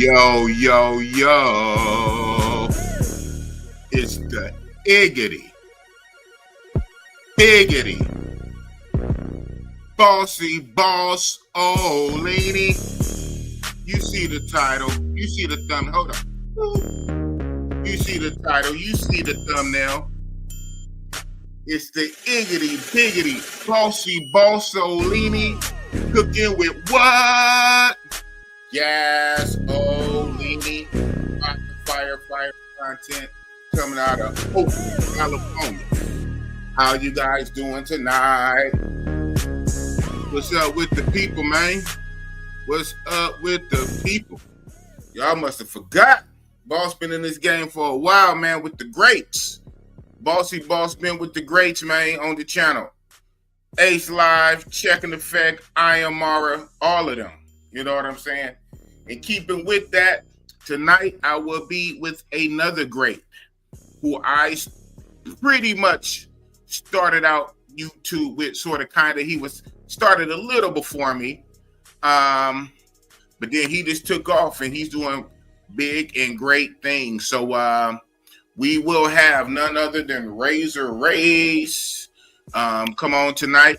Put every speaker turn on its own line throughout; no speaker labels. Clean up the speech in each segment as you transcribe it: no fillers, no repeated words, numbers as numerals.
Yo, yo, yo. It's the Iggitty, Biggitty, Bossy Boss Leeny. You see the title. You see the thumbnail. Hold on. You see the title. You see the thumbnail. It's the Iggitty, Biggitty, Bossy Boss Leeny. Cooking with what? Gas-0-Leeny. Fire content coming out of Oakland, California. How you guys doing tonight? What's up with the people, man? What's up with the people? Y'all must have forgot. Boss been in this game for a while, man, with the greats. Bossy Boss been with the greats, man, on the channel. Ace Live, Check and Effect, I Am Mara, all of them. You know what I'm saying? And keeping with that, tonight I will be with another great who I pretty much started out YouTube with, he was started a little before me. But then he just took off and he's doing big and great things. So we will have none other than Raze come on tonight.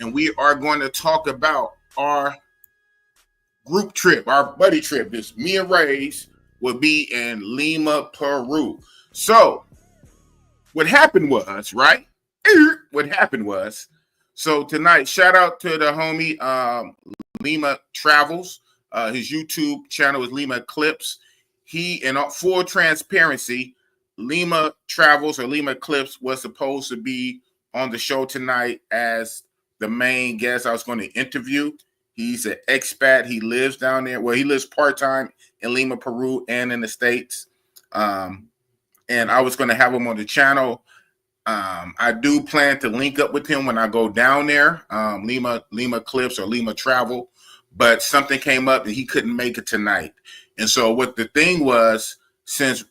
And we are going to talk about our group trip, our buddy trip. This me and Raze will be in Lima, Peru. So what happened was, right? What happened was, so tonight, shout out to the homie Lima Travels. His YouTube channel is Lima Clips. He, in full transparency, Lima Travels or Lima Clips was supposed to be on the show tonight as the main guest I was going to interview. He's an expat. He lives down there. Well, he lives part-time in Lima, Peru, and in the States. And I was going to have him on the channel. I do plan to link up with him when I go down there, Lima Clips or Lima Travel. But something came up and he couldn't make it tonight. And so what the thing was, since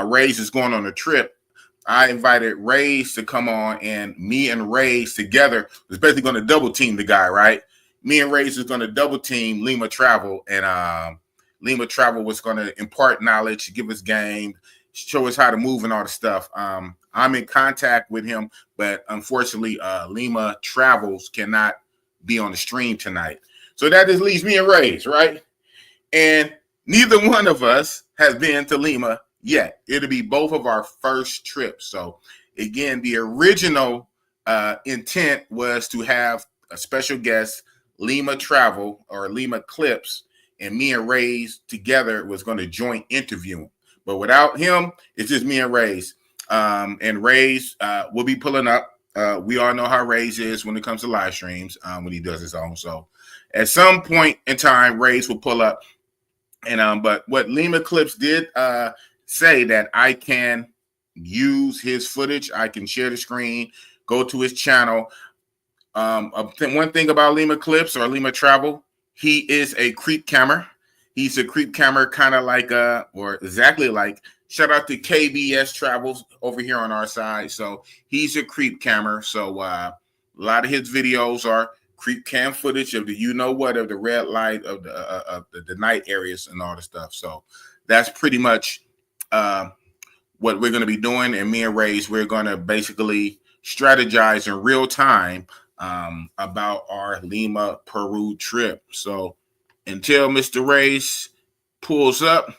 Raze is going on a trip, I invited Raze to come on, and me and Raze together was basically going to double team the guy, right? Me and Raze is going to double team Lima Travel, and Lima Travel was going to impart knowledge, give us game, show us how to move and all the stuff. I'm in contact with him, but unfortunately, Lima Travels cannot be on the stream tonight. So that just leaves me and Raze, right? And neither one of us has been to Lima yet. It'll be both of our first trips. So again, the original intent was to have a special guest, Lima Travel or Lima Clips, and me and Raze together was going to joint interview him. But without him, it's just me and Raze. And Raze will be pulling up. We all know how Raze is when it comes to live streams when he does his own. So at some point in time, Raze will pull up. And but what Lima Clips did say that I can use his footage. I can share the screen, go to his channel. One thing about Lima Clips or Lima Travel, he is a creep camera. He's a creep camera, kind of like or exactly like, shout out to KBS Travels over here on our side. So he's a creep camera. So a lot of his videos are creep cam footage of the of the red light, of the night areas and all the stuff. So that's pretty much what we're going to be doing. And me and Raze, we're going to basically strategize in real time about our Lima, Peru trip. So until Mr. Raze pulls up,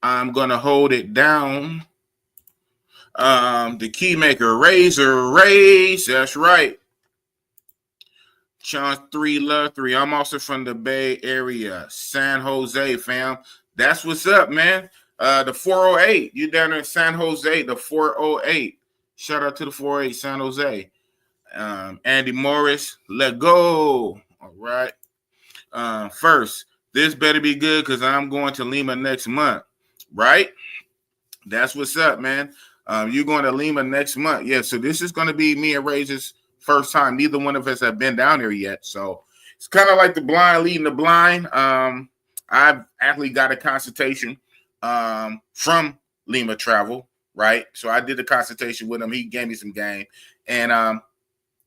I'm going to hold it down. The key maker, Raze, that's right. Sean 3 Love 3. I'm also from the Bay Area, San Jose, fam. That's what's up, man. The 408. You down there in San Jose, the 408. Shout out to the 408, San Jose. Andy Morris, let go. All right. First, this better be good because I'm going to Lima next month, right? That's what's up, man. You're going to Lima next month. Yeah, so this is going to be me and Raze's first time. Neither one of us have been down there yet. So it's kind of like the blind leading the blind. I've actually got a consultation from Lima Travel, right? So I did a consultation with him. He gave me some game. And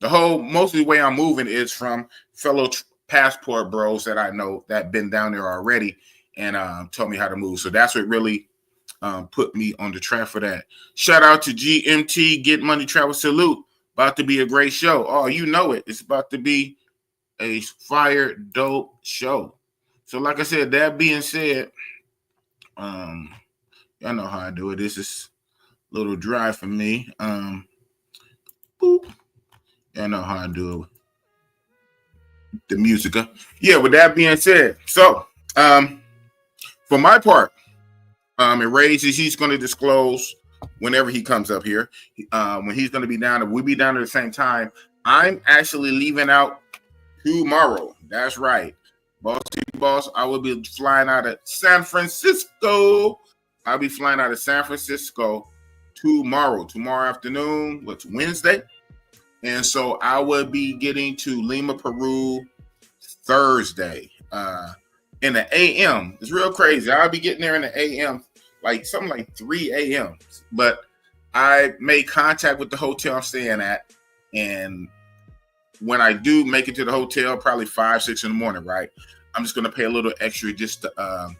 most of the way I'm moving is from fellow passport bros that I know that been down there already. and told me how to move. So that's what really put me on the track for that. Shout out to GMT, Get Money Travel Salute. About to be a great show. Oh, you know it. It's about to be a fire dope show. So like I said, that being said, y'all know how I do it. This is a little dry for me. Boop. Y'all know how I do it. The music. Yeah, with that being said, so for my part, and Raze, he's going to disclose whenever he comes up here. When he's going to be down, we'll be down at the same time. I'm actually leaving out tomorrow. That's right. Bossy Boss, I will be flying out of San Francisco. I'll be flying out of San Francisco tomorrow afternoon. What's Wednesday? And so I will be getting to Lima, Peru Thursday in the a.m. It's real crazy. I'll be getting there in the a.m., like something like 3 a.m. But I made contact with the hotel I'm staying at. And when I do make it to the hotel, probably 5, 6 in the morning, right? I'm just going to pay a little extra just to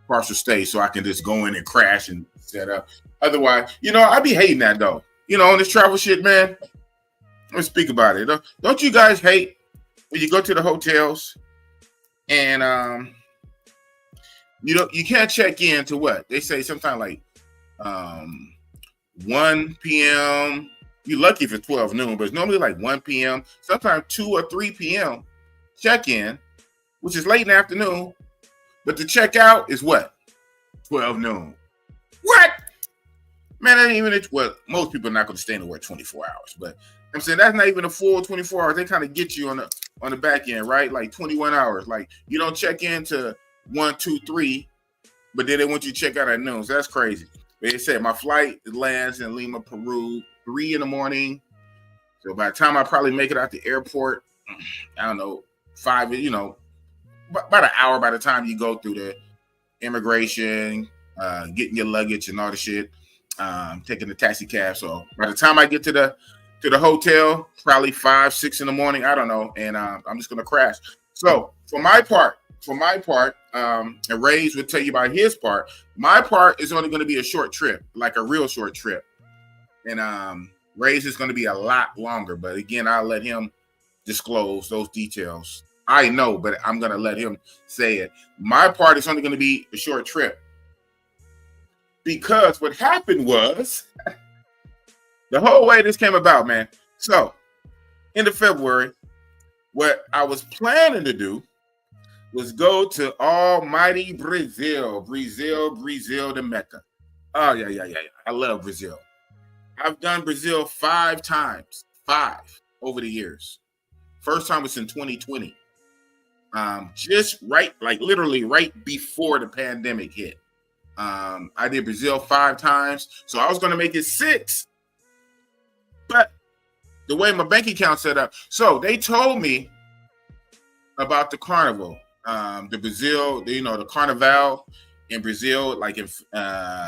partial stay so I can just go in and crash and set up. Otherwise, I'd be hating that, though. On this travel shit, man. Let's speak about it. Don't you guys hate when you go to the hotels and you can't check in to what? They say sometime like 1 p.m. You're lucky if it's 12 noon, but it's normally like 1 p.m., sometimes 2 or 3 p.m. check-in, which is late in the afternoon. But the check-out is what? 12 noon. What? Man, that ain't even, well, most people are not going to stay anywhere 24 hours, but I'm saying that's not even a full 24 hours. They kind of get you on the back end, right? Like 21 hours. Like you don't check in to 1, 2, 3, but then they want you to check out at noon. So that's crazy. They said my flight lands in Lima, Peru, 3 in the morning. So by the time I probably make it out the airport, I don't know, 5, about an hour by the time you go through the immigration, getting your luggage and all the shit, taking the taxi cab. So by the time I get to the hotel, probably 5, 6 in the morning, I don't know, and I'm just gonna crash. So for my part, and Raze would tell you about his part. My part is only going to be a short trip, like a real short trip, and Raze is going to be a lot longer. But again, I'll let him disclose those details. I know, but I'm going to let him say it. My part is only going to be a short trip because what happened was the whole way this came about, man. So, end of February, what I was planning to do was go to almighty Brazil, the Mecca. Oh, yeah. I love Brazil. I've done Brazil 5 times, 5 over the years. First time was in 2020. Just right, like literally right before the pandemic hit. I did Brazil 5 times, so I was going to make it 6. But the way my bank account set up, so they told me about the carnival, the Brazil, the carnival in Brazil, like in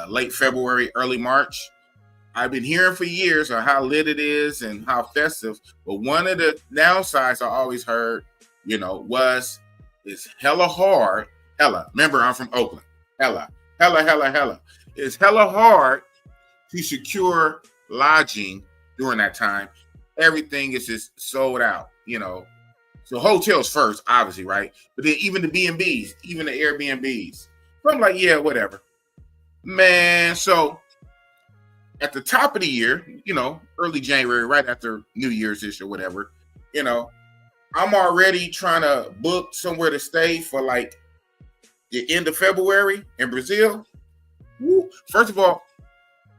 late February, early March. I've been hearing for years on how lit it is and how festive, but one of the downsides I always heard, was it's hella hard. Remember, I'm from Oakland. Hella. It's hella hard to secure lodging during that time. Everything is just sold out, So hotels first, obviously, right? But then even the B&Bs, even the Airbnbs. So I'm like, yeah, whatever. Man, so at the top of the year, early January, right after New Year's-ish or whatever, I'm already trying to book somewhere to stay for like the end of February in Brazil. Woo. First of all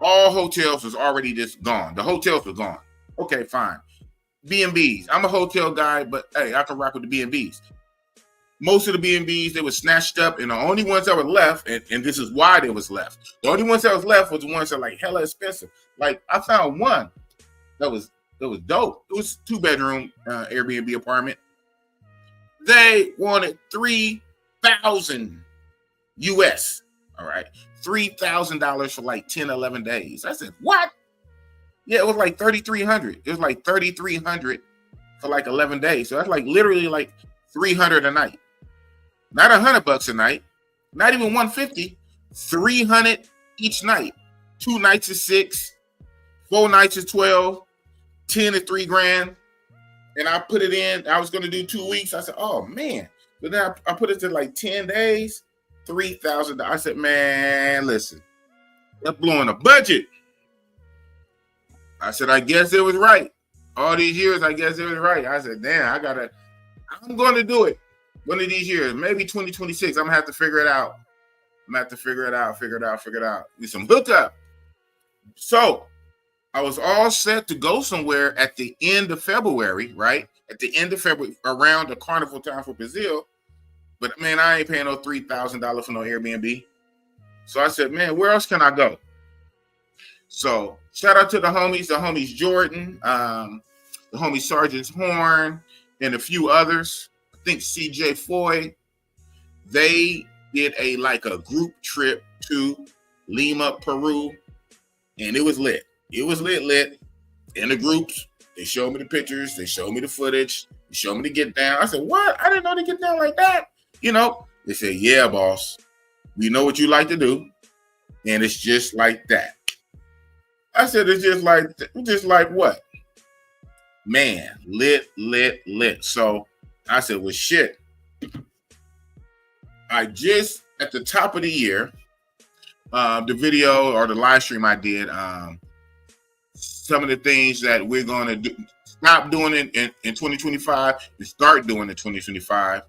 hotels was already just gone. The hotels were gone. Okay, fine. B&Bs. I'm a hotel guy, but hey, I can rock with the B&Bs. Most of the B&Bs, they were snatched up, and the only ones that were left, and this is why they was left. The only ones that was left was the ones that were like hella expensive. Like I found one that was dope. It was 2-bedroom Airbnb apartment. They wanted $3,000 US. All right, $3,000 for like 10, 11 days. I said, what? Yeah, it was like $3,300. It was like $3,300 for like 11 days. So that's like literally like $300 a night. Not $100 a night, not even 150, 300 each night. 2 nights is 6, 4 nights is 12, 10 is $3,000. And I put it in. I was going to do 2 weeks. I said, oh man. But then I put it to like 10 days, $3,000. I said, man, listen, that's blowing the budget. I said, I guess it was right. All these years, I guess it was right. I said, damn, I'm going to do it. One of these years, maybe 2026, I'm going to have to figure it out. Figure it out. Need some hookup. So I was all set to go somewhere at the end of February, right? At the end of February, around the carnival time for Brazil. But man, I ain't paying no $3,000 for no Airbnb. So I said, man, where else can I go? So shout out to the homies Jordan, the homie Sergeant Horn, and a few others. I think CJ Foy. They did a group trip to Lima, Peru, and it was lit. It was lit in the groups. They showed me the pictures. They showed me the footage. They showed me the get down. I said, what? I didn't know they get down like that. You know, they said, yeah, boss, we know what you like to do. And it's just like that. I said, it's just like what? Man, lit. So I said, well, shit. I just, at the top of the year, the video or the live stream I did, some of the things that we're going to do, stop doing in 2025 and start doing in 2025.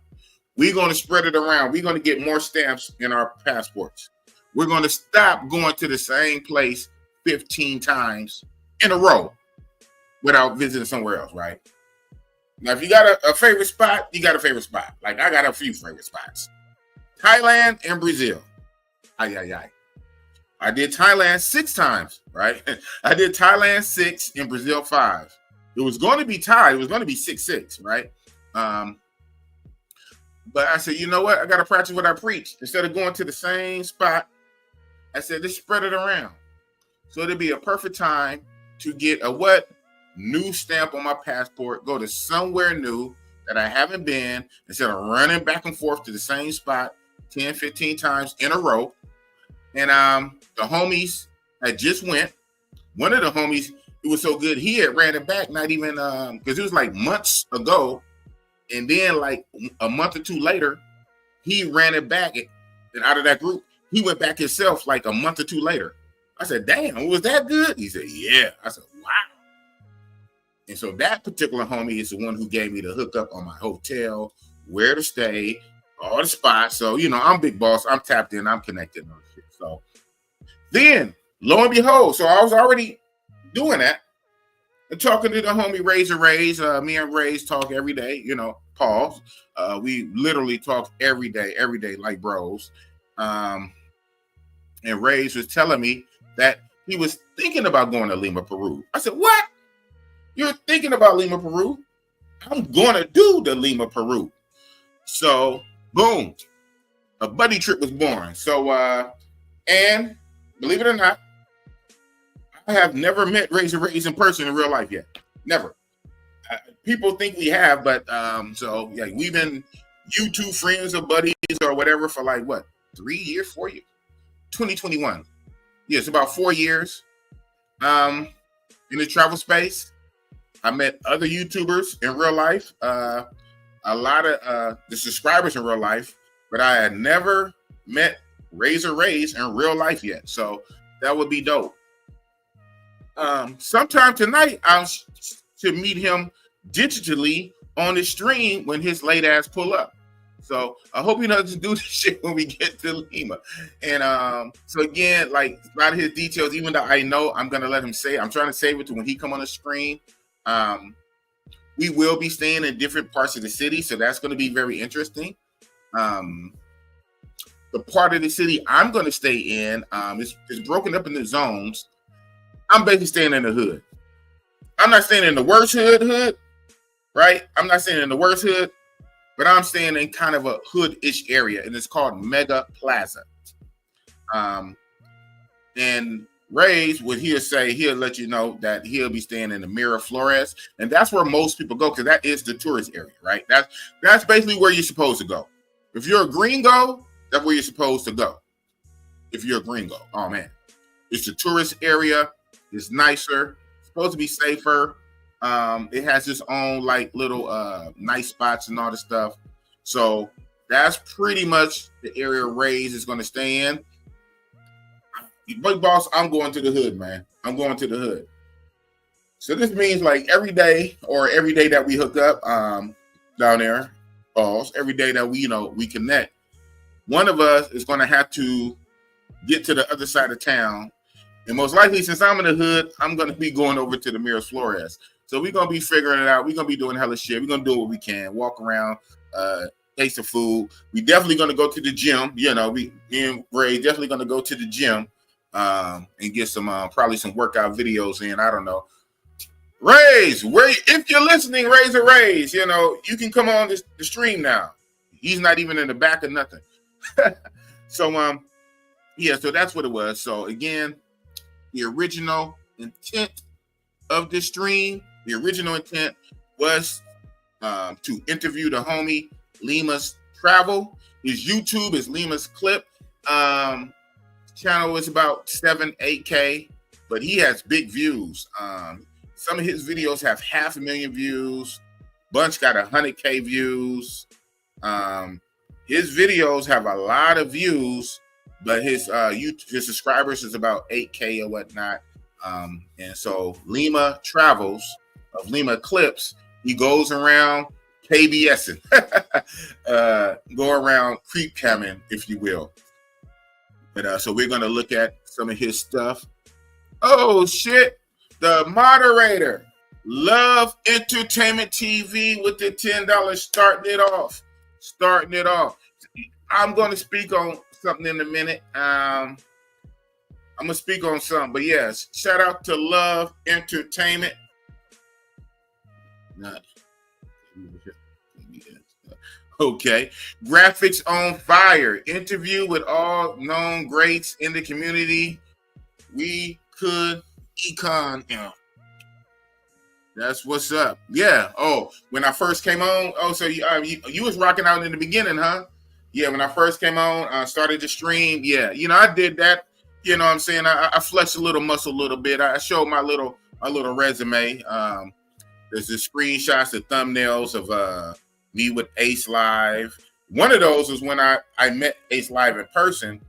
We're going to spread it around. We're going to get more stamps in our passports. We're going to stop going to the same place 15 times in a row without visiting somewhere else, right? Now, if you got a favorite spot, you got a favorite spot. Like, I got a few favorite spots. Thailand and Brazil. Ay. I did Thailand 6 times, right? I did Thailand 6 and Brazil 5. It was going to be tied. It was going to be 6-6, right? But I said, you know what? I got to practice what I preach. Instead of going to the same spot, I said, let's spread it around. So it'll be a perfect time to get a new stamp on my passport, go to somewhere new that I haven't been, instead of running back and forth to the same spot 10, 15 times in a row. And the homies had just went. One of the homies, it was so good, he had ran it back, not even, because it was like months ago. And then like a month or two later, he ran it back. And out of that group, he went back himself like a month or two later. I said, damn, was that good? He said, yeah. I said, wow. And so that particular homie is the one who gave me the hookup on my hotel, where to stay, all the spots. So, you know, I'm big boss. I'm tapped in. I'm connected on shit. So then, lo and behold, so I was already doing that and talking to the homie Raze. Me and Raze talk every day, you know, pause. We literally talk every day, like bros. And Raze was telling me that he was thinking about going to Lima, Peru. I said, what? You're thinking about Lima, Peru? I'm going to do the Lima, Peru. So, boom. A buddy trip was born. So, and believe it or not, I have never met Raze in person in real life yet. Never. People think we have, but so yeah, we've been YouTube friends or buddies or whatever for like what, 3 years, 4 years? 2021. Yeah, it's about 4 years. In the travel space. I met other YouTubers in real life, a lot of the subscribers in real life, but I had never met Raze in real life yet. So that would be dope. Sometime tonight, I'll to meet him digitally on the stream when his late ass pull up. So I hope he doesn't do this shit when we get to Lima. And so again, like a lot of his details, even though I know I'm gonna let him say, I'm trying to save it to when he come on the screen. We will be staying in different parts of the city, so that's going to be very interesting. The part of the city I'm going to stay in is broken up into zones. I'm basically staying in the hood. I'm not staying in the worst hood, right? I'm not staying in the worst hood, but I'm staying in kind of a hood-ish area, and it's called Mega Plaza. And Raze, what he'll say, he'll let you know that he'll be staying in the Miraflores, and that's where most people go because that is the tourist area, right? That's basically where you're supposed to go. If you're a gringo, That's where you're supposed to go if you're a gringo. Oh man, it's a tourist area. It's nicer. It's supposed to be safer. It has its own like little nice spots and all the stuff. So that's pretty much the area Raze is going to stay in. Big boss, I'm going to the hood, man. I'm going to the hood. So this means like every day that we hook up down there, boss, every day that we connect, one of us is going to have to get to the other side of town. And most likely, since I'm in the hood, I'm going to be going over to the Mirrors Flores. So we're going to be figuring it out. We're going to be doing hella shit. We're going to do what we can, walk around, taste the food. We definitely going to go to the gym. Me and Ray definitely going to go to the gym and get some probably some workout videos in. I don't know. Raze, if you're listening, Raze, you can come on the stream now. He's not even in the back of nothing. So so that's what it was. So again, the original intent of this stream, the original intent was to interview the homie Lima's Travel. His YouTube is Lima's Clip. Channel is about 7-8K, but he has big views. Some of his videos have 500,000 views. Bunch got 100K views. His videos have a lot of views, but his subscribers is about 8K or whatnot. And so Lima Travels of Lima Clips, he goes around KBSing, go around creep camming, if you will. But so we're gonna look at some of his stuff. Oh shit! The moderator, Love Entertainment TV with the $10 starting it off. I'm gonna speak on something in a minute. I'm gonna speak on something, but yes, shout out to Love Entertainment. Okay, graphics on fire. Interview with all known greats in the community. We could econ. That's what's up. Yeah. Oh, when I first came on. Oh, so you was rocking out in the beginning, huh? Yeah. When I first came on, started to stream. Yeah. I did that. You know what I'm saying? I flexed a little muscle a little bit. I showed my little resume. There's the screenshots, the thumbnails of me with Ace Live. One of those was when I met Ace Live in person,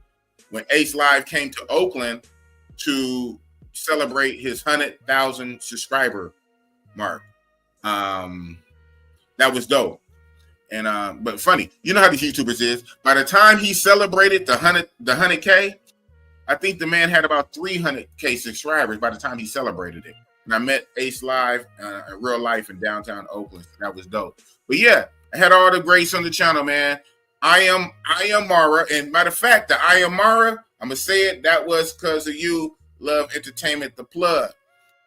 when Ace Live came to Oakland to celebrate his 100,000 subscriber mark. That was dope. And but funny, you know how these YouTubers is. By the time he celebrated the 100K, I think the man had about 300K subscribers by the time he celebrated it. And I met Ace Live in real life in downtown Oakland. That was dope. But yeah, I had all the greats on the channel, man. I am Mara. And matter of fact, the I am Mara, I'm gonna say it, that was because of you, Love Entertainment, the plug.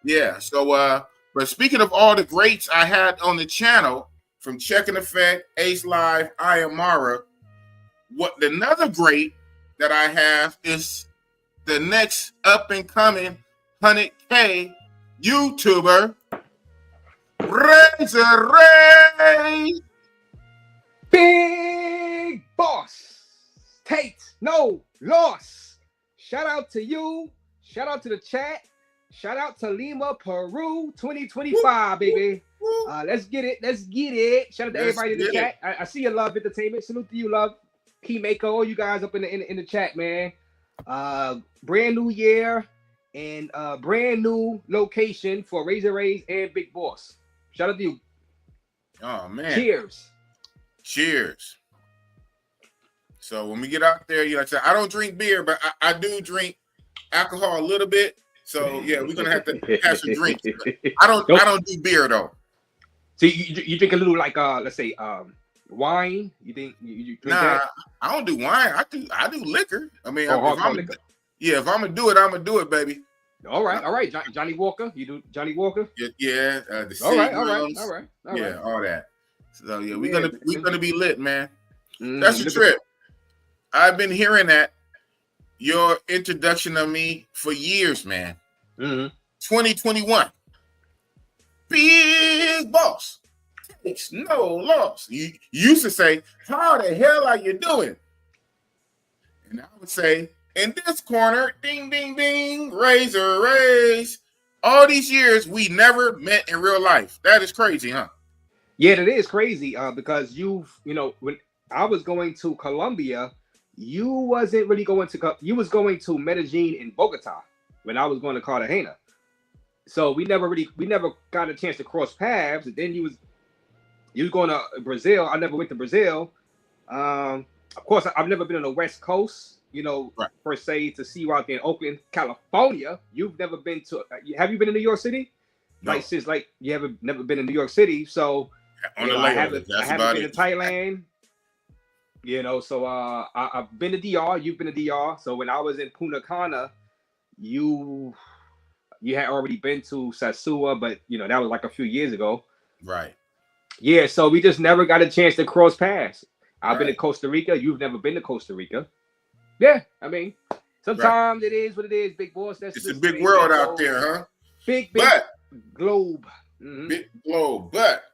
Yeah. So but speaking of all the greats I had on the channel, from Check and Effect, Ace Live, I am Mara, what another great that I have is the next up and coming 100K YouTuber, Raze.
Big boss. Tate, no loss. Shout out to you. Shout out to the chat. Shout out to Lima, Peru, 2025, baby. Let's get it. Shout out to everybody in the chat. I see you, Love Entertainment. Salute to you, Love. Keymaker, all you guys up in the chat, man. Brand new year and brand new location for Razor Raze and Big Boss. Shout out to you.
Oh man. Cheers. So when we get out there, like I said, I don't drink beer, but I do drink alcohol a little bit. So yeah, we're gonna have to have some drinks. I don't do beer though.
So you drink a little like let's say wine. You think you drink that?
I don't do wine. I do liquor. I mean, if I'm gonna do it, I'm gonna do it, baby.
All right. Johnny Walker. You do Johnny Walker?
Yeah. The
all right.
All that. So yeah, we're gonna be lit, man. That's the trip. I've been hearing that your introduction of me for years, man. 2021. Big boss. Takes no loss. You used to say, how the hell are you doing? And I would say, in this corner, ding, ding, ding, Razor, Raze. All these years, we never met in real life. That is crazy, huh?
Yeah, that is crazy. Because when I was going to Colombia, you wasn't really going to. You was going to Medellin and Bogota when I was going to Cartagena. So we never got a chance to cross paths. And then you was going to Brazil. I never went to Brazil. Of course, I've never been on the West Coast.
Right.
Per se, to see you out there in Oakland, California. You've never been to? Have you been in New York City?
No.
Like since you haven't never been in New York City, so. I haven't been to Thailand, so I've been to DR, you've been to DR. So when I was in Punta Cana, you had already been to Sasua, but that was like a few years ago.
Right.
Yeah, so we just never got a chance to cross paths. I've been to Costa Rica, you've never been to Costa Rica. Yeah, I mean, sometimes it is what it is, big boss.
It's a big world out there, huh?
Big globe. Mm-hmm.
Big globe, but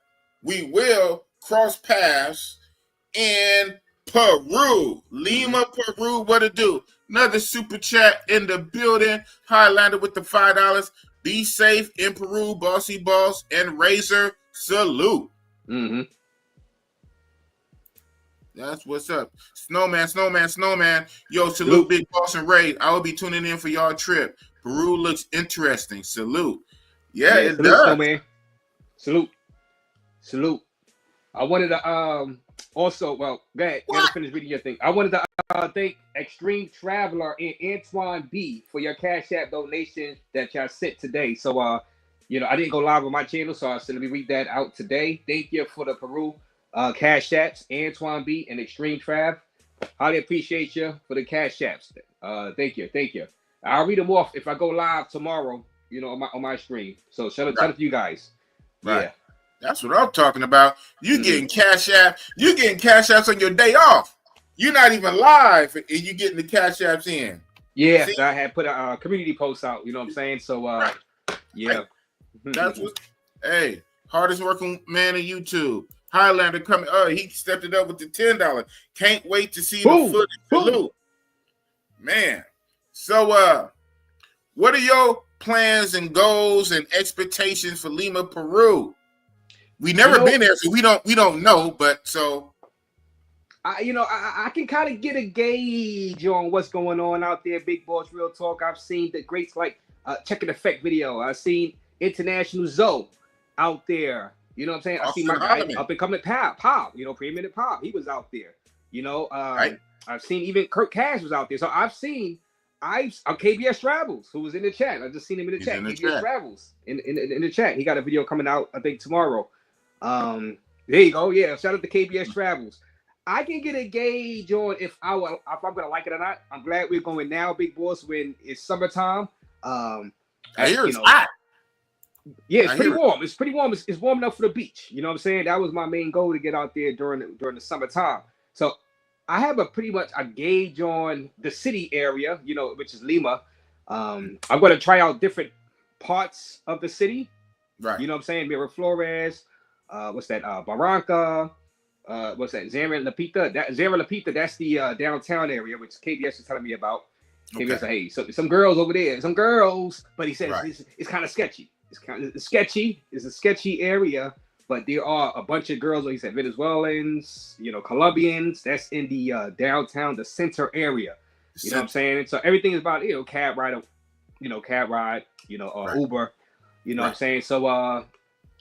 we will cross paths in Peru. Lima, Peru, what to do? Another super chat in the building. Highlander with the $5. Be safe in Peru, Bossy Boss and Razor. Salute.
Mm-hmm.
That's what's up. Snowman. Yo, salute Big Boss and Ray. I will be tuning in for y'all trip. Peru looks interesting. Salute. Yeah, it does.
Snowman. Salute. I wanted to also, well, go ahead. You gotta finish reading your thing. I wanted to thank Extreme Traveler and Antoine B for your Cash App donation that y'all sent today. So I didn't go live on my channel, so I said let me read that out today. Thank you for the Peru Cash Apps, Antoine B and Extreme Trav. Highly appreciate you for the Cash Apps. Thank you. I'll read them off if I go live tomorrow, on my stream. So shout out to you guys.
Right.
Yeah.
That's what I'm talking about. You getting Cash App. You getting Cash Apps on your day off. You're not even live, and you getting the Cash Apps in.
Yeah, so I had put a community post out. You know what I'm saying? So, yeah.
That's what. Hey, hardest working man in YouTube. Highlander coming. He stepped it up with the $10. Can't wait to see the footage. Salute, man. So, what are your plans and goals and expectations for Lima, Peru? We never been there, so we don't know. But so,
I can kind of get a gauge on what's going on out there. Big Boss Real Talk. I've seen the greats like Check and Effect video. I've seen International Zoe out there. You know what I'm saying? I see my guy up and coming Pop. Pre-minute Pop. He was out there.
Right.
I've seen even Kirk Cash was out there. So I've seen KBS Travels, who was in the chat. I just seen him in the chat. KBS Travels in the chat. He got a video coming out, I think, tomorrow. There you go. Yeah, shout out to KBS Travels. I can get a gauge on if I'm gonna like it or not. I'm glad we're going now, Big Boss, when it's summertime.
I hear it's hot.
Yeah, it's pretty warm. It's pretty warm. It's warm enough for the beach. You know what I'm saying? That was my main goal, to get out there during the summertime. So I have pretty much a gauge on the city area, which is Lima. I'm going to try out different parts of the city.
Right.
You know what I'm saying? Miraflores, what's that? Barranca, what's that? Zara Lapita. Zara Lapita, that's the downtown area, which KBS is telling me about. KBS said, hey, so some girls over there, but he says it's kind of sketchy. It's kind of sketchy. It's a sketchy area, but there are a bunch of girls, like he said, Venezuelans, Colombians. That's in the downtown, the center area. You know what I'm saying? And so everything is about cab ride, Uber. You know what I'm saying? So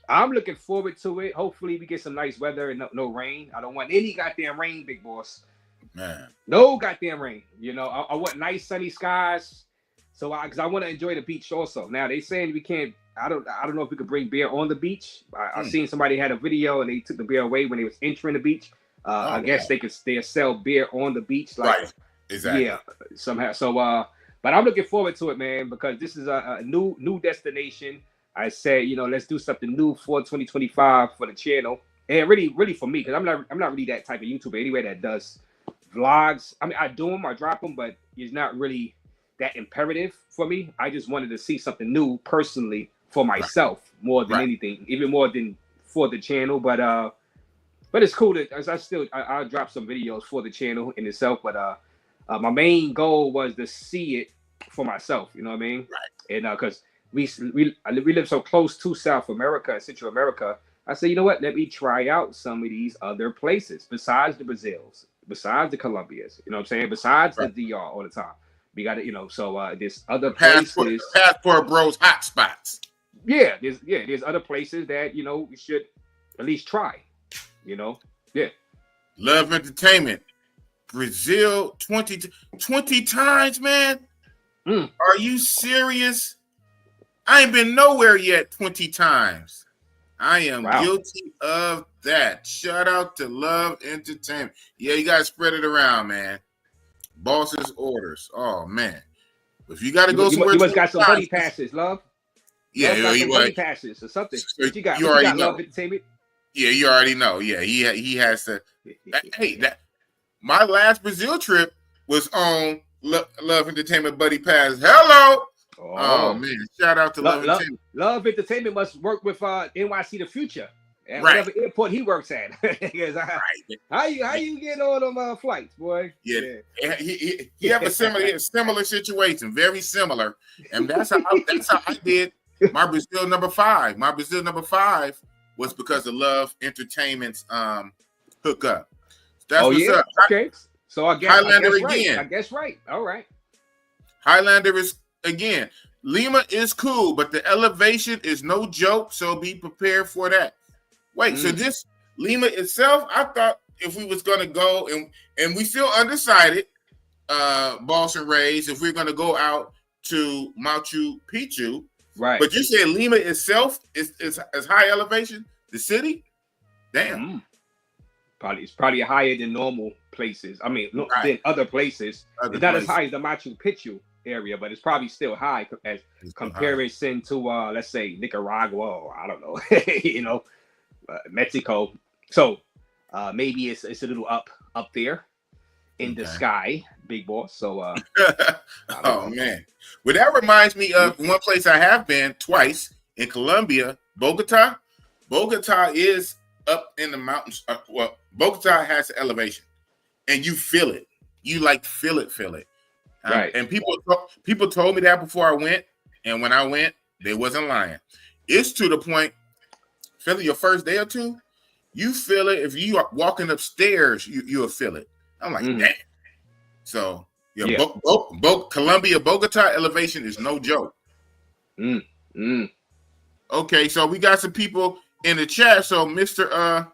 I'm looking forward to it. Hopefully we get some nice weather and no rain. I don't want any goddamn rain, Big Boss.
Man.
No goddamn rain. I want nice sunny skies. So because I want to enjoy the beach also. Now they saying we can't. I don't know if we could bring beer on the beach. I've seen somebody had a video and they took the beer away when they was entering the beach. I guess they sell beer on the beach.
Right. Exactly.
Yeah. Somehow. So but I'm looking forward to it, man, because this is a new destination. I said, let's do something new for 2025 for the channel, and really for me, because I'm not really that type of YouTuber anyway that does vlogs. I mean, I do them, I drop them, but it's not really that imperative for me. I just wanted to see something new personally for myself more than anything, even more than for the channel. But it's cool that I'll drop some videos for the channel in itself. But My main goal was to see it for myself. You know what I mean?
Right.
And because we live so close to South America and Central America, I said, you know what? Let me try out some of these other places besides the Brazils, besides the Colombias. You know what I'm saying? Besides the DR all the time. We got to, so there's other places.
Passport bros hot spots.
Yeah, there's other places that we should at least try. Yeah.
Love Entertainment, Brazil 20 times, man. Are you serious? I ain't been nowhere yet 20 times. I am guilty of that. Shout out to Love Entertainment. Yeah, you gotta spread it around, man. Boss's orders. Oh man. If you gotta go somewhere,
you must got some buddy passes, Love.
Yeah,
you buddy passes or something.
So
what you got?
You already know.
Love Entertainment.
Yeah, you already know. Yeah, he has to. Hey, my last Brazil trip was on Love Entertainment Buddy Pass. Hello. Oh man! Shout out to Love Entertainment.
Love Entertainment must work with NYC The Future at whatever airport he works at. How you get all them flights, boy?
Yeah. He have a similar situation, very similar, and that's how I did my Brazil number 5. My Brazil number 5 was because of Love Entertainment's hookup. That's what's up.
Okay. So I guess
Highlander
again. I guess right. All right.
Highlander is again. Lima is cool, but the elevation is no joke. So be prepared for that. Wait, so this Lima itself, I thought if we was gonna go and we still undecided, Boss and Raze, if we're gonna go out to Machu Picchu,
right?
But you said Lima itself is high elevation. The city, damn.
It's probably higher than normal places. I mean, than other places. It's not as high as the Machu Picchu area, but it's probably still high as comparison to let's say Nicaragua or I don't know, Mexico. So maybe it's a little up there in the sky, big boss. So
oh man. Well, that reminds me of one place I have been twice in Colombia, Bogota. Bogota is up in the mountains. Bogota has elevation, and you feel it. You feel it.
Right.
And people told me that before I went, and when I went, they wasn't lying. It's to the point, feel it your first day or two, you feel it. If you are walking upstairs, you'll feel it. I'm like, damn. So Colombia, Bogota elevation is no joke. Okay, so we got some people in the chat. So Mr.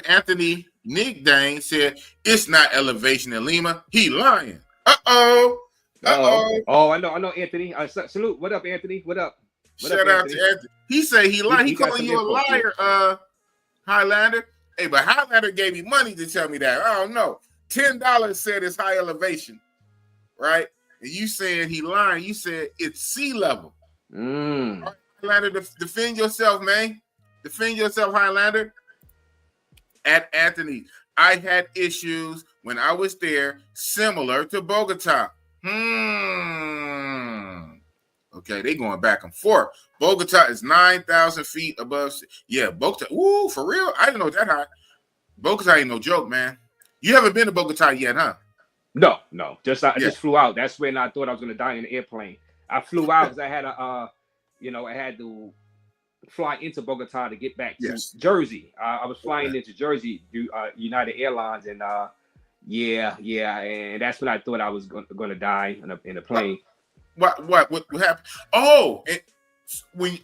Anthony Nickdane said it's not elevation in Lima. He lying. Oh,
I know Anthony. Salute. What up, Anthony? What up?
Shout out to Anthony. He said he lied. He calling you a liar, Highlander. Hey, but Highlander gave me money to tell me that. I don't know. $10 said it's high elevation, right? And you saying he lying. You said it's sea level. Right, Highlander, defend yourself, man. Defend yourself, Highlander. At Anthony, I had issues when I was there, similar to Bogota. Okay, they going back and forth. Bogota is 9,000 feet above. Yeah, Bogota. Ooh, for real? I didn't know that high. Bogota ain't no joke, man. You haven't been to Bogota yet, huh?
No. I just flew out. That's when I thought I was gonna die in the airplane. I flew out because I had I had to fly into Bogota to get back to Jersey. I was flying into Jersey through United Airlines, and and that's when I thought I was going to die in a plane.
What happened? Oh,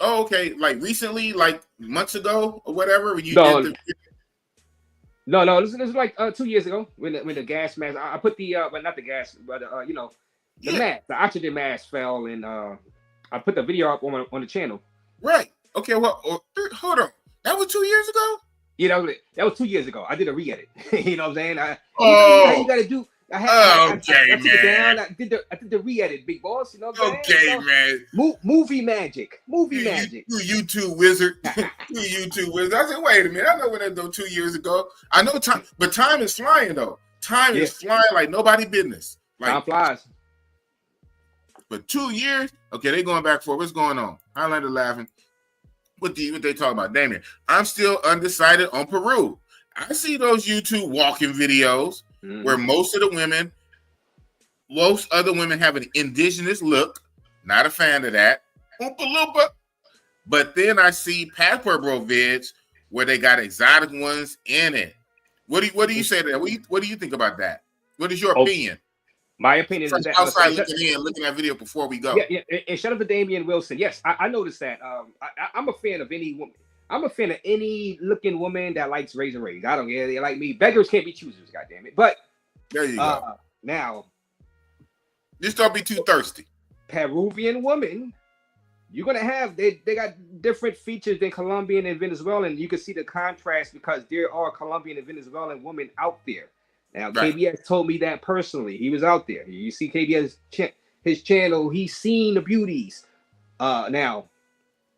okay, like recently, like months ago or whatever. When you did
No, this is like 2 years ago when the gas mask. I put the but not the gas, but the mask, the oxygen mask fell, and I put the video up on the channel.
Right. Okay. Well, hold on. That was 2 years ago.
Yeah, that was 2 years ago. I did a re-edit. You know what I'm saying? How you gotta do. I took it down. I did the re-edit, big boss. You know what I'm saying?
Man.
Movie magic. Magic.
You YouTube wizard. You YouTube wizard. I said, wait a minute. I know when that though 2 years ago. I know time, but time is flying though. Time is flying like nobody business. Like,
time flies.
But 2 years. Okay, they going back for what's going on. Highlander laughing. What they talking about? Damien, I'm still undecided on Peru. I see those YouTube walking videos where most of the women most other women have an indigenous look. Not a fan of that. Oompa Loompa. But then I see passport bro vids where they got exotic ones in it. What do you say to that? What do you think about that? What is your opinion?
My opinion
From
is that
outside looking at video before we go.
Yeah, and shout out to Damian Wilson. Yes, I noticed that. I'm a fan of any woman. I'm a fan of any looking woman that likes razor rays. I don't care. They like me. Beggars can't be choosers, goddamn it. But
there you go.
Now,
just don't be too thirsty.
Peruvian woman, you're gonna have they got different features than Colombian and Venezuelan. You can see the contrast because there are Colombian and Venezuelan women out there. Now, right. KBS told me that personally. He was out there. You see KBS his channel. He's seen the beauties. Now,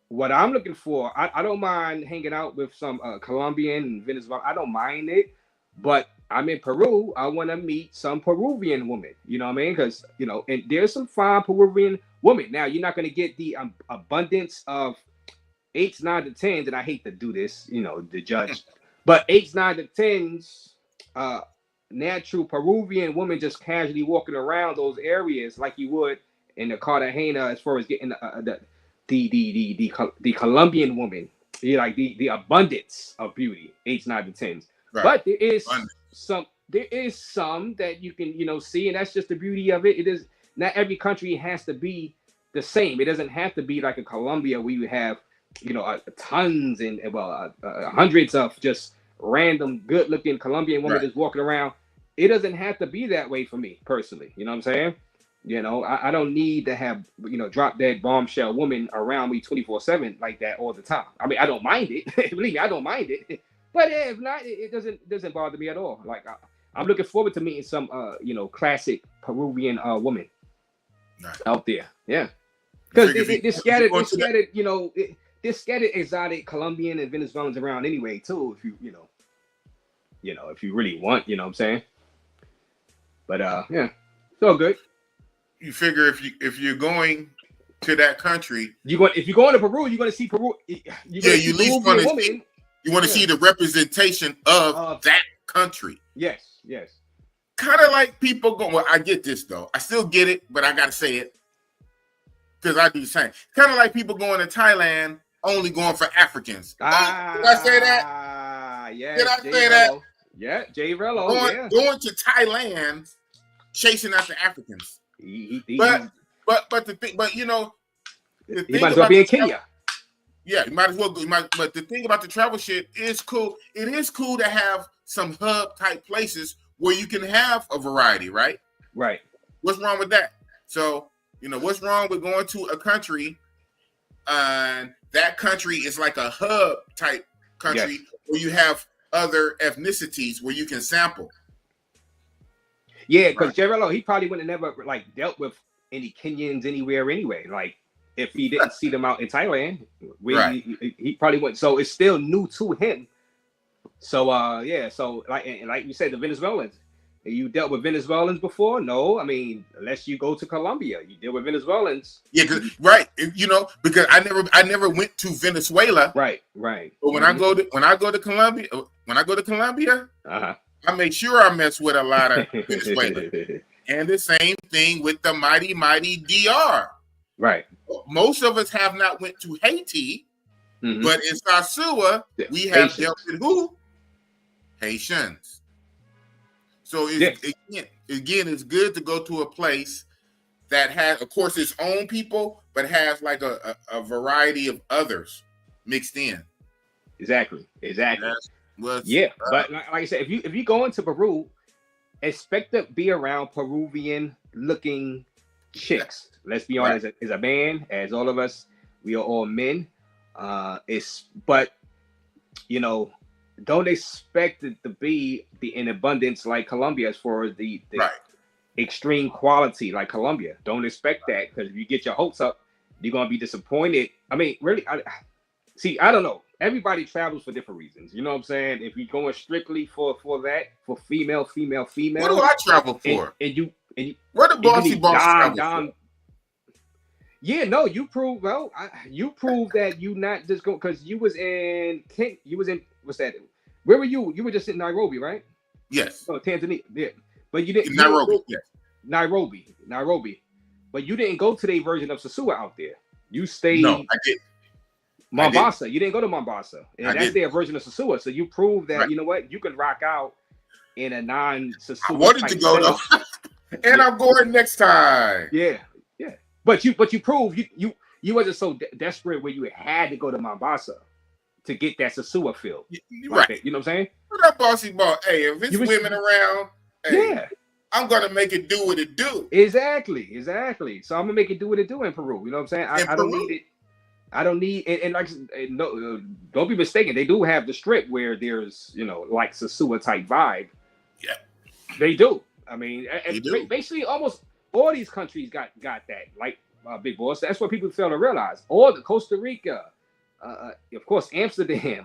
what I'm looking for, I don't mind hanging out with some Colombian and Venezuelan. I don't mind it, but I'm in Peru. I want to meet some Peruvian women. You know what I mean? Because, you know, and there's some fine Peruvian women. Now, you're not going to get the abundance of 8s, 9 to 10s, and I hate to do this, you know, the judge. But 8s, 9 to 10s, natural Peruvian women just casually walking around those areas like you would in the Cartagena as far as getting the Colombian woman. You like the abundance of beauty, 8s, 9 to 10s. Right. But there is some that you can, you know, see, and that's just the beauty of it. It is not every country has to be the same. It doesn't have to be like a Colombia where you have, you know, tons and hundreds of just random good-looking Colombian women just walking around. It doesn't have to be that way for me personally. You know what I'm saying? You know, I don't need to have, you know, drop-dead bombshell woman around me 24/7 like that all the time. I mean, I don't mind it. Believe me, I don't mind it. But if not, it doesn't bother me at all. Like I'm looking forward to meeting some you know, classic Peruvian woman out there. Yeah, because they're scattered, you know, they're scattered exotic Colombian and Venezuelans around anyway too. If you know, if you really want, you know what I'm saying. But yeah, it's all good.
You figure if you're going to that country,
if you're going to Peru, you're going to see Peru. You at least want to see.
You want to see the representation of that country.
Yes.
Kind of like people go. Well, I get this though. I still get it, but I gotta say it because I do the same. Kind of like people going to Thailand, only going for Africans. Did I say that?
Yeah.
Did I say that?
Yeah, Jay Rello.
Going to Thailand, chasing after Africans. But the thing, but you know, the
he might as well be in Kenya.
Yeah, you might as well go. But the thing about the travel shit is cool. It is cool to have some hub type places where you can have a variety, right?
Right.
What's wrong with that? So, you know, what's wrong with going to a country and that country is like a hub type country where you have other ethnicities where you can sample?
Yeah, because Geraldo, he probably would have never like dealt with any Kenyans anywhere anyway. Like, if he didn't see them out in Thailand, he probably wouldn't. So it's still new to him. So so like you said, the Venezuelans. You dealt with Venezuelans before? No, I mean, unless you go to Colombia, you deal with Venezuelans.
Yeah, you know, because I never went to Venezuela.
Right.
But when I go to Colombia, I make sure I mess with a lot of Venezuela. And the same thing with the mighty DR.
Right.
Most of us have not went to Haiti, but in Sasua, we have dealt with who? Haitians. So again, it's good to go to a place that has, of course, its own people, but has like a variety of others mixed in.
Exactly. But like I said, if you go into Peru, expect to be around Peruvian looking chicks. Let's be honest, as a man, as all of us, we are all men. But you know, don't expect it to be in abundance like Colombia as far as the extreme quality like Colombia. Don't expect that, because if you get your hopes up, you're gonna be disappointed. I mean, really, I don't know. Everybody travels for different reasons. You know what I'm saying? If you're going strictly for that, for female.
What do I travel for?
And you
where the Bossy boss travel?
Yeah, no, you prove you prove that you not just go, because you was in what's that? Where were you? You were just in Nairobi, right?
Yes.
Oh, Tanzania. Yeah, but you didn't.
In Nairobi. Yes.
Nairobi. But you didn't go to their version of Sasua out there. You stayed.
No, I did.
Mombasa. You didn't go to Mombasa, and
I
that's
did.
their version of Sasua. So you proved that
Right.
you know what, you can rock out in a non-Sasua.
I wanted to go though, and I'm going next time.
Yeah. But you proved you wasn't so desperate where you had to go to Mombasa to get that Sasua feel.
Right.
That, you know what I'm saying?
What up, Bossy Ball? Hey, if it's women around, hey,
Yeah.
I'm gonna make it do what it do.
Exactly. So I'm gonna make it do what it do in Peru. You know what I'm saying? I don't need it. I don't need and like no, don't be mistaken. They do have the strip where there's like Sasua type vibe.
Yeah,
they do. I mean,
do.
Basically almost all these countries got that. Like Big Boss. That's what people fail to realize. All the Costa Rica, of course, Amsterdam.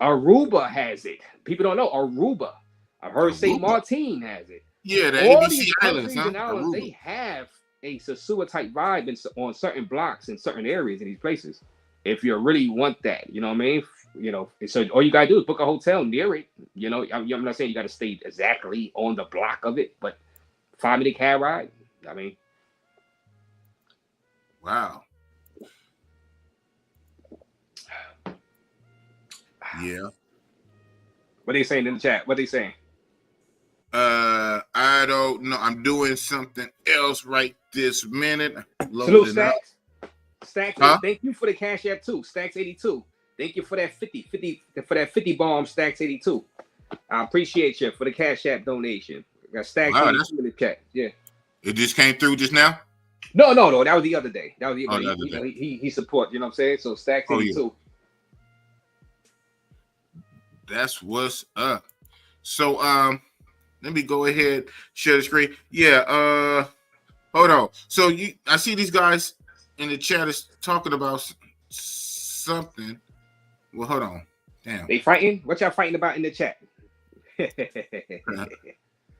Aruba has it. People don't know Aruba. I've heard Saint Martin has it.
Yeah, the
all
ABC
these
Islands,
countries and islands,
Aruba.
they have a Sasua type vibe on certain blocks in certain areas in these places. If you really want that, you know what I mean? So all you gotta do is book a hotel near it. I'm not saying you gotta stay exactly on the block of it, but 5-minute cab ride. I mean,
wow. Yeah.
What they saying in the chat? What they saying?
I don't know. I'm doing something else right this minute.
Salute, Stacks. Stacks,
huh?
Thank you for the Cash App too. Stacks 82. Thank you for that 50 bomb. Stacks 82. I appreciate you for the Cash App donation. I got Stacks 82 in the chat. Yeah.
It just came through just now.
No. That was the other day. That was the other
day.
He support. You know what I'm saying? So Stacks 82.
That's what's up. So let me go ahead, share the screen. Yeah, hold on. So I see these guys in the chat is talking about something. Well, hold on. Damn.
They fighting? What y'all fighting about in the chat?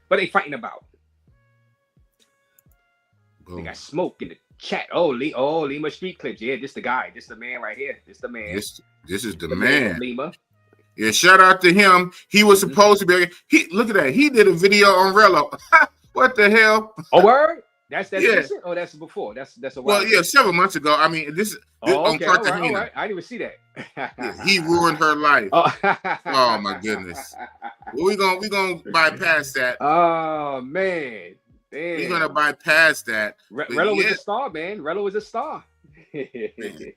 What they fighting about? Boom. They got smoke in the chat. Oh, Lima Street Clips. Yeah, this the guy. This the man right here. This the man.
This is the man.
Lima.
Yeah, shout out to him. He was supposed to be. Look at that. He did a video on Rello. What the hell?
Oh, word? That's recent? Oh, that's before. That's a while.
Well, yeah, several months ago. I mean, this on Cartagena.
All right. I didn't even see that.
Yeah, he ruined her life. Oh my goodness. Well, we gonna bypass that.
Oh man. Damn.
We're gonna bypass that.
Rello was a star, man. Rello was a star.
Rello.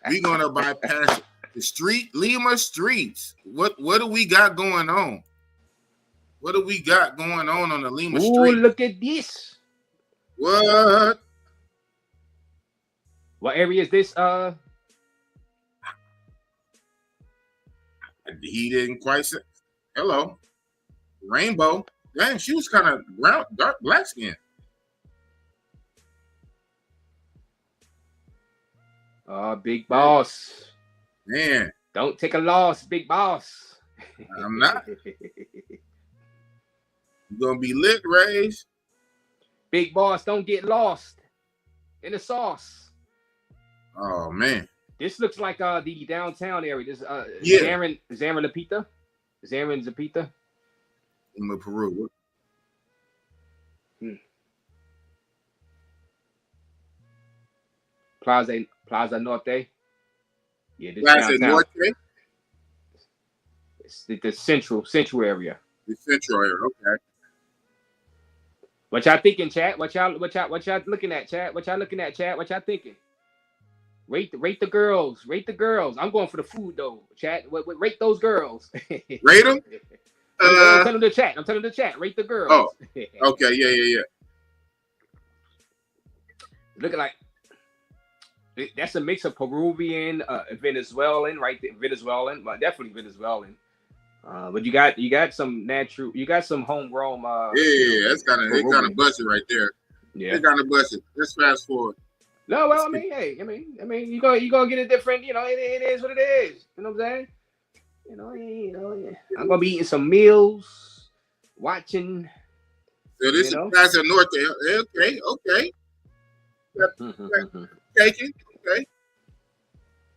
We're gonna bypass the Lima streets. What do we got going on? What do we got going on the Lima street?
Oh, look at this.
What
area is this?
He didn't quite say. Hello. Rainbow. Dang, she was kind of dark black skin.
Big boss.
Man.
Don't take a loss, big boss.
I'm not. You're going to be lit, Raze.
Big boss, don't get lost in the sauce.
Oh, man.
This looks like the downtown area. This
yeah.
Zarin Zapita.
Lima Peru.
Plaza Norte. Yeah, this
Plaza
downtown.
Norte.
It's the central area.
The central area, okay.
What y'all thinking, chat? What y'all looking at, chat? What y'all looking at, chat? What y'all thinking? Rate the girls. Rate the girls. I'm going for the food though, chat. Rate those girls.
Rate them.
I'm telling the chat. Rate the girls.
Oh, okay. Yeah.
Looking like that's a mix of Peruvian, Venezuelan, right? Venezuelan, but definitely Venezuelan. But you got some natural, you got some homegrown.
That's kind of busted right there.
Yeah,
it's kind of busted. Let's fast forward.
No, well, I mean, you gonna get a different. It is what it is. You know what I'm saying? I'm gonna be eating some meals, watching.
So this is Plaza Norte. Okay. Taking. Okay.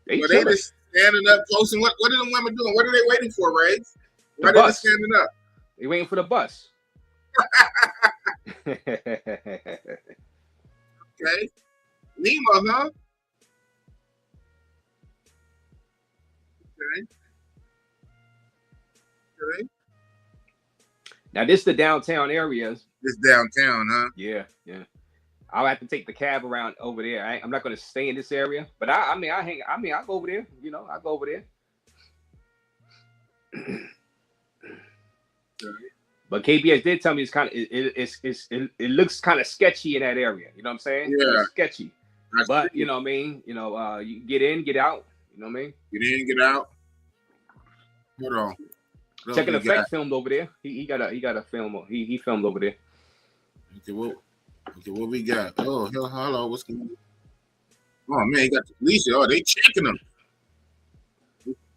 They just standing up close. And what are the women doing? What are they waiting for, Raze? Why are they standing up?
They waiting for the bus.
Okay. Lima, huh? Okay. Okay.
Now this is the downtown areas.
It's downtown, huh?
Yeah, yeah. I'll have to take the cab around over there. I'm not going to stay in this area, but I go over there. You know, I go over there. But KBS did tell me it's kind of it looks kind of sketchy in that area. You know what I'm saying?
Yeah,
it's sketchy. But you know what I mean. You know, you get in, get out. You know what I mean?
Get in, get out. Hold on.
Check an effect filmed over there. He got a film. He filmed over there.
Okay, what we got? Oh, hello, what's going on? Oh man, he got the police. Oh, they checking him.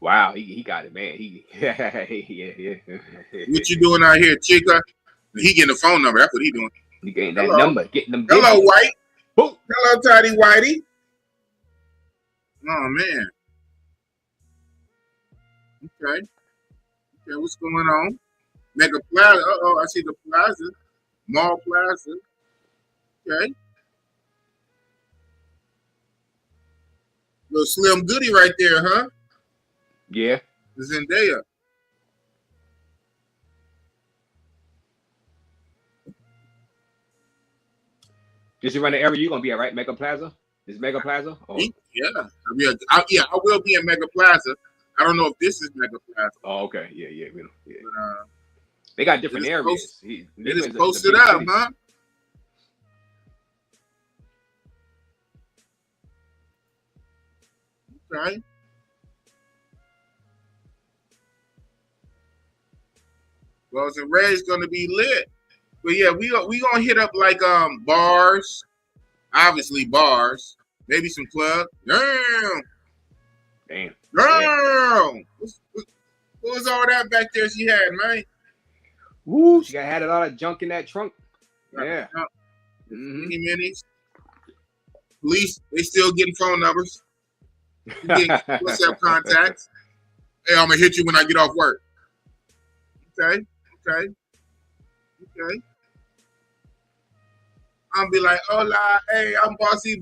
Wow, he got it, man. Yeah.
What you doing out here, Chica? He getting the phone number. That's what he doing.
He getting that number, getting them.
Hello,
digits.
White.
Boom.
Hello, Tidy Whitey. Oh man. Okay, what's going on? Mega Plaza. I see the plaza. Mall Plaza. Okay. Little Slim Goody right there, huh?
Yeah.
Zendaya.
Just around the area you're gonna be at, right? Mega Plaza. Is Mega Plaza? Oh.
Yeah. I will be in Mega Plaza. I don't know if this is Mega Plaza.
Oh, okay. Yeah. We don't, yeah.
But,
they got different areas.
It is posted up, huh? Okay. Well, so Raze gonna be lit. But yeah, we gonna hit up like bars, obviously bars, maybe some club. Damn. What was all that back there she had, man?
Woo, she had a lot of junk in that trunk. Yeah.
Minis. Police, they still getting phone numbers. WhatsApp contacts. Hey, I'm gonna hit you when I get off work. Okay. I'll be like, hola, hey, I'm Bossy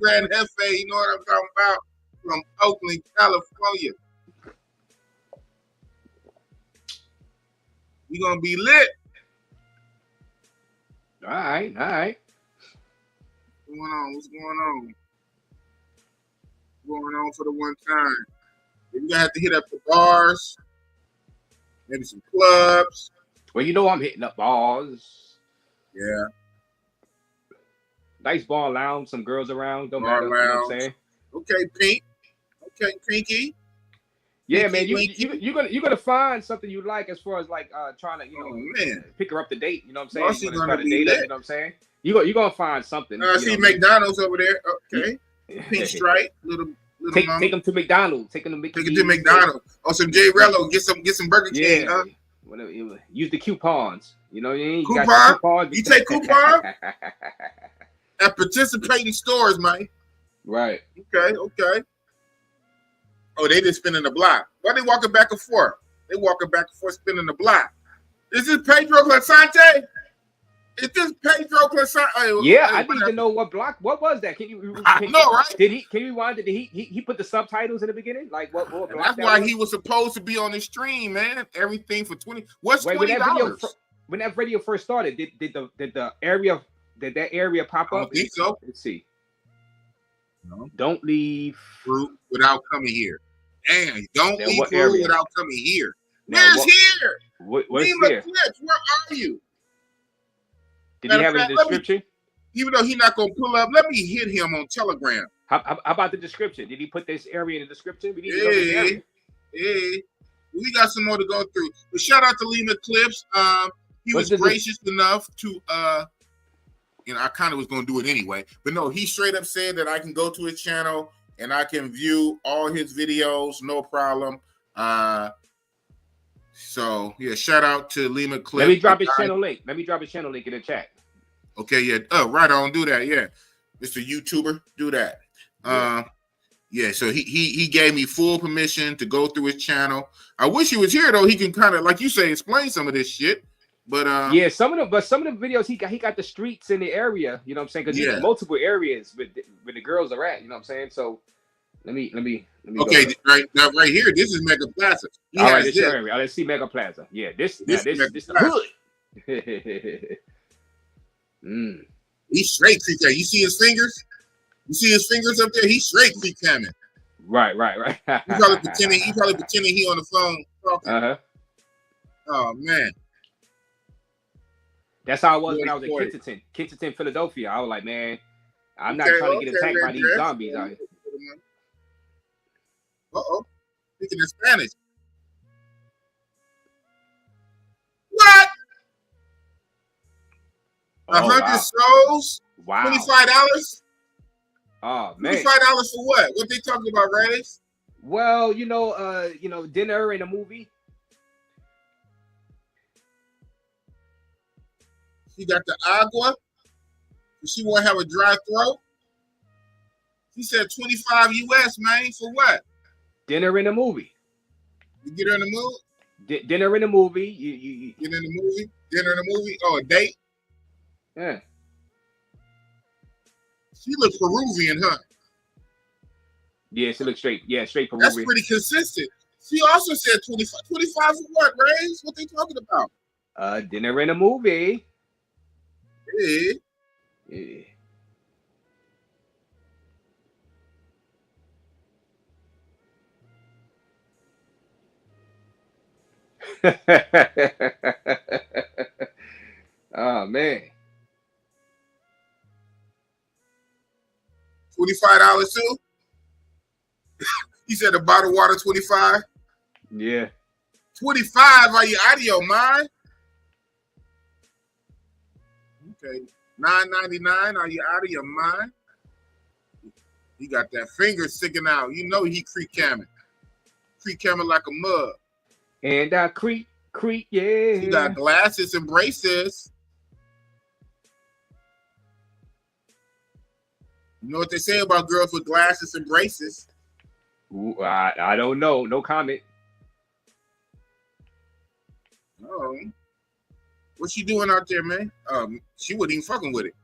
Grand Jefe. You know what I'm talking about? From Oakland, California. We gonna be lit.
All right.
What's going on? Going on for the one time. We're gonna have to hit up the bars, maybe some clubs.
Well, you know I'm hitting up bars.
Yeah.
Nice bar lounge, some girls around. Don't
bar
matter.
Lounge.
You know what I'm saying?
Okay, Pink. Okay, Pinky.
Yeah,
Pinky,
man, you're gonna find something you like as far as like trying to pick her up to date. You know what I'm saying?
Bossy
you're
gonna
try to
be
date
lit.
her, you know what I'm saying? You're gonna find something.
I see McDonald's over there. Okay. Pink stripe, little
take
mama.
them to McDonald's. Take them to Mickey.
Take it to McDonald's. Oh, some J Rello. Get some Burger King, huh?
Whatever. Use the coupons. You know what I mean?
Coupon? You take coupon? At participating stores, man.
Right.
Okay. Oh, they just spinning the block. Why they walking back and forth? They walking back and forth, spinning the block. Is this Pedro Clasante? Is this Pedro Clasante?
Yeah, I need to know what block. What was that? Can you?
I know, right?
Can you rewind it? Did he put the subtitles in the beginning? Like what block?
That's why he was supposed to be on the stream, man. Everything for 20. What's $20?
When that video first started, did that area pop up?
I don't think so.
Let's see.
No.
Don't leave
Peru without coming here. Damn, don't leave Peru
area?
without coming here.
Now,
Where's here?
Where's
Lima
here?
Clips, where are you?
Did he have a description?
Even though he's not gonna pull up, let me hit him on Telegram.
How about the description? Did he put this area in the description? We need to know this area.
We got some more to go through. But shout out to Lima Clips. He was gracious enough to I kind of was going to do it anyway, but no, he straight up said that I can go to his channel and I can view all his videos, no problem. So yeah, shout out to Lima Clips.
Let me drop his channel link. Let me drop his channel link in the chat.
Okay, yeah. Oh, right on. Do that. Yeah, Mr. YouTuber, do that. Yeah. So he gave me full permission to go through his channel. I wish he was here though. He can kind of, like you say, explain some of this shit. But
yeah, some of the videos he got the streets in the area. You know what I'm saying? Because
yeah.
there's multiple areas where the girls are at. You know what I'm saying? So let me
Okay,
go.
right now, right here, this is Mega Plaza.
All right, this area. Let's see Mega Plaza. Yeah, this the hood.
He's straight creep camming. You see his fingers? You see his fingers up there? He's straight creep camming.
Right.
He probably pretending he on the phone talking. Oh man.
That's how I was when I was in Kensington, Philadelphia. I was like, man, I'm not trying to get attacked by these zombies out here.
Uh-oh. Speaking in Spanish. What? 100 souls?
Wow.
$25?
Oh man.
$25 for what? What they talking about, Raze?
Well, dinner and a movie.
She got the agua. She want to have a dry throat. She said 25 US, man, for what?
Dinner in a movie.
You get her in the mood?
Dinner in a movie. You
get in the movie? Dinner in a movie? Oh, a date?
Yeah.
She looks Peruvian, huh?
Yeah, she looks straight. Yeah, straight Peruvian.
That's pretty consistent. She also said 25. 25 for what, Raze? What they talking about?
Dinner in a movie.
Yeah.
Oh man.
$25 too? He said a bottle of water 25?
Yeah.
25? Are you out of your mind? Okay. $9.99. Are you out of your mind? He got that finger sticking out. You know he creep camming. Creep camming like a mug.
And I creep, yeah.
He got glasses and braces. You know what they say about girls with glasses and braces?
Ooh, I don't know. No comment.
Oh. What's she doing out there, man? She wasn't even fucking with it.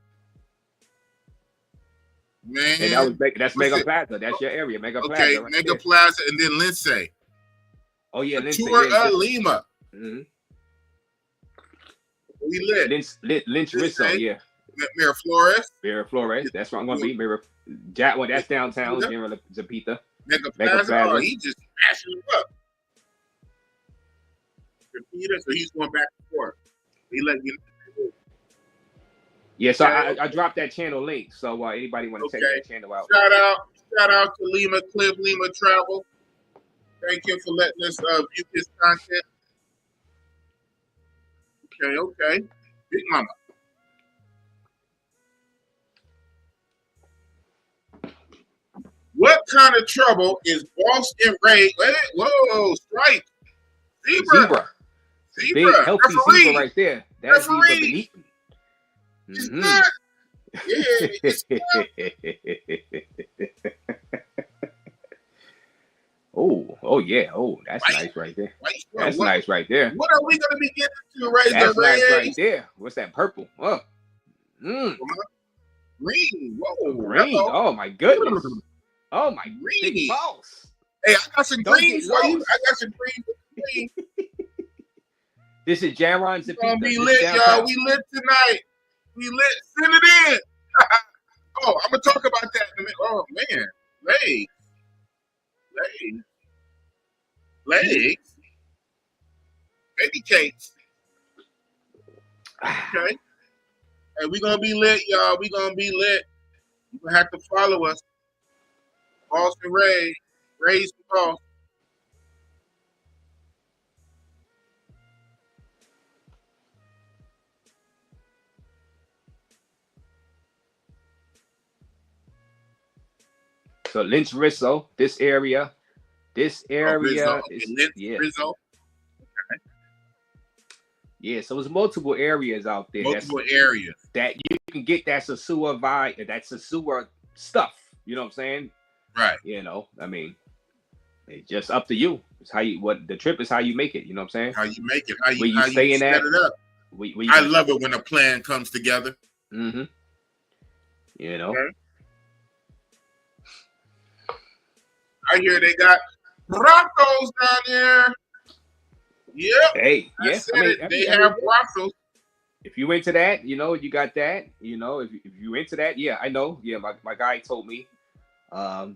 Man.
And that's Mega Plaza. That's your area, Mega Plaza.
Okay,
right
Mega
there.
Plaza and then Lindsay.
Oh, yeah, Lindsay.
Tour of Lima.
Mm-hmm.
We lit.
Lynch Rizzo, yeah.
Miraflores.
That's what I'm going to be. That's downtown. General Zapita.
Mega Plaza. Oh, he just smashing him up. Zapita, so he's going back and forth. He let you know.
Yeah, so I dropped that channel link. So anybody want to check that channel out?
Shout out to Lima Travel. Thank you for letting us view his content. Okay. Big Mama. What kind of trouble is Boss and Raze? Whoa, strike. Zebra.
Big healthy
referee.
zebra right there. That's zebra been eating.
Mm-hmm. It's
Oh yeah. Oh, that's nice right there. That's nice right there.
What are we gonna be getting to, Raze?
That's nice right there. What's that purple? Oh.
Green. Whoa.
Green. Oh my goodness. Oh my big boss.
Hey, I got some green for you. I got some green.
This is Jaron's
It's gonna be lit, y'all. We lit tonight. We lit. Send it in. Oh, I'm gonna talk about that in a minute. Oh man, legs, baby cakes. Okay. Hey, we gonna be lit, y'all. We gonna be lit. You gonna have to follow us. Boss and Raze and Boss.
So Lynch Rizzo, this area is
Rizzo. Okay.
Yeah, so there's multiple areas out there.
Areas
that you can get that Sasua vibe, that Sasua stuff. You know what I'm saying?
Right.
You know, I mean, it's just up to you. It's how you the trip is how you make it. You know what I'm saying?
How you make it? How you
staying
set
at
it up? I love it when a plan comes together.
Mm-hmm. You know.
Okay. I hear they got brothels down there. Yep.
Hey,
I said they have brothels.
If you into that, you know, you got that. You know, if you into that, yeah, I know. Yeah, my guy told me that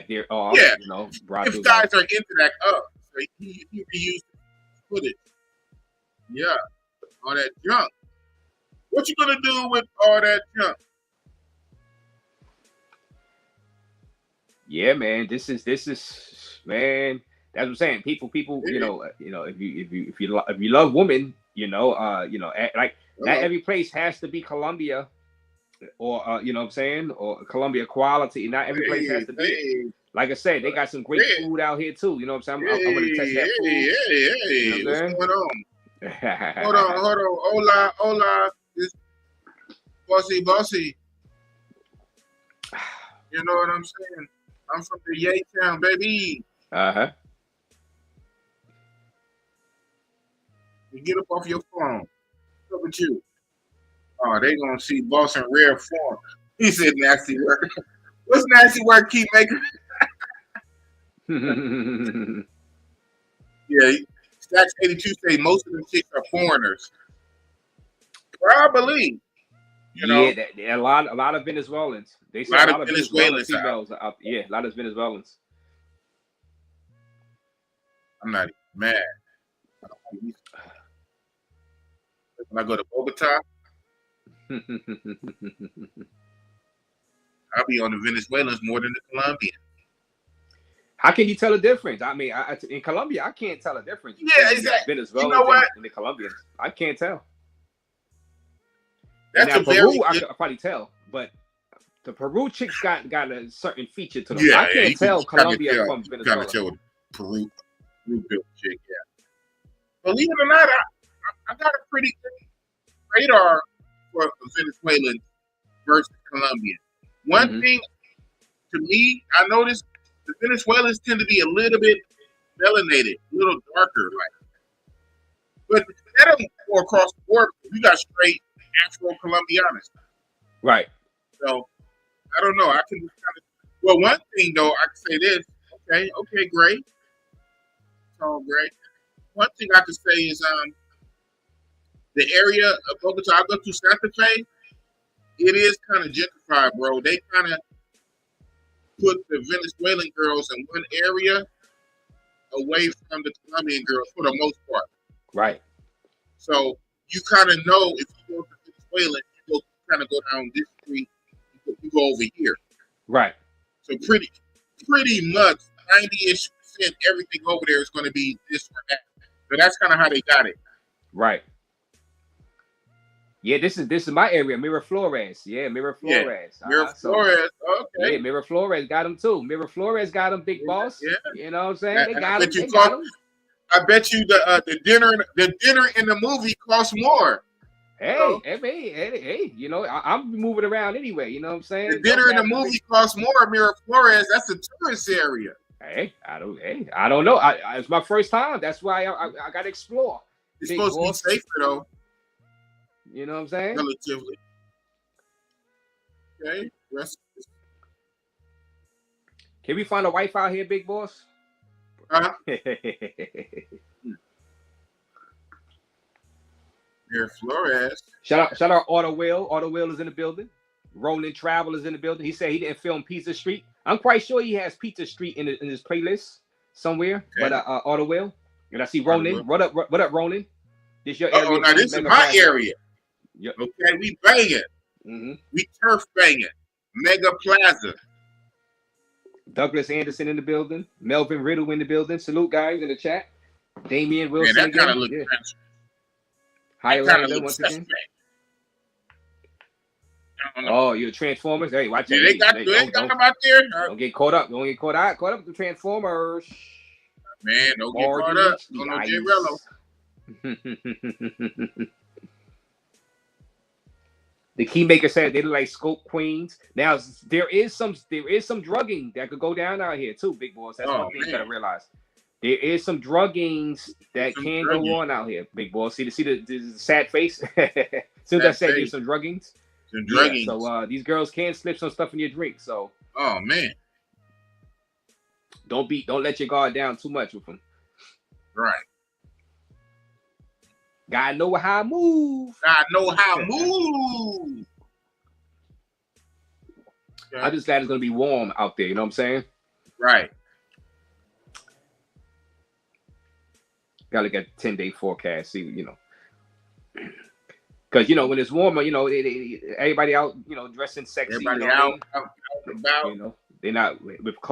there are, you know, brothels.
If guys are into that, so you can use footage. Yeah, all that junk. What you gonna do with all that junk?
Yeah, man. This is man. That's what I'm saying. People. You know. If you love women, like not every place has to be Colombia, or you know what I'm saying, or Colombia quality. Not every place has to be. Like I said, they got some great food out here too. You know what I'm saying? I'm gonna test that food.
What's going on? Hold on. Hola. This Bossy. You know what I'm saying? I'm from the Yay Town, baby.
Uh-huh.
You get up off your phone. Look at you. Oh, they gonna see Boss in rare form. He said nasty work. What's nasty work, Keymaker? Yeah, Stacks 82 say most of them chicks are foreigners. Probably. You know,
a lot of Venezuelans. They say a lot of Venezuelan females are out. Yeah, a lot of Venezuelans.
I'm not even mad. When I go to Bogota, I'll be on the Venezuelans more than the Colombians.
How can you tell the difference? I mean, in Colombia, I can't tell the difference.
Yeah, exactly.
Venezuelans
you know what?
And the Colombians. I can't tell.
That's
now, Peru, I can probably tell, but the Peru chicks got a certain feature to them.
Yeah,
I can't tell Colombia from Venezuela.
You tell with Peru built chick, yeah. Believe it or not, I got a pretty good radar for Venezuelan versus Colombian. One thing, to me, I noticed the Venezuelans tend to be a little bit melanated, a little darker, but that doesn't go across the board. You got straight Afro-Colombianas.
Right.
So, I don't know. I can just kind of... Well, one thing, though, I can say this. Okay, great. It's all great. One thing I can say is the area of Bogota, I go to Santa Fe, it is kind of gentrified, bro. They kind of put the Venezuelan girls in one area away from the Colombian girls for the most part.
Right. So
you kind of know if you go to Venezuela, you kind of go down this street, you go over here.
Right.
So pretty much 90-ish% everything over there is going to be this or that. So that's kind of how they got it.
Right. Yeah, this is my area, Miraflores. Yeah, Miraflores.
Yeah. Miraflores, okay.
Yeah, Miraflores got them too. Miraflores got them, big boss.
Yeah.
You know what I'm saying? They got them.
I bet you the dinner in the movie costs more.
Hey, you know, I'm moving around anyway. You know what I'm saying?
The dinner in the movie costs more. Miraflores, that's a tourist area.
I don't know. It's my first time. That's why I got to explore.
It's supposed to be safer though.
You know what I'm saying?
Relatively. Okay.
Can we find a wife out here, big boss?
Flores.
Shout out Auto Will. Auto Will is in the building. Ronin Travel is in the building. He said he didn't film Pizza Street. I'm quite sure he has Pizza Street in his playlist somewhere. Okay. But Auto Will. And I see Ronin. What up, Ronin? This your area?
Now this is my area. Yep. Okay, we banging.
Mm-hmm.
We turf banging. Mega Plaza.
Douglas Anderson in the building. Melvin Riddle in the building. Salute, guys, in the chat. Damian Wilson.
Man, that kind of looks
High Octane once again. Oh, you're Transformers. Hey, watch
out. They got them out there.
Don't get caught up. Don't get caught out. Caught up with the Transformers.
Man, don't get caught up. Don't know J-Rello.
The Keymaker said they look like scope queens. Now there is some drugging that could go down out here too, big boys. That's one thing you gotta realize. There is some druggings that can go on out here, big boy. See the sad face. Soon as I said there's some druggings.
Some druggings.
Yeah, so these girls can slip some stuff in your drink. So.
Oh man.
Don't let your guard down too much with them.
Right.
Gotta know how to move.
Gotta know how to move. Okay.
I'm just glad it's gonna be warm out there. You know what I'm saying?
Right.
Gotta look at the 10-day forecast. See, because when it's warmer, everybody out, dressing sexy.
Everybody out and about.
They're not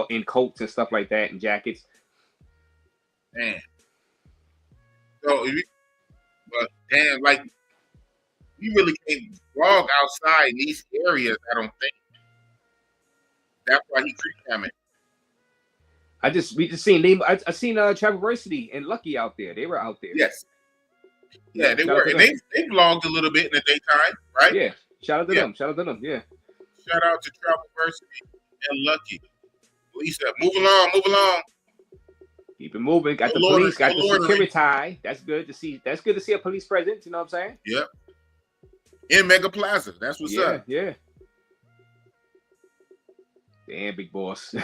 in coats and stuff like that and jackets.
Man. So, but damn, like you really can't vlog outside in these areas. I don't think. That's why he creep camming.
We just seen Lima. I seen Traversity and Lucky out there. They were out there.
Yes. Yeah, they were, and they vlogged a little bit in the daytime, right?
Yeah. Shout out to them. Shout out to them. Yeah.
Shout out to Traversity and Lucky. Police up. Move along.
Keep it moving. Got the police. Got the security. That's good to see. That's good to see a police presence. You know what I'm saying?
Yep. In Mega Plaza. That's what's up.
Yeah. Damn, big boss.
Then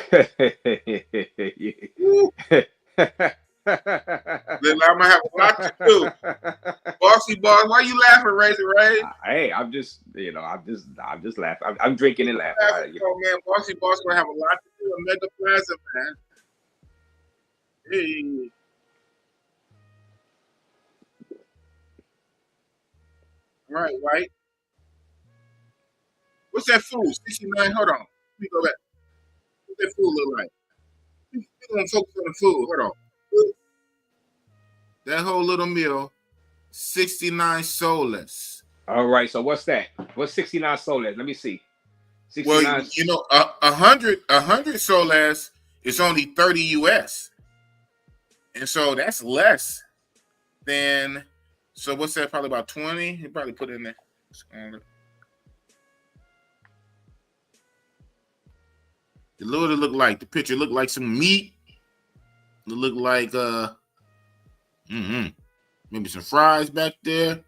I'm gonna have a lot to do. Bossy boss, why you laughing, Raze?
Hey, I'm just laughing. I'm drinking and laughing.
Man, Bossy boss gonna have a lot to do in Mega Plaza, man. Hey. Right. What's that food? 69. Hold on. Let me go back. What's that food look like? We're gonna focus on the food. Hold on. That whole little meal, 69 soles.
All right. So what's that? What's 69 soles? Let me see. 69.
Well, 100 soles is only 30 US. And so that's less than, so what's that? Probably about 20. You probably put in there. The little look like, the picture looked like some meat. It looked like maybe some fries back there.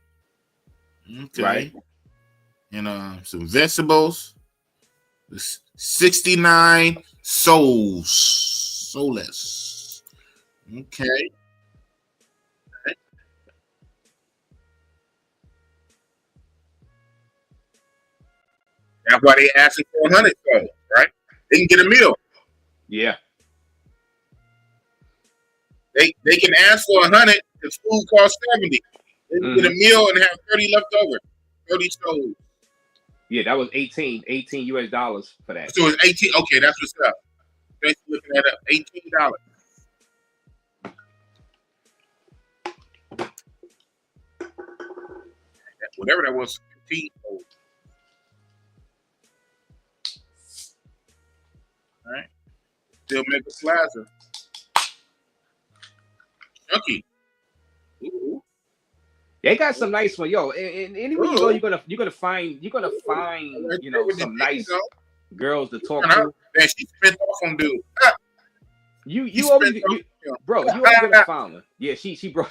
Okay. Right. And some vegetables. 69 soles. Okay. That's why they asking for 100 soles, right? They can get a meal.
Yeah.
They can ask for 100 because food costs 70. They can get a meal and have 30 left over. 30 soles.
Yeah, that was 18 US dollars for that.
So it's 18. Okay, that's what's up. Thanks for looking that up. $18. Whatever that was, 15. All right. Still Mega Plaza. Chunky. Ooh.
They got some nice one, yo. And anywhere you go, you're gonna find some nice girls to talk to.
Man, she spent off on dude.
You always gonna find her. Yeah, she bro.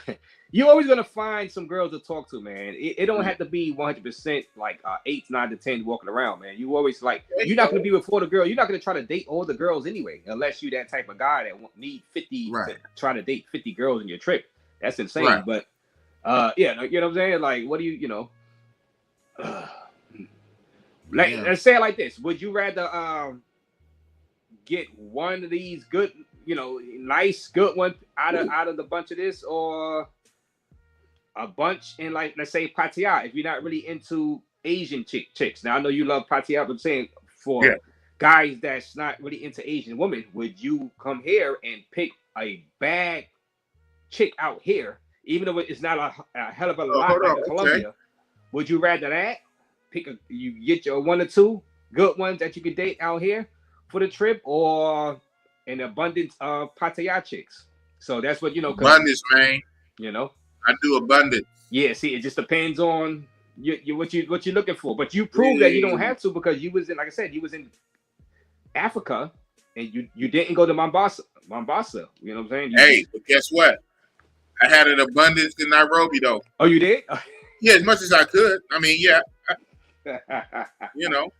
You always gonna find some girls to talk to, man. It don't have to be 100% like 8, 9 to 10 walking around, man. You always you're not gonna be with 40 girls. You're not gonna try to date all the girls anyway, unless you that type of guy that need 50 to try to date 50 girls in your trip. That's insane. Right. But yeah, you know what I'm saying? Like, what do you let's say it like this: would you rather get one of these good, nice good one out of the bunch of this, or a bunch in, like, let's say Pattaya, if you're not really into Asian chicks? Now I know you love Pattaya, but I'm saying for guys that's not really into Asian women, would you come here and pick a bad chick out here, even though it's not a hell of a lot like Colombia? Would you rather that? You get your 1 or 2 good ones that you can date out here for the trip, or an abundance of Pattaya chicks? So that's what,
abundance, man. I do abundance.
Yeah, see, it just depends on what you're looking for. But you prove that you don't have to, because you was in, like I said, you was in Africa, and you didn't go to Mombasa. Mombasa. You know what I'm saying?
Hey, but guess what? I had an abundance in Nairobi though.
Oh, you did?
Yeah, as much as I could. I mean, yeah, you know,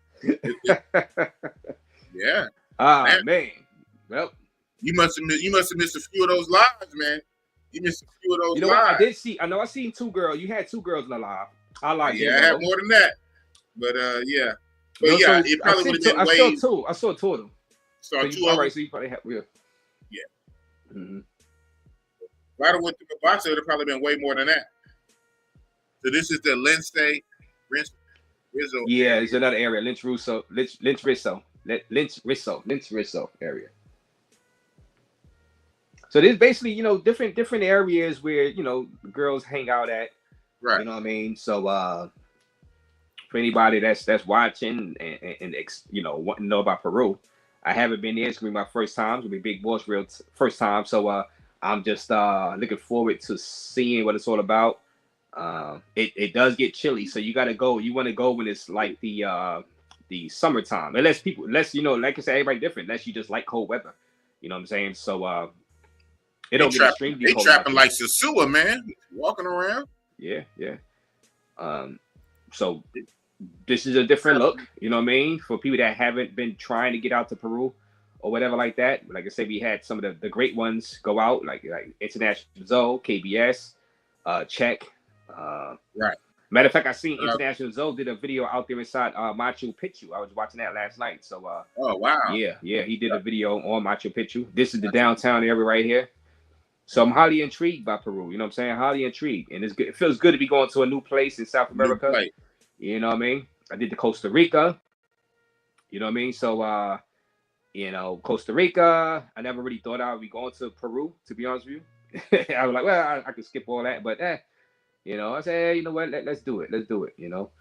yeah.
Man. Well,
you must have missed a few of those lives, man. You missed a few of those
you know
lives.
what? I did see. I know I seen 2 girls. You had 2 girls in the live. I like.
Yeah, I had more than that. But yeah. But
you
yeah,
know, so
it probably would have been way.
I saw 2 of them.
Saw
So
2
all
of
right,
them.
so you probably have. Yeah.
Yeah. If I'd have went to the box, it would have probably been way more than that. So this is the Rizzo.
Yeah, it's another area. Lynch Rizzo area. So there's basically, you know, different areas where, you know, girls hang out at.
Right.
You know what I mean? So for anybody that's watching and you know, wanting to know about Peru, I haven't been there. It's gonna be my first time. It's gonna be Big Boss first time. So I'm just looking forward to seeing what it's all about. It does get chilly, so you gotta go. You want to go when it's like the summertime. Unless you know, like I said, everybody different. Unless you just like cold weather. You know what I'm saying? So it don't get extremely cold.
They trapping like Sasua, man, walking around.
Yeah. So this is a different look. You know what I mean? For people that haven't been trying to get out to Peru or whatever like that. Like I said, we had some of the great ones go out, like International Zoo, KBS, Check.
Right.
Matter of fact, I seen International Zoo did a video out there inside Machu Picchu. I was watching that last night. So
oh wow.
Yeah, he did a video on Machu Picchu. This is the downtown area right here. So I'm highly intrigued by Peru. You know what I'm saying? Highly intrigued. And it feels good to be going to a new place in South America. You know what I mean? I did the Costa Rica. You know what I mean? So you know, Costa Rica, I never really thought I would be going to Peru, to be honest with you. I was like, well, I could skip all that, but you know, I said, hey, you know what? Let's do it. Let's do it. You know.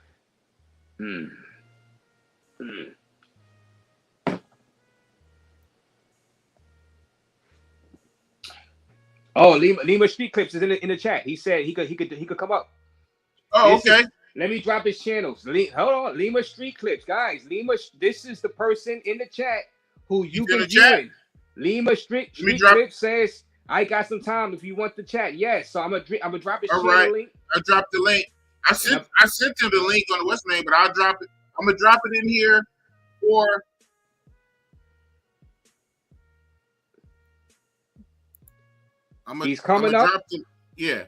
Oh, Lima Street Clips is in the chat. He said he could come up.
Oh, okay.
Let me drop his channels. Hold on, Lima Street Clips, guys. This is the person in the chat who you've been viewing. Lima Street Clips says, I got some time if you want the chat. Yes, so I'm gonna drop his channel link.
I dropped the link. I sent him the link on the what's name, but I'll drop it. I'm gonna drop it in here for.
He's coming up.
Yeah,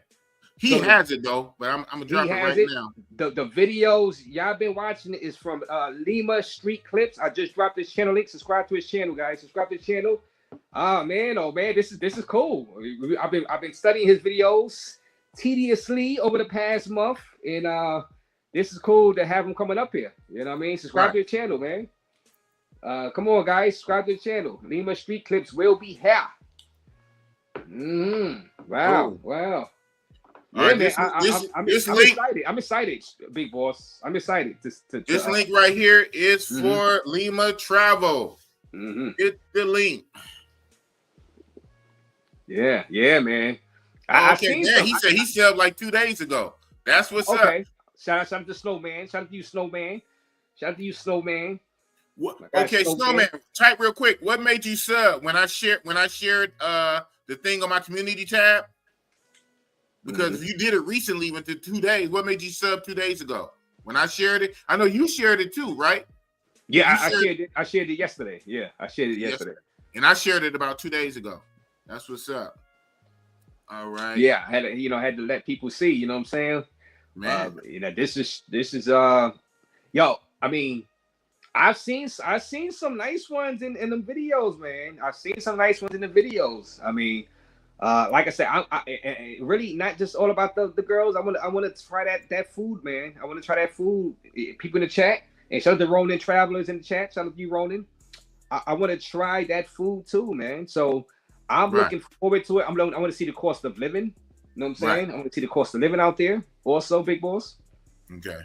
he has it though, but I'm gonna drop it right now.
The videos y'all been watching is from Lima Street Clips. I just dropped his channel link. Subscribe to his channel, guys. Subscribe to his channel. Oh man, this is cool. I've been studying his videos tediously over the past month, and this is cool to have him coming up here. You know what I mean? Subscribe to his channel, man. Come on, guys, subscribe to the channel. Lima Street Clips will be here. Wow.
All
Yeah,
right,
man, I'm excited. I'm excited, Big Boss. I'm excited to
this link right here is for Lima Travel. Hit the link.
Yeah, man.
Okay, yeah, he said he said like 2 days ago. That's what's up.
Shout out to Snowman. Shout out to you, Snowman.
Okay, Snowman, type real quick. What made you sub when I shared the thing on my community tab? Because you did it recently within 2 days. What made you sub 2 days ago? When I shared it, I know you shared it too, right?
Yeah, I shared it yesterday. Yeah, I shared it yesterday.
And I shared it about 2 days ago. That's what's up. All right.
Yeah, I had to let people see, you know what I'm saying?
Man.
You know, this is yo, I mean, I've seen some nice ones in the videos, man. I've seen some nice ones in the videos. I mean, like I said, I really not just all about the girls. I want to try that food, man. I want to try that food. People in the chat, and shout out to Ronin Travelers in the chat. Shout out to you, Ronin. I want to try that food too, man. So I'm looking forward to it. I want to see the cost of living. You know what I'm saying? I want to see the cost of living out there. Also, Big Boss.
Okay.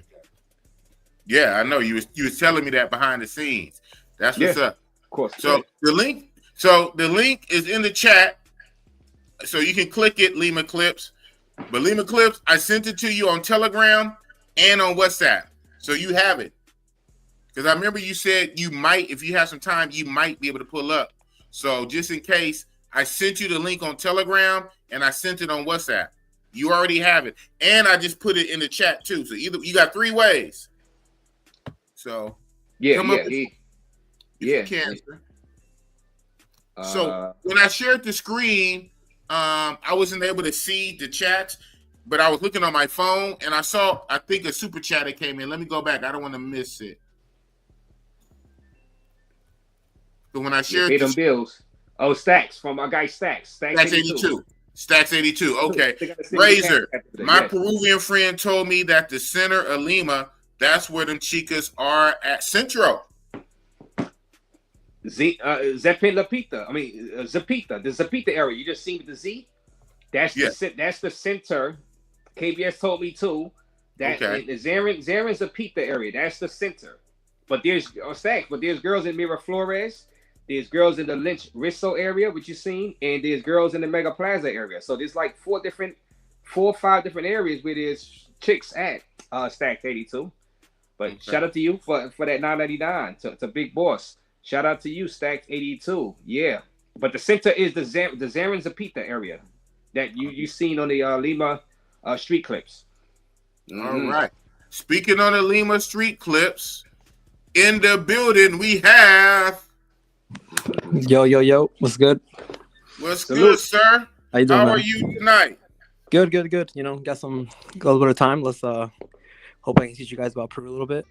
Yeah, I know you was telling me that behind the scenes. That's what's up.
Of course.
So the link is in the chat. So you can click it, Lima Clips. But Lima Clips, I sent it to you on Telegram and on WhatsApp. So you have it. Because I remember you said you might, if you have some time, you might be able to pull up. So just in case, I sent you the link on Telegram, and I sent it on WhatsApp. You already have it, and I just put it in the chat too. So either you got 3 ways. So come up if you can. So when I shared the screen, I wasn't able to see the chat, but I was looking on my phone, and I saw, I think, a super chat that came in. Let me go back. I don't want to miss it. So when I shared
pay them bills. Oh, Stacks from our guy Stacks.
Stacks 82. Stacks 82. Okay. Razor, my Peruvian friend told me that the center of Lima, that's where them chicas are at Centro.
Zapita. I mean, Zapita. The Zapita area. You just seen the Z? That's the center. KBS told me too. That the Zarin Zapita area. That's the center. But there's Stacks. But there's girls in Miraflores. There's girls in the Lynch Risso area, which you've seen, and there's girls in the Mega Plaza area. So there's like 4 or 5 different areas where there's chicks at Stacks 82. But shout out to you for that $9.99 to Big Boss. Shout out to you, Stacks 82. Yeah. But the center is the Zarin Zapita area that you seen on the Lima street clips.
All right. Speaking on the Lima street clips, in the building we have.
Yo, what's good?
What's good, sir?
How you doing,
How
man?
are you tonight?
Good. You know, got a little bit of time. Let's hope I can teach you guys about Peru a little bit.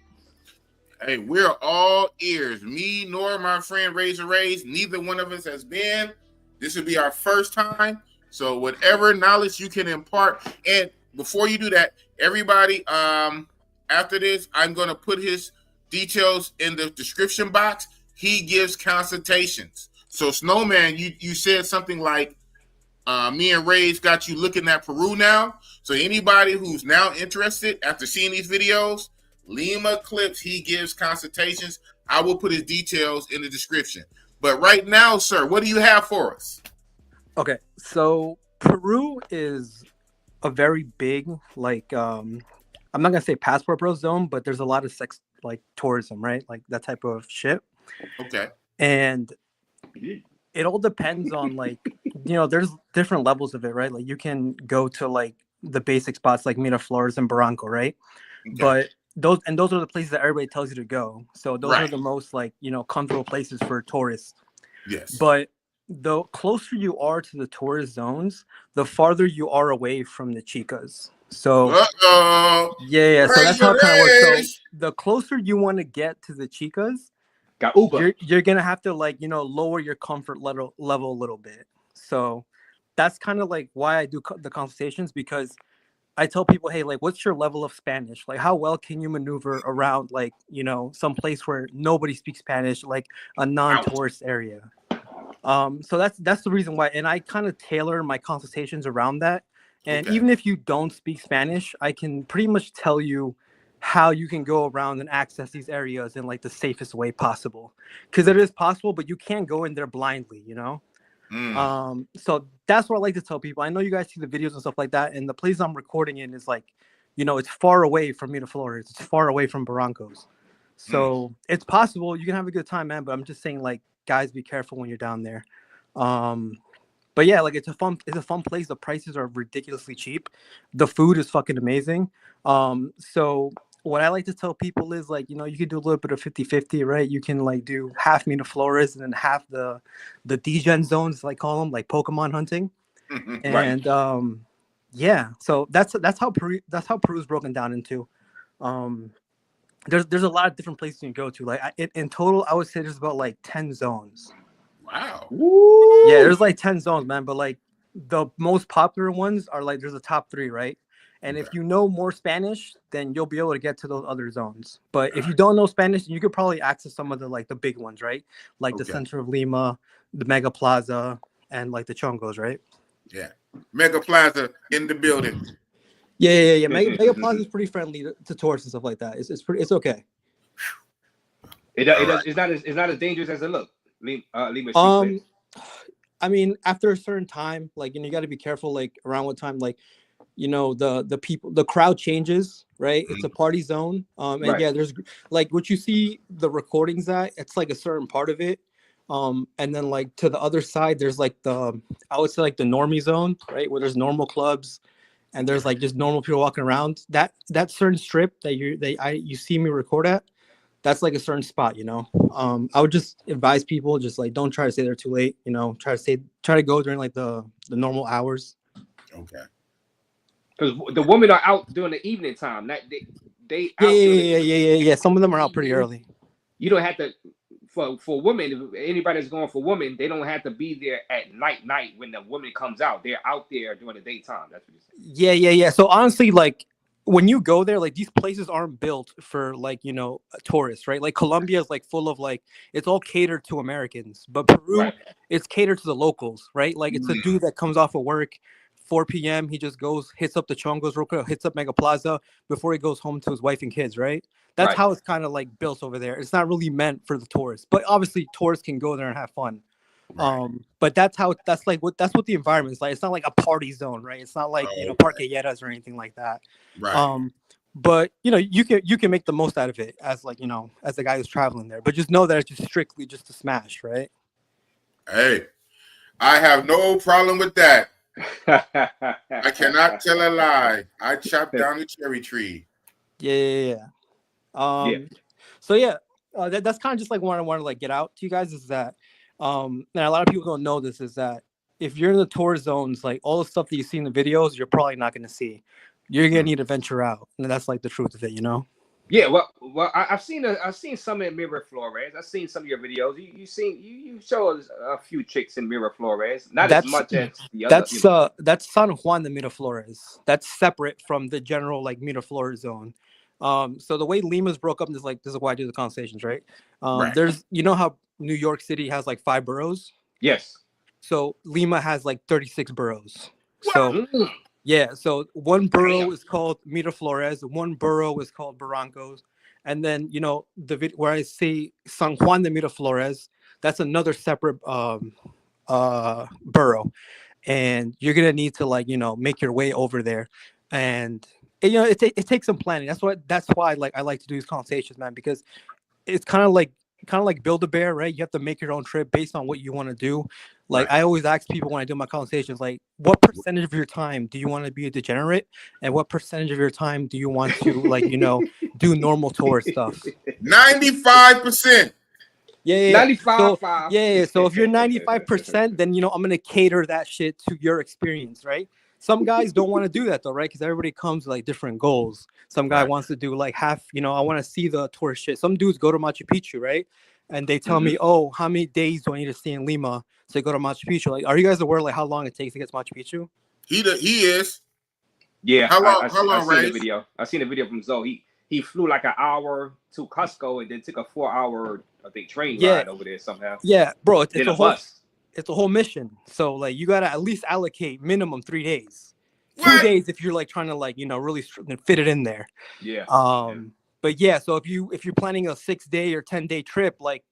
Hey, we're all ears. Me nor my friend Raze, neither one of us has been. This will be our first time. So whatever knowledge you can impart. And before you do that, everybody, after this, I'm going to put his details in the description box. He gives consultations. So Snowman, you said something like, me and Raze got you looking at Peru now. So anybody who's now interested after seeing these videos, Lima clips, he gives consultations. I will put his details in the description. But right now, sir, what do you have for us?
Okay, so Peru is a very big, like, I'm not gonna say passport bro zone, but there's a lot of sex, like tourism, right? Like that type of shit.
Okay.
And it all depends on, like, you know, there's different levels of it, right? Like you can go to like the basic spots like Miraflores and Barranco, right? Okay. But those are the places that everybody tells you to go. So those are the most, like, you know, comfortable places for tourists.
Yes.
But the closer you are to the tourist zones, the farther you are away from the chicas. So yeah. So that's how it kind of works. So the closer you want to get to the chicas, you're gonna have to, like, you know, lower your comfort level a little bit. So that's kind of like why I do the consultations, because I tell people, hey, like, what's your level of Spanish? Like, how well can you maneuver around, like, you know, some place where nobody speaks Spanish, like a non-tourist area? So that's the reason why. And I kind of tailor my consultations around that. And even if you don't speak Spanish, I can pretty much tell you how you can go around and access these areas in like the safest way possible. Because it is possible, but you can't go in there blindly, you know? So that's what I like to tell people. I know you guys see the videos and stuff like that, and the place I'm recording in is, like, you know, it's far away from Miraflores, it's far away from Barrancos. So it's possible you can have a good time, man, but I'm just saying, like, guys, be careful when you're down there. But yeah, like, it's a fun place. The prices are ridiculously cheap. The food is fucking amazing. So what I like to tell people is, like, you know, you can do a little bit of 50-50, right? You can, like, do half Miraflores and then half the degen zones, like, call them, like Pokemon hunting. And yeah, so that's how Peru's broken down into. There's a lot of different places you can go to. Like, in total, I would say there's about like 10 zones.
Wow.
Woo! Yeah, there's like 10 zones, man. But like the most popular ones are, like, there's a top 3, right? And if you know more Spanish, then you'll be able to get to those other zones. But if you don't know Spanish, you could probably access some of the, like, the big ones, right? Like the center of Lima, the Mega Plaza, and like the Chongos, right?
Yeah. Mega Plaza in the building.
Yeah. Mega Plaza is pretty friendly to tourists and stuff like that. It's okay.
It's not as dangerous as it looks. Lima.
I mean, after a certain time, like, you know, you got to be careful, like, around what time, like, you know, the crowd changes, right? It's a party zone. And yeah, there's, like, what you see the recordings at, it's like a certain part of it And then like to the other side, there's like I would say like the normie zone, right, where there's normal clubs, and there's like just normal people walking around. That certain strip that you see me record at, that's like a certain spot, you know. I would just advise people just like don't try to stay there too late, you know. Try to go during like the normal hours.
Okay.
Because the women are out during the evening time. That they
yeah. Some of them are out pretty early.
You don't have to for women. If anybody that's going for women, they don't have to be there at night when the woman comes out. They're out there during the daytime. That's what you're saying.
Yeah. So honestly, like when you go there, like these places aren't built for like, you know, tourists, right? Like Colombia is like full of like, it's all catered to Americans, but Peru, it's catered to the locals, right? Like it's a dude that comes off of work 4 p.m. He just goes, hits up the chongos real quick, hits up Mega Plaza before he goes home to his wife and kids, right? That's how it's kind of like built over there. It's not really meant for the tourists, but obviously tourists can go there and have fun. But that's what the environment is like. It's not like a party zone, right? It's not like you know parqueyeras or anything like that.
Right.
But you know you can make the most out of it as like, you know, as the guy who's traveling there. But just know that it's just strictly just to smash, right?
Hey, I have no problem with that. I cannot tell a lie. I chopped down the cherry tree.
Yeah. So yeah, that's kind of just like what I want to like get out to you guys is that, and a lot of people don't know this, is that if you're in the tour zones, like all the stuff that you see in the videos, you're probably not going to see. You're gonna need to venture out, and that's like the truth of it, you know.
Yeah, well, I've seen some in Miraflores. I've seen some of your videos. You show us a few chicks in Miraflores, not as much as the other.
That's San Juan de Miraflores. That's separate from the general like Miraflores zone. So the way Lima's broke up is like, this is why I do the conversations, right? There's, you know how New York City has like 5 boroughs.
Yes.
So Lima has like 36 boroughs. So yeah, so one borough is called Miraflores, one borough is called Barrancos, and then, you know, where I say San Juan de Miraflores, that's another separate borough, and you're gonna need to like, you know, make your way over there, and you know it takes some planning. That's why like I like to do these conversations, man, because it's kind of like Build-A-Bear, right? You have to make your own trip based on what you want to do. Like I always ask people when I do my conversations, like, what percentage of your time do you want to be a degenerate, and what percentage of your time do you want to like, you know, do normal tour stuff?
95%.
Yeah.
95.
So if you're 95%, then, you know, I'm gonna cater that shit to your experience, right? Some guys don't want to do that though, right? Because everybody comes with like different goals. Some guy wants to do like half, you know, I want to see the tourist shit. Some dudes go to Machu Picchu, right? And they tell me, oh, how many days do I need to stay in Lima to go to Machu Picchu? Like, are you guys aware like how long it takes to get to Machu Picchu?
He is.
Yeah.
How long,
Raze? I seen a video from Zoe. He flew like an hour to Cusco and then took a 4-hour, I think, train ride over there somehow.
Yeah, bro, it's a whole
bus.
It's a whole mission. So like you gotta at least allocate minimum 3 days.
What?
2 days if you're like trying to like, you know, really fit it in there.
Yeah.
But yeah, so if you're planning a 6-day or 10-day trip, like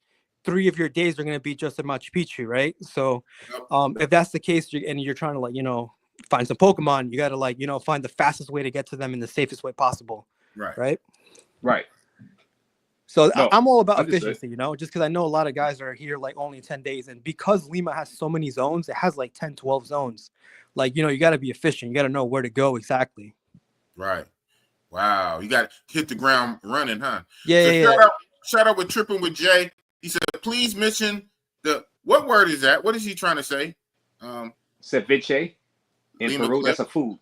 3 of your days are gonna be just in Machu Picchu, right? So if that's the case, and you're trying to like, you know, find some Pokemon, you gotta like, you know, find the fastest way to get to them in the safest way possible. Right. So I'm all about efficiency, you know, just because I know a lot of guys are here like only 10 days. And because Lima has so many zones, it has like 10, 12 zones. Like, you know, you got to be efficient. You got to know where to go exactly.
Right. Wow. You got to hit the ground running, huh?
Yeah.
Shout out with Tripping with Jay. He said, please mention what word is that? What is he trying to say?
Ceviche. In Peru, that's a food.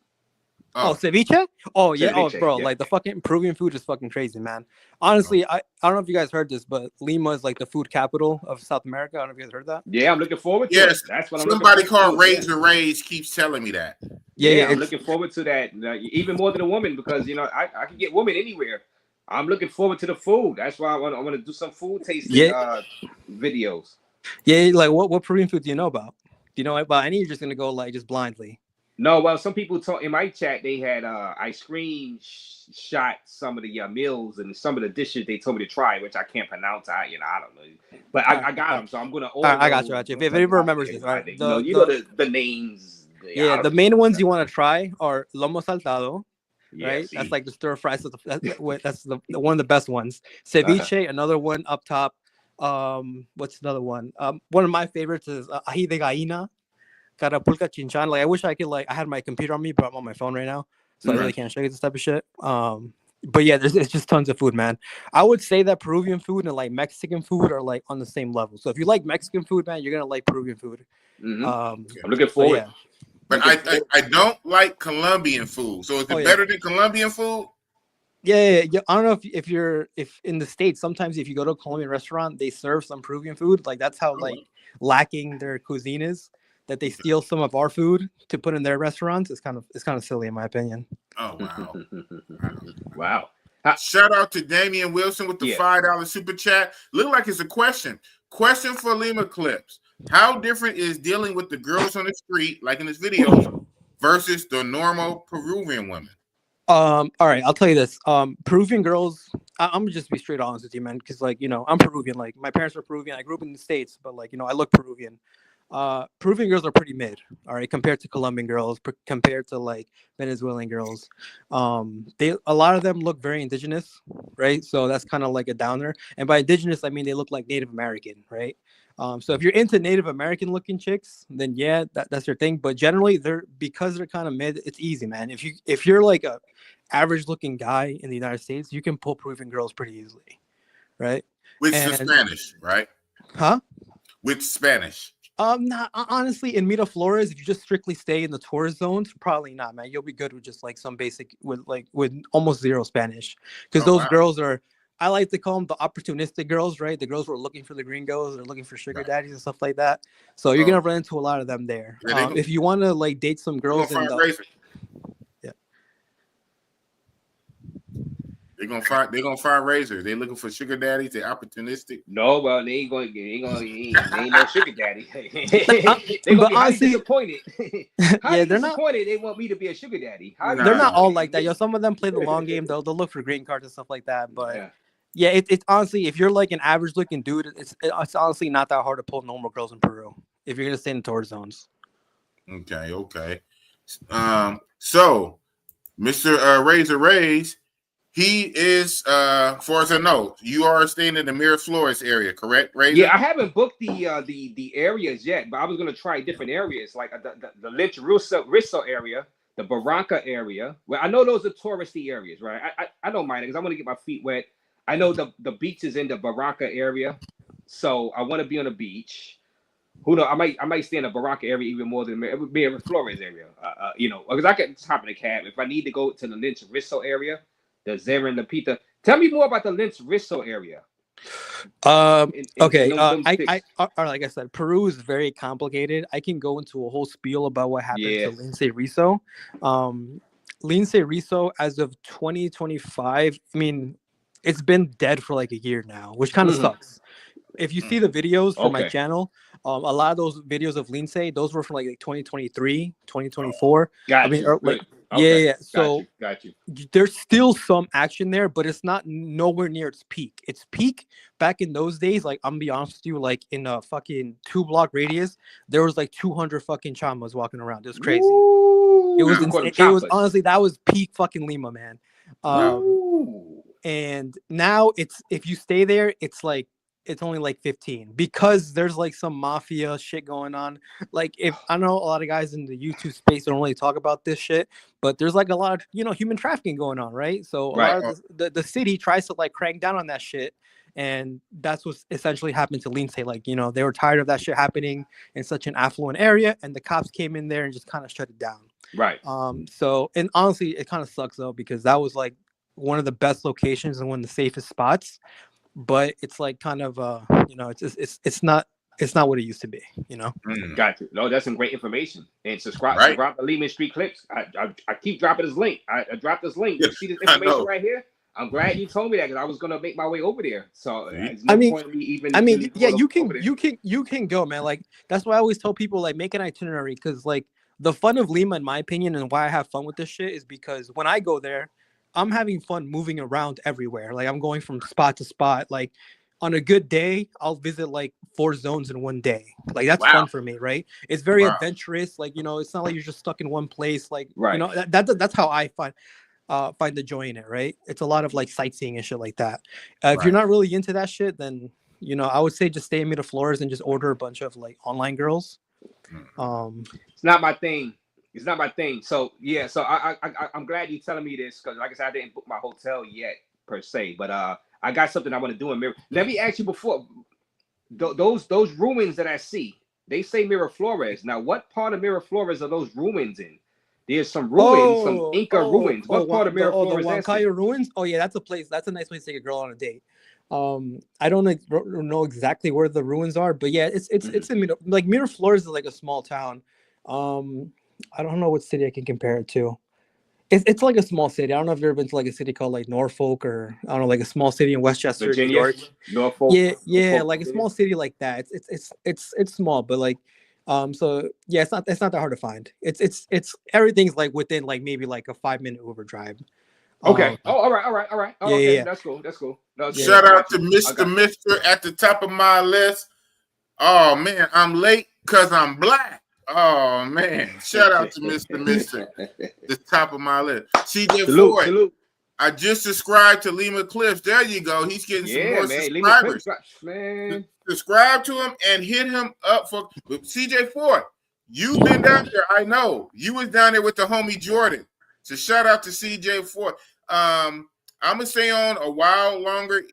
Oh, ceviche? Oh, yeah.
Ceviche,
oh, bro, like the fucking Peruvian food is fucking crazy, man. Honestly, I don't know if you guys heard this, but Lima is like the food capital of South America. I don't know if you guys heard that.
Yeah, I'm looking forward to it. That's what
somebody called Raze keeps telling me that.
Yeah, I'm looking forward to that. Even more than a woman, because, you know, I can get women anywhere. I'm looking forward to the food. That's why I want to do some food tasting videos.
Yeah, like what Peruvian food do you know about? Do you know about any? You're just gonna go like just blindly.
No, well, some people talk in my chat. They had ice cream shot some of the meals and some of the dishes they told me to try, which I can't pronounce. I don't know, but I got them, so I'm gonna order.
I got you. If anybody remembers this, right?
You know the names.
The main ones you want to try are lomo saltado, right? That's like the stir fry. That's one of the best ones. Ceviche, another one up top. What's another one? One of my favorites is ají de gallina, carapulca chinchan. Like I wish I could I had my computer on me, but I'm on my phone right now, so I really can't show you this type of shit. But yeah, it's just tons of food, man. I would say that Peruvian food and like Mexican food are like on the same level. So if you like Mexican food, man, you're gonna like Peruvian food.
I'm looking forward.
Yeah.
But I don't like Colombian food. So is it better than Colombian food?
Yeah. I don't know if in the States, sometimes if you go to a Colombian restaurant, they serve some Peruvian food. Like that's how lacking their cuisine is, that they steal some of our food to put in their restaurants. It's kind of silly in my opinion.
Oh wow.
Wow.
Shout out to Damian Wilson with the $5 super chat. Look like it's a question. Question for Lima Clips. How different is dealing with the girls on the street, like in this video, versus the normal Peruvian women?
All right, I'll tell you this. Peruvian girls, I'm gonna just be straight honest with you, man, because I'm Peruvian. Like my parents are Peruvian. I grew up in the States, but I look Peruvian. Peruvian girls are pretty mid, all right, compared to Colombian girls, compared to like Venezuelan girls. A lot of them look very indigenous, right? So that's kind of like a downer. And by indigenous, I mean they look like Native American, right? So if you're into Native American looking chicks, then yeah, that's your thing. But generally, because they're kind of mid, it's easy, man. If you're like a average looking guy in the United States, you can pull Peruvian girls pretty easily, right?
With the Spanish, right?
Huh?
With Spanish.
Not honestly, in Miraflores, if you just strictly stay in the tourist zones, probably not, man. You'll be good with just like some basic with almost zero Spanish, because those girls are. I like to call them the opportunistic girls, right? The girls who are looking for the gringos, they're looking for sugar daddies and stuff like that. So you're gonna run into a lot of them there. If you want to like date some girls in the,
They're gonna find razors. They're looking for sugar daddies. They're opportunistic.
No, well, they ain't no sugar daddy. They're gonna be highly disappointed. They're disappointed. They want me to be a sugar daddy.
They're not all like that. Some of them play the long game. They'll look for green cards and stuff like that. But it's honestly, if you're like an average looking dude, it's honestly not that hard to pull normal girls in Peru if you're gonna stay in the tourist zones.
Okay. So, Mr. Razor Raze. He is, far as I know, you are staying in the Miraflores area, correct, Razor?
Yeah, I haven't booked the areas yet, but I was gonna try different areas, like the Lynch Risso area, the Barranca area. Well, I know those are touristy areas, right? I don't mind it because I want to get my feet wet. I know the beach is in the Barranca area, so I want to be on the beach. Who knows? I might stay in the Barranca area even more than Miraflores area. Because I can hop in a cab if I need to go to the Lynch Risso area. The Zera and the Pita. Tell me more about the Lynch Risso area.
Okay. Like I said, Peru is very complicated. I can go into a whole spiel about what happened to Lince Risso. Lince Risso, as of 2025, I mean, it's been dead for like a year now, which kind of sucks. If you see the videos from my channel, a lot of those videos of Lince, those were from like 2023, 2024. So
got you.
There's still some action there, but it's not nowhere near its peak. Its peak back in those days, like I'm gonna be honest with you, like in a fucking 2-block radius, there was like 200 fucking chamas walking around. It was crazy. It was honestly, that was peak fucking Lima, man. And now if you stay there, it's only like 15 because there's like some mafia shit going on. Like I know a lot of guys in the YouTube space don't really talk about this shit, but there's like a lot of, human trafficking going on, right? So a lot of the city tries to like crank down on that shit. And that's what essentially happened to Lince. Like, they were tired of that shit happening in such an affluent area, and the cops came in there and just kind of shut it down.
Right.
So, and honestly, it kind of sucks though, because that was like one of the best locations and one of the safest spots. But it's like kind of it's not what it used to be,
Got you. No, that's some great information. And subscribe to Lehman Street Clips. I keep dropping this link. I dropped this link. You see this information right here? I'm glad you told me that because I was gonna make my way over there. So
you can go, man. Like that's why I always tell people like make an itinerary, because like the fun of Lima, in my opinion, and why I have fun with this shit is because when I go there, I'm having fun moving around everywhere. Like I'm going from spot to spot. Like on a good day, I'll visit like 4 zones in one day. Like that's fun for me, right? It's very adventurous. Like, it's not like you're just stuck in one place. Like, that's how I find the joy in it, right? It's a lot of like sightseeing and shit like that. If you're not really into that shit, then I would say just stay in Miraflores and just order a bunch of like online girls.
It's not my thing. It's not my thing. So yeah, so I'm glad you're telling me this because, like I said, I didn't book my hotel yet per se, but I got something I want to do in Mirror. Let me ask you before those ruins that I see. They say Miraflores. Now, what part of Miraflores are those ruins in? There's some ruins, some Inca ruins. What part of Miraflores?
The Huancayo ruins. Oh yeah, that's a place. That's a nice place to take a girl on a date. I don't know exactly where the ruins are, but yeah, it's in like Miraflores is like a small town. I don't know what city I can compare it to. It's like a small city. I don't know if you've ever been to like a city called like Norfolk or I don't know, like a small city in Westchester,
Virginia,
New York.
Norfolk.
Yeah,
Norfolk,
like a small city like that. It's small, but like so yeah, it's not that hard to find. It's everything's like within like maybe like a 5-minute Uber drive.
Okay. All right.
Yeah,
okay,
yeah.
That's cool. No,
Shout out to Mr. Mister at the top of my list. Oh man, I'm late because I'm black. Oh man, shout out to Mr. Mister, the top of my list. CJ Ford.
Salute.
I just subscribed to Lima Clips. There you go. He's getting some more subscribers.
Man.
Subscribe to him and hit him up for CJ Ford. You've been down there. I know. You was down there with the homie Jordan. So shout out to CJ Ford. I'm gonna stay on a while longer.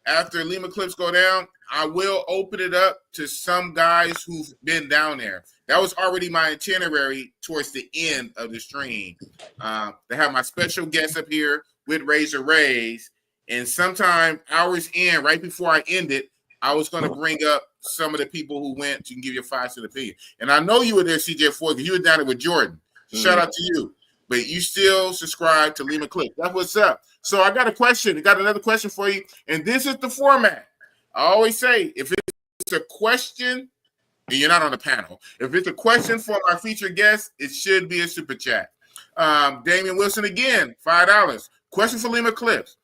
After Lima Clips go down, I will open it up to some guys who've been down there. That was already my itinerary towards the end of the stream. They have my special guest up here with Raze, and sometime hours in, right before I end it, I was going to bring up some of the people who went to give you a 5-cent opinion. And I know you were there, CJ Ford, because you were down there with Jordan. Shout out to you. But you still subscribe to Lima Clip. That's what's up. So I got a question. I got another question for you. And this is the format. I always say, if it's a question, and you're not on the panel, if it's a question for my featured guest, it should be a super chat. Damian Wilson again, $5. Question for Lima Clips.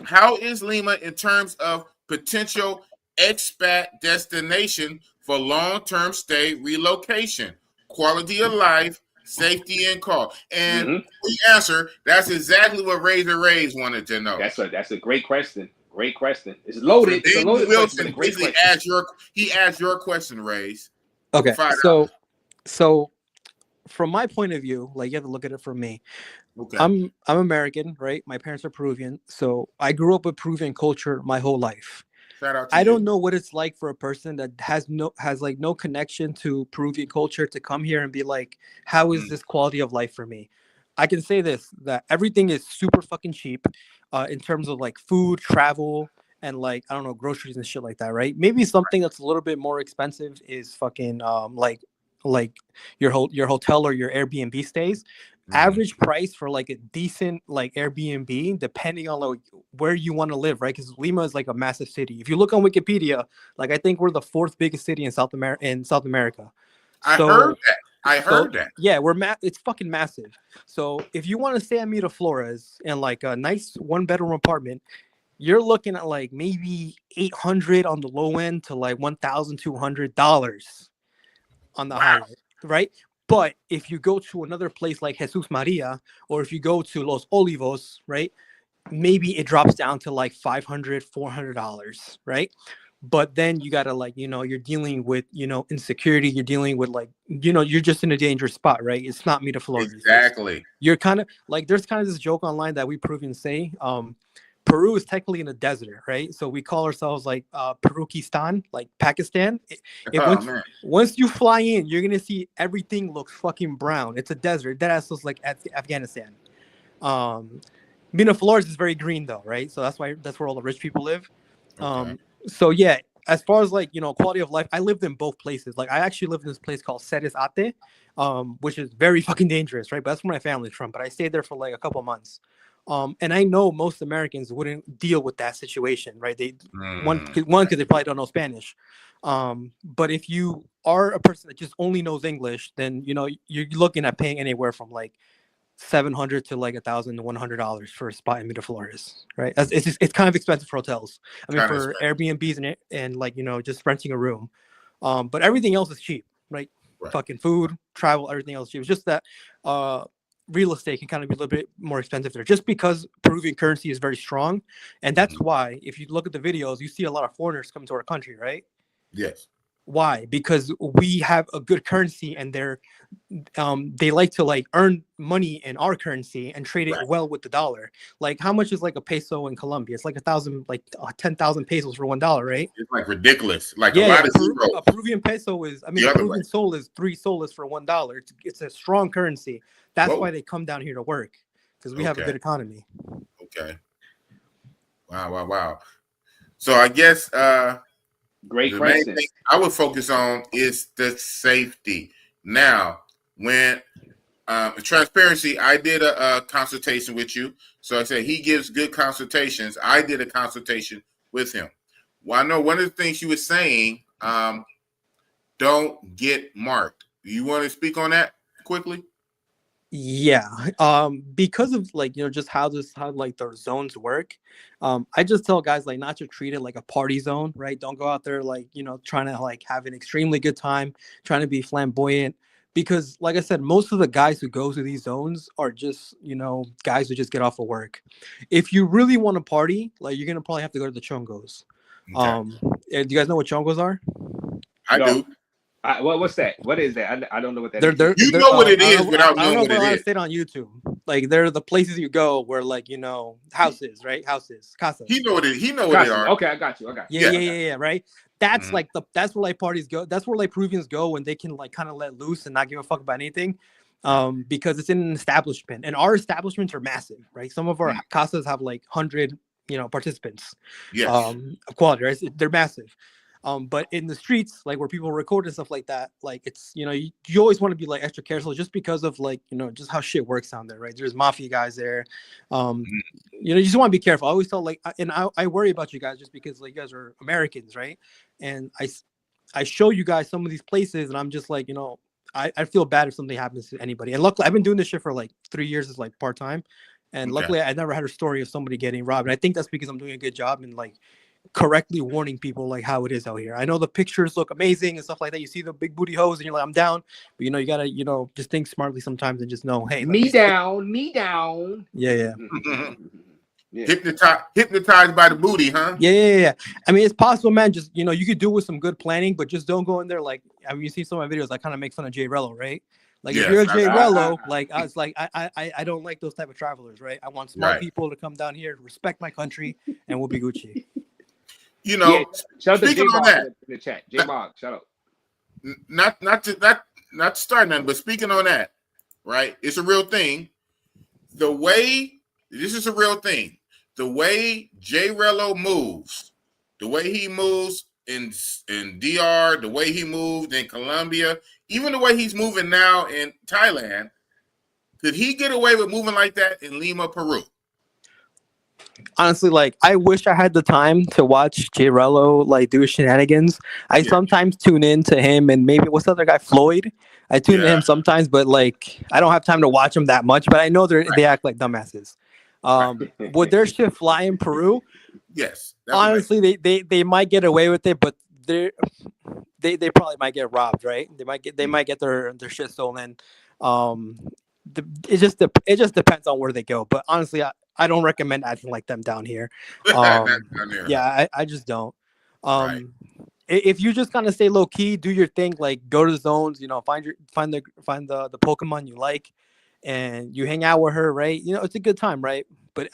How is Lima in terms of potential expat destination for long-term stay relocation, quality of life, safety, and cost? And we answer, that's exactly what Raze wanted to know.
That's a great question. Great question. It's loaded.
So
it's a loaded
Wilson
question,
basically asked your question, Raze.
Okay, so from my point of view, like you have to look at it from me. Okay. I'm American, right? My parents are Peruvian, so I grew up with Peruvian culture my whole life.
Shout out to
I
you.
don't know what it's like for a person that has like no connection to Peruvian culture to come here and be like, how is this quality of life for me? I can say this, that everything is super fucking cheap in terms of like food, travel, and like, I don't know, groceries and shit like that, right? Maybe something that's a little bit more expensive is fucking like your hotel or your Airbnb stays. Average price for like a decent like Airbnb, depending on like where you want to live, right? Because Lima is like a massive city. If you look on Wikipedia, like I think we're the 4th biggest city in South America.
I heard that.
Yeah, it's fucking massive. So if you want to stay at Miraflores in like a nice 1-bedroom apartment, you're looking at like maybe $800 on the low end to like $1,200 on the high end, right? But if you go to another place like Jesus Maria, or if you go to Los Olivos, right, maybe it drops down to like $500, $400, right? But then you gotta like, you're dealing with, insecurity. You're dealing with like, you're just in a dangerous spot, right? It's not Miraflores.
Exactly.
You're kind of like, there's kind of this joke online that we Peruvians say, Peru is technically in a desert, right? So we call ourselves like Perukistan, like Pakistan. Once you fly in, you're gonna see everything looks fucking brown. It's a desert. That looks like Afghanistan. Miraflores is very green though, right? So that's where all the rich people live. So yeah, as far as like quality of life, I lived in both places. Like I actually lived in this place called Ceres Ate, which is very fucking dangerous, right? But that's where my family's from. But I stayed there for like a couple months. And I know most Americans wouldn't deal with that situation, right? One because they probably don't know Spanish. But if you are a person that just only knows English, then you're looking at paying anywhere from like $700 to like $1,100 for a spot in Miraflores, right? It's kind of expensive for hotels. I mean, for Airbnbs and like just renting a room. But everything else is cheap, right? Fucking food, travel, everything else is cheap. It's just that real estate can kind of be a little bit more expensive there, just because Peruvian currency is very strong, and that's why if you look at the videos, you see a lot of foreigners come to our country, right?
Yes.
Why? Because we have a good currency, and they like to like earn money in our currency and trade it well with the dollar. Like, how much is like a peso in Colombia? It's like 10,000 pesos for $1, right?
It's like ridiculous. Like a lot of zeros.
A Peruvian peso is, I mean, a Peruvian sol is 3 soles for $1. It's a strong currency. That's why they come down here to work, because we have a good economy.
Okay. Wow. So I guess
great
the
question.
main thing I would focus on is the safety. Now, when transparency, I did a consultation with you. So I said he gives good consultations. I did a consultation with him. Well, I know one of the things you were saying, don't get marked. You want to speak on that quickly?
Yeah, because of like, just how like the zones work. I just tell guys like not to treat it like a party zone, right? Don't go out there like, trying to like have an extremely good time, trying to be flamboyant. Because like I said, most of the guys who go to these zones are just, guys who just get off of work. If you really want to party, like, you're gonna probably have to go to the chongos. Okay. Do you guys know what chongos are?
I do.
What's that? What is that? I don't know what that is.
You know what it is without knowing what it is.
I say it on YouTube. Like, they're the places you go where, like, houses, right? Houses, casas.
He know what it. He know what they are.
Okay, I got you.
Yeah. Right. That's like that's where like parties go. That's where like Peruvians go when they can like kind of let loose and not give a fuck about anything. Because it's in an establishment, and our establishments are massive, right? Some of our casas have like 100, participants.
Yes.
Of quality, right? They're massive. But in the streets, like where people record and stuff like that, like it's, you always want to be like extra careful, just because of like, just how shit works down there, right? There's mafia guys there. You just want to be careful. I always tell like, and I worry about you guys just because like you guys are Americans, right? And I show you guys some of these places, and I'm just like, I feel bad if something happens to anybody. And luckily, I've been doing this shit for like 3 years as like part-time. And luckily, I never had a story of somebody getting robbed. And I think that's because I'm doing a good job in like correctly warning people like how it is out here. I know the pictures look amazing and stuff like that. You see the big booty hoes and you're like, I'm down. But you gotta, just think smartly sometimes and just know, hey,
me down.
Yeah.
Hypnotized by the booty, huh?
Yeah. I mean, it's possible, man. Just, you could do with some good planning, but just don't go in there like, I mean, you see some of my videos, I kind of make fun of Jay Rello, right? Like, if you're a Jay Rello, like, I was like, I don't like those type of travelers, right? I want smart people to come down here, respect my country, and we'll be Gucci.
Shout out to J-Bog in the chat. J-Bog, shout out.
Not to start nothing, but speaking on that, right? It's a real thing. This is a real thing. The way J Rello moves, the way he moves in DR, the way he moved in Colombia, even the way he's moving now in Thailand, could he get away with moving like that in Lima, Peru?
Honestly, like, I wish I had the time to watch Jay Rello like do shenanigans. I sometimes tune in to him, and maybe what's the other guy, Floyd? I tune to him sometimes, but like, I don't have time to watch him that much. But I know they act like dumbasses. Would their shit fly in Peru?
Yes.
Honestly, they might get away with it, but they probably might get robbed, right? They might get their shit stolen. It just depends on where they go. But honestly, I don't recommend acting like them down here. I just don't. If you just kind of stay low key, do your thing, like go to the zones, find the Pokemon you like, and you hang out with her, right? It's a good time, right? But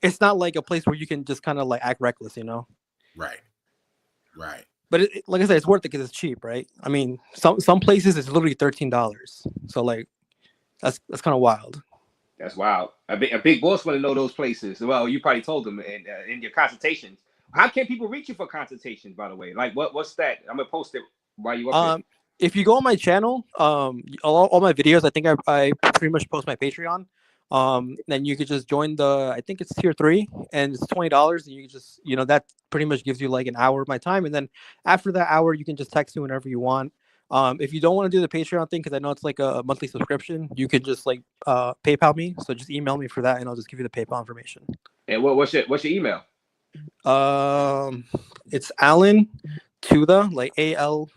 it's not like a place where you can just kind of like act reckless,
Right.
But like I said, it's worth it because it's cheap, right? I mean, some places it's literally $13, so like that's kind of wild.
That's wild. A big boss want to know those places. Well, you probably told them in your consultations. How can people reach you for consultations, by the way? Like, what's that? I'm going to post it while you up here.
If you go on my channel, all my videos, I think I pretty much post my Patreon. Then you could just join I think it's tier 3, and it's $20. And you can just, that pretty much gives you like an hour of my time. And then after that hour, you can just text me whenever you want. If you don't want to do the Patreon thing, because I know it's like a monthly subscription, you could just like PayPal me. So just email me for that, and I'll just give you the PayPal information.
And what's your email?
It's Alan Tuda, like ALANTO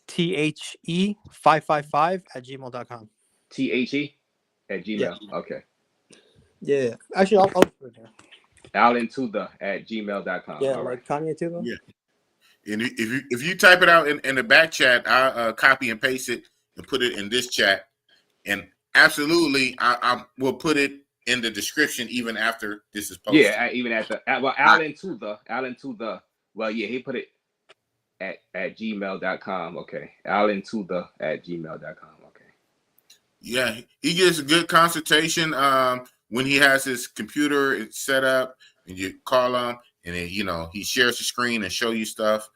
THE 555 @gmail.com.
THE@gmail.
Yeah.
Okay.
Yeah. Actually, I'll put it here.
AlanToThe@gmail.com.
Yeah,
All right.
like Kanye too, though.
Yeah. And if you type it out in the back chat, I'll copy and paste it and put it in this chat. And absolutely, I will put it in the description even after this is posted.
Yeah, even at the Alan to the. Well, yeah, he put it at gmail.com. Okay. AlanToThe@gmail.com. Okay.
Yeah, he gets a good consultation when he has his computer set up, and you call him, and then, he shares the screen and show you stuff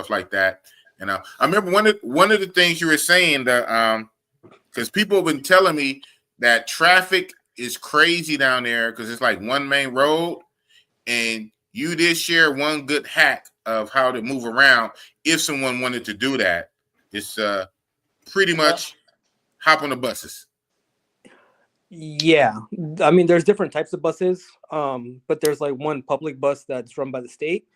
like that. And I remember one of the things you were saying that because people have been telling me that traffic is crazy down there because it's like one main road, and you did share one good hack of how to move around if someone wanted to do that. It's pretty much hop on the buses.
Yeah, I mean, there's different types of buses, but there's like one public bus that's run by the state.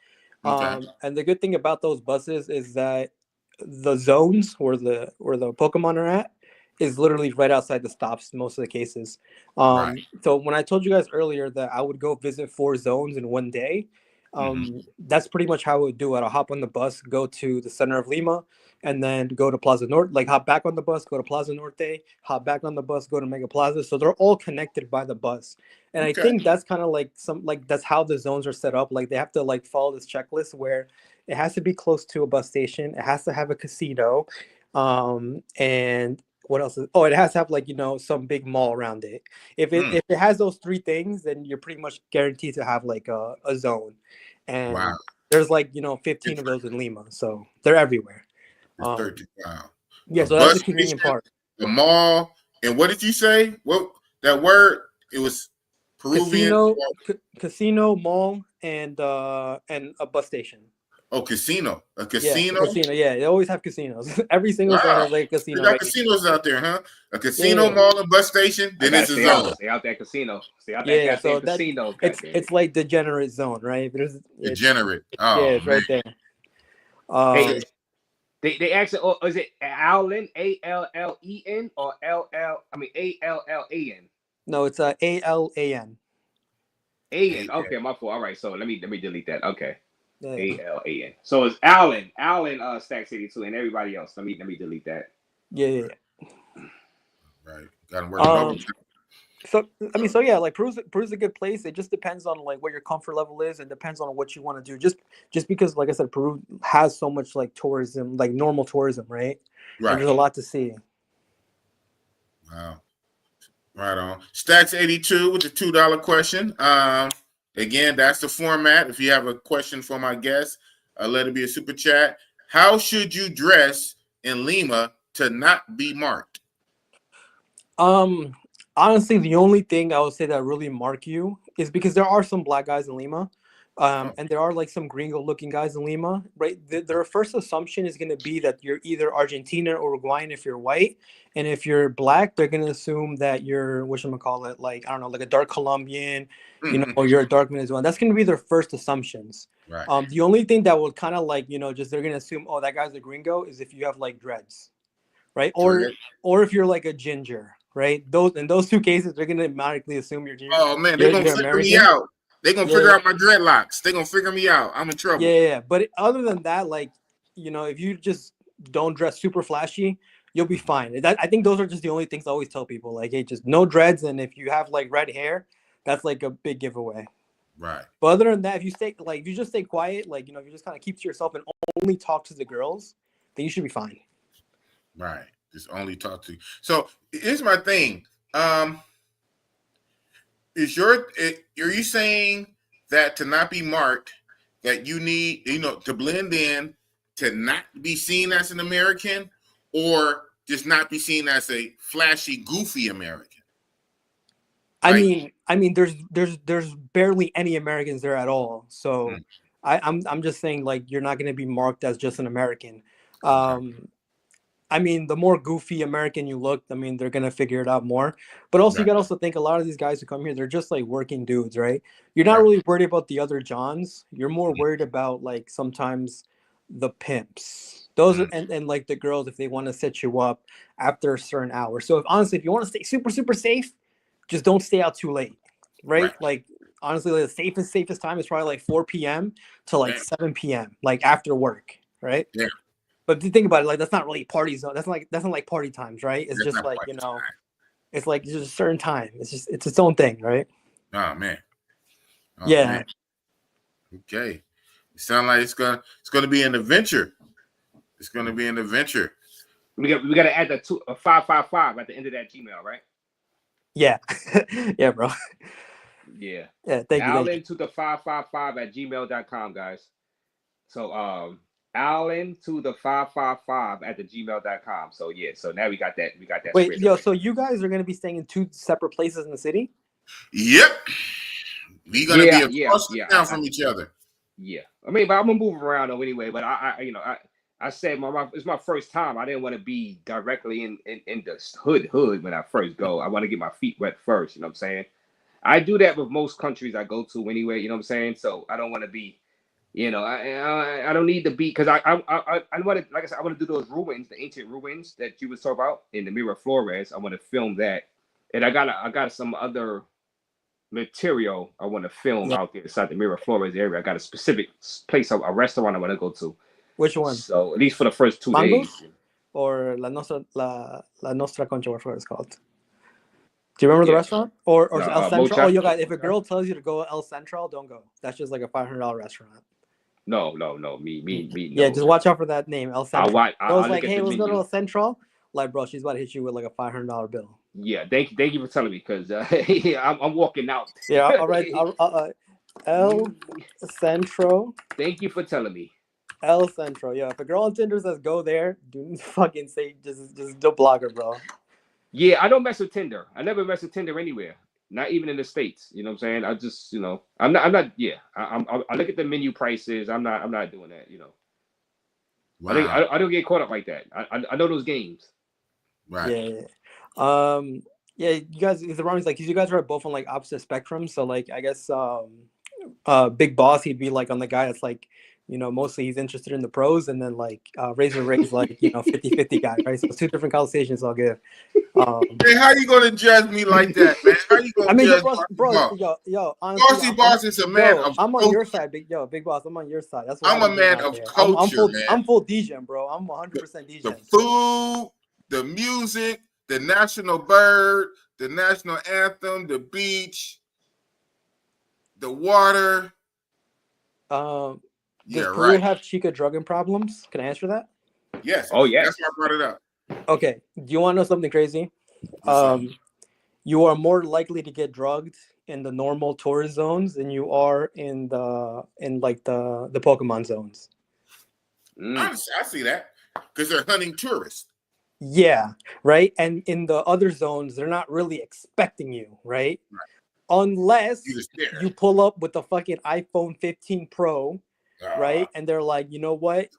Okay.
And the good thing about those buses is that the zones where the Pokemon are at is literally right outside the stops in most of the cases.
Right.
So when I told you guys earlier that I would go visit 4 zones in one day, that's pretty much how I would do it. I'll hop on the bus, go to the center of Lima, and then go to Plaza Norte, like hop back on the bus, go to Plaza Norte, hop back on the bus, go to Mega Plaza. So they're all connected by the bus. And I think that's kind of like that's how the zones are set up. Like they have to like follow this checklist where it has to be close to a bus station. It has to have a casino. And what else it has to have like, some big mall around it. If it has those 3 things, then you're pretty much guaranteed to have like a zone. And there's like, 15 of those in Lima. So they're everywhere.
30.
Yeah, so that's the convenient part.
The mall, and what did you say? What that word? It was Peruvian.
Casino, mall, and a bus station.
Oh, casino. A casino?
Yeah, casino. Yeah, they always have casinos. Every single zone has like a casino.
They got casinos out there, huh? A casino, mall, and bus station. Then it's a zone.
Stay out that casino. Stay out that casino.
It's like degenerate zone, right?
Degenerate. Oh,
yeah, it's right there.
They actually, is it Allen, ALLEN, or ALLAN?
No, it's ALAN.
AN. Okay, my fault. All right, so let me delete that. Okay. ALAN. So it's Allen, Stacks 82, and everybody else. Let me delete that.
Yeah.
Right. Got to work.
So yeah, like Peru's a good place. It just depends on like what your comfort level is, and depends on what you want to do. Just because, like I said, Peru has so much like tourism, like normal tourism, right? Right. And there's a lot to see.
Wow. Right on. Stacks 82 with the $2 question. Again, that's the format. If you have a question for my guest, let it be a super chat. How should you dress in Lima to not be marked?
Honestly, the only thing I would say that really mark you is because there are some black guys in Lima, and there are like some gringo-looking guys in Lima, right? Their first assumption is going to be that you're either Argentinian or Uruguayan if you're white, and if you're black, they're going to assume that you're whatchamacallit, like I don't know, like a dark Colombian, or you're a dark Venezuelan. That's going to be their first assumptions. Right. The only thing that will kind of like just they're going to assume, oh, that guy's a gringo, is if you have like dreads, right? Or if you're like a ginger. Right, in those 2 cases, they're gonna automatically assume you're.
Oh man, they're gonna figure me out. They're gonna figure out my dreadlocks. They're gonna figure me out. I'm in trouble.
Yeah. But other than that, like if you just don't dress super flashy, you'll be fine. I think those are just the only things I always tell people. Like, hey, just no dreads, and if you have like red hair, that's like a big giveaway.
Right.
But other than that, if you just stay quiet, like if you just kind of keep to yourself and only talk to the girls, then you should be fine.
Right. Just only talk to you. So here's my thing. Are you saying that to not be marked, that you need, to blend in, to not be seen as an American, or just not be seen as a flashy, goofy American?
I mean, there's barely any Americans there at all. So I'm just saying, like, you're not going to be marked as just an American. I mean, the more goofy American you look, I mean, they're going to figure it out more. But also, you got to also think a lot of these guys who come here, they're just like working dudes, right? You're not really worried about the other Johns. You're more worried about like sometimes the pimps. Those are, and like the girls, if they want to set you up after a certain hour. So if you want to stay super, super safe, just don't stay out too late, right? Like honestly, like, the safest time is probably like 4 p.m. to like 7 p.m. like after work, right?
Yeah.
But if you think about it, like that's not really party zone. That's not like party times, right? It's just like, you know, it's like just a certain time. It's its own thing, right?
Oh man. Oh,
yeah.
Man. Okay. It sounds like it's gonna be an adventure. It's gonna be an adventure.
We got to add a 555 at the end of that Gmail, right?
Yeah. Yeah, bro.
Yeah.
Yeah. Thank you.
Allen to the 555 at gmail.com, guys. So Allen to the 555 at the gmail.com. So yeah. So now we got that.
Wait, yo. So you guys are gonna be staying in 2 separate places in the city?
Yep. We're gonna be across the town from each other.
Yeah. I mean, but I'm gonna move around though anyway. But I said it's my first time. I didn't want to be directly in the hood when I first go. I want to get my feet wet first. You know what I'm saying? I do that with most countries I go to anyway. You know what I'm saying? So I don't want to be, you know, I don't need to be, because I want to, like I said, I want to do those ruins, the ancient ruins that you was talking about in the Miraflores. I want to film that, and I got some other material I want to film out there inside the Miraflores area. I got a specific place, a restaurant I want to go to.
Which one?
So at least for the first 2 days.
Or La Nostra Concha, whatever it's called. Do you remember the restaurant? Or El Central? Oh, you guys, if a girl tells you to go El Central, don't go. That's just like a $500 restaurant.
No. Me.
Yeah, just watch out for that name, El Central. I was like, hey, let's go to El Central. Like, bro, she's about to hit you with like a $500 bill.
Yeah, thank you for telling me, because I'm walking out.
Yeah, all right. El Centro.
Thank you for telling me.
El Centro. Yeah, if a girl on Tinder says go there, do fucking say just don't block her, bro.
Yeah, I don't mess with Tinder. I never mess with Tinder anywhere, not even in the States. You know what I'm saying? I just, you know, I'm not. Yeah, I look at the menu prices. I'm not doing that. You know. Wow. I don't get caught up like that. I know those games.
Right.
Yeah. Yeah, you guys. The wrong is like, you guys are both on like opposite spectrums. So like, I guess Big Boss, he'd be like on the guy that's like, you know, mostly he's interested in the pros, and then like Razor Raze, like, you know, 50-50 guy, right? So it's 2 different conversations I'll give.
Hey, how you gonna judge me like that, man? How you gonna judge
bro, yo, honestly,
Boss is a man of
I'm on your side, Big Boss. I'm on your side. That's what
I'm a man of culture, man.
I'm full DJ, bro. I'm 100% DJ.
The food, the music, the national bird, the national anthem, the beach, the water.
Does Peru have Chica drugging problems? Can I answer that?
Yes.
Oh, yes.
That's why I brought it up.
Okay. Do you want to know something crazy? You are more likely to get drugged in the normal tourist zones than you are in the Pokemon zones.
I see that, because they're hunting tourists.
Yeah, right. And in the other zones, they're not really expecting you, right? Unless you pull up with the fucking iPhone 15 Pro. Right, and they're like, you know what?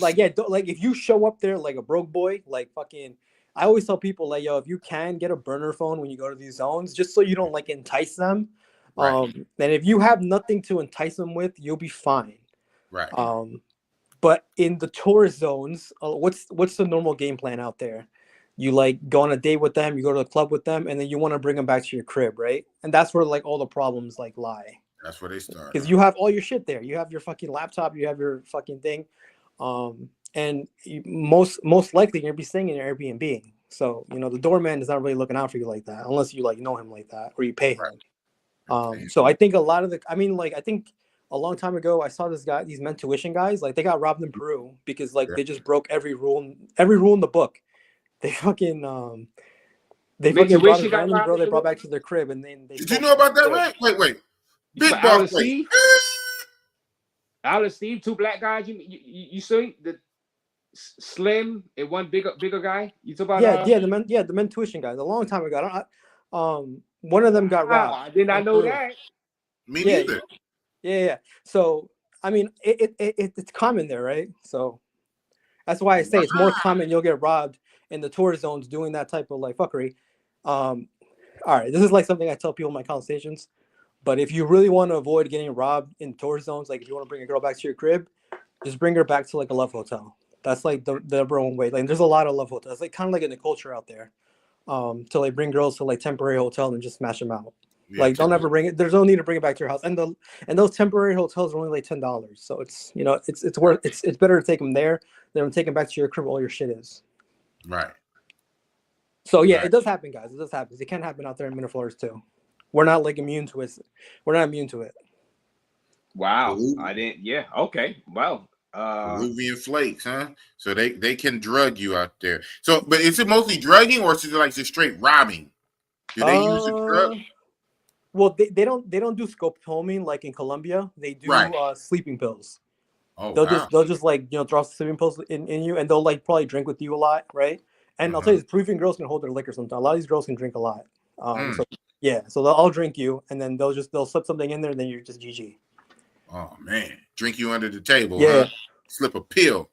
Like, yeah, like if you show up there like a broke boy, like fucking. I always tell people like, yo, if you can get a burner phone when you go to these zones, just so you don't like entice them. And if you have nothing to entice them with, you'll be fine.
Right.
But in the tourist zones, what's the normal game plan out there? You like go on a date with them, you go to the club with them, and then you want to bring them back to your crib, right? And that's where like all the problems like lie.
That's where they start.
Because you have all your shit there. You have your fucking laptop. You have your fucking thing. And most likely you're gonna be staying in your Airbnb. So, you know, the doorman is not really looking out for you like that, unless you like know him like that or you pay him. So I think I think a long time ago I saw these men tuition guys, like they got robbed in Peru because like they just broke every rule in the book. They fucking brought a random girl they brought back to their crib, and then they.
Did you know about that, right? Wait. Big Boss,
Alan Steve, 2 black guys. You see the Slim and one bigger guy. You talk about
the men tuition guys a long time ago. One of them got robbed.
I did not know that.
Me neither.
Yeah. So I mean, it's common there, right? So that's why I say it's more common you'll get robbed in the tourist zones doing that type of like fuckery. All right, this is like something I tell people in my conversations. But if you really want to avoid getting robbed in tourist zones, like if you want to bring a girl back to your crib, Just bring her back to like a love hotel. That's like the number one way. Like there's a lot of love hotels. Like kind of like in the culture out there. To like bring girls to like temporary hotel and just smash them out. Yeah, like don't ever bring it. There's no need to bring it back to your house. And those temporary hotels are only like $10. So it's it's worth it's better to take them there than take them back to your crib where all your shit is.
Right.
So yeah, it does happen, guys. It does happen. It can happen out there in Miraflores too. We're not like immune to it. We're not immune to it.
Wow. I didn't. Yeah. Okay. Well.
Peruvian flakes, huh? So they can drug you out there. So, but is it mostly drugging or is it like just straight robbing? Do they use a drug?
Well, they don't do scopolamine like in Colombia. They do sleeping pills.
Oh,
they'll just like drop sleeping pills in you, and they'll like probably drink with you a lot, right? And I'll tell you, Peruvian girls can hold their liquor sometimes. A lot of these girls can drink a lot. So yeah, so they'll all drink you, and then they'll slip something in there, and then you're just GG.
Oh man, drink you under the table.
Yeah,
slip a pill.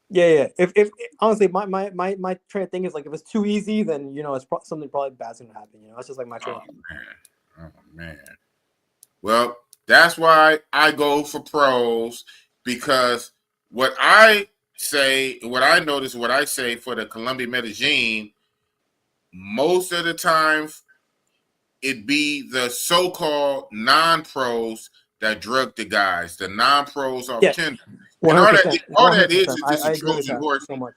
Yeah. If honestly, my train of thing is like if it's too easy, then it's something probably bad's gonna happen. That's just like my train.
Oh man. Well, that's why I go for pros, because what I say, what I notice, what I say for the Colombia Medellin, most of the time it be the so-called non-pros that drug the guys, the non-pros off Tinder. And all that is just a Trojan horse. So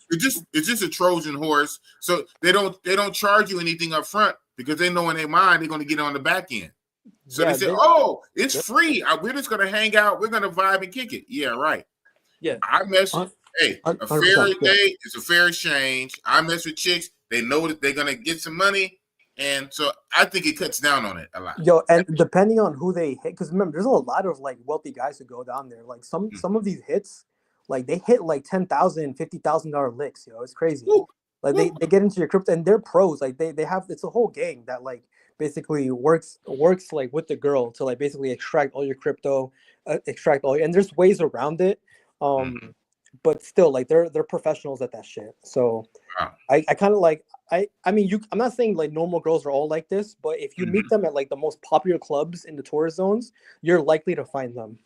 it's just a Trojan horse. So they don't charge you anything up front because they know in their mind they're going to get on the back end. So they say, "Oh, it's free. We're just going to hang out. We're going to vibe and kick it." Yeah, right.
Yeah,
I mess. Hey, a fair day is a fair exchange. I mess with chicks. They know that they're going to get some money. And so I think it cuts down on it a lot.
Yo, and depending on who they hit, because remember, there's a lot of like wealthy guys who go down there. Like some of these hits, like they hit like $10,000, $50,000 licks. It's crazy. Ooh. Like they get into your crypto, and they're pros. Like they have, it's a whole gang that like basically works like with the girl to like basically extract all your crypto, and there's ways around it. But still, like they're professionals at that shit. So I kind of like. I mean, I'm not saying like normal girls are all like this, but if you meet them at like the most popular clubs in the tourist zones, you're likely to find them.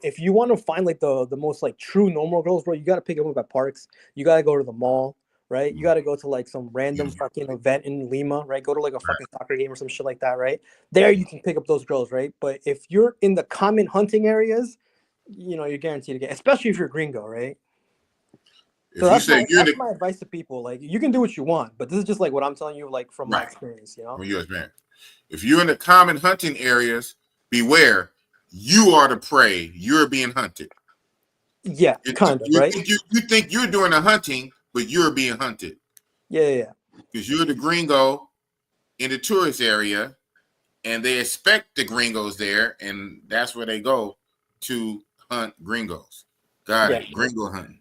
If you want to find like the most like true normal girls, bro, you got to pick them up at parks. You got to go to the mall, right? You got to go to like some random fucking event in Lima, right? Go to like a fucking soccer game or some shit like that, right? There you can pick up those girls, right? But if you're in the common hunting areas, you're guaranteed to get, especially if you're gringo, right? So that's my advice to people. Like, you can do what you want, but this is just like what I'm telling you, like from my experience. From
your experience, if you're in the common hunting areas, beware. You are the prey. You're being hunted.
Yeah, kind of, right?
You think you're doing the hunting, but you're being hunted.
Yeah.
Because you're the gringo in the tourist area, and they expect the gringos there, and that's where they go to hunt gringos. Got it. Gringo hunting.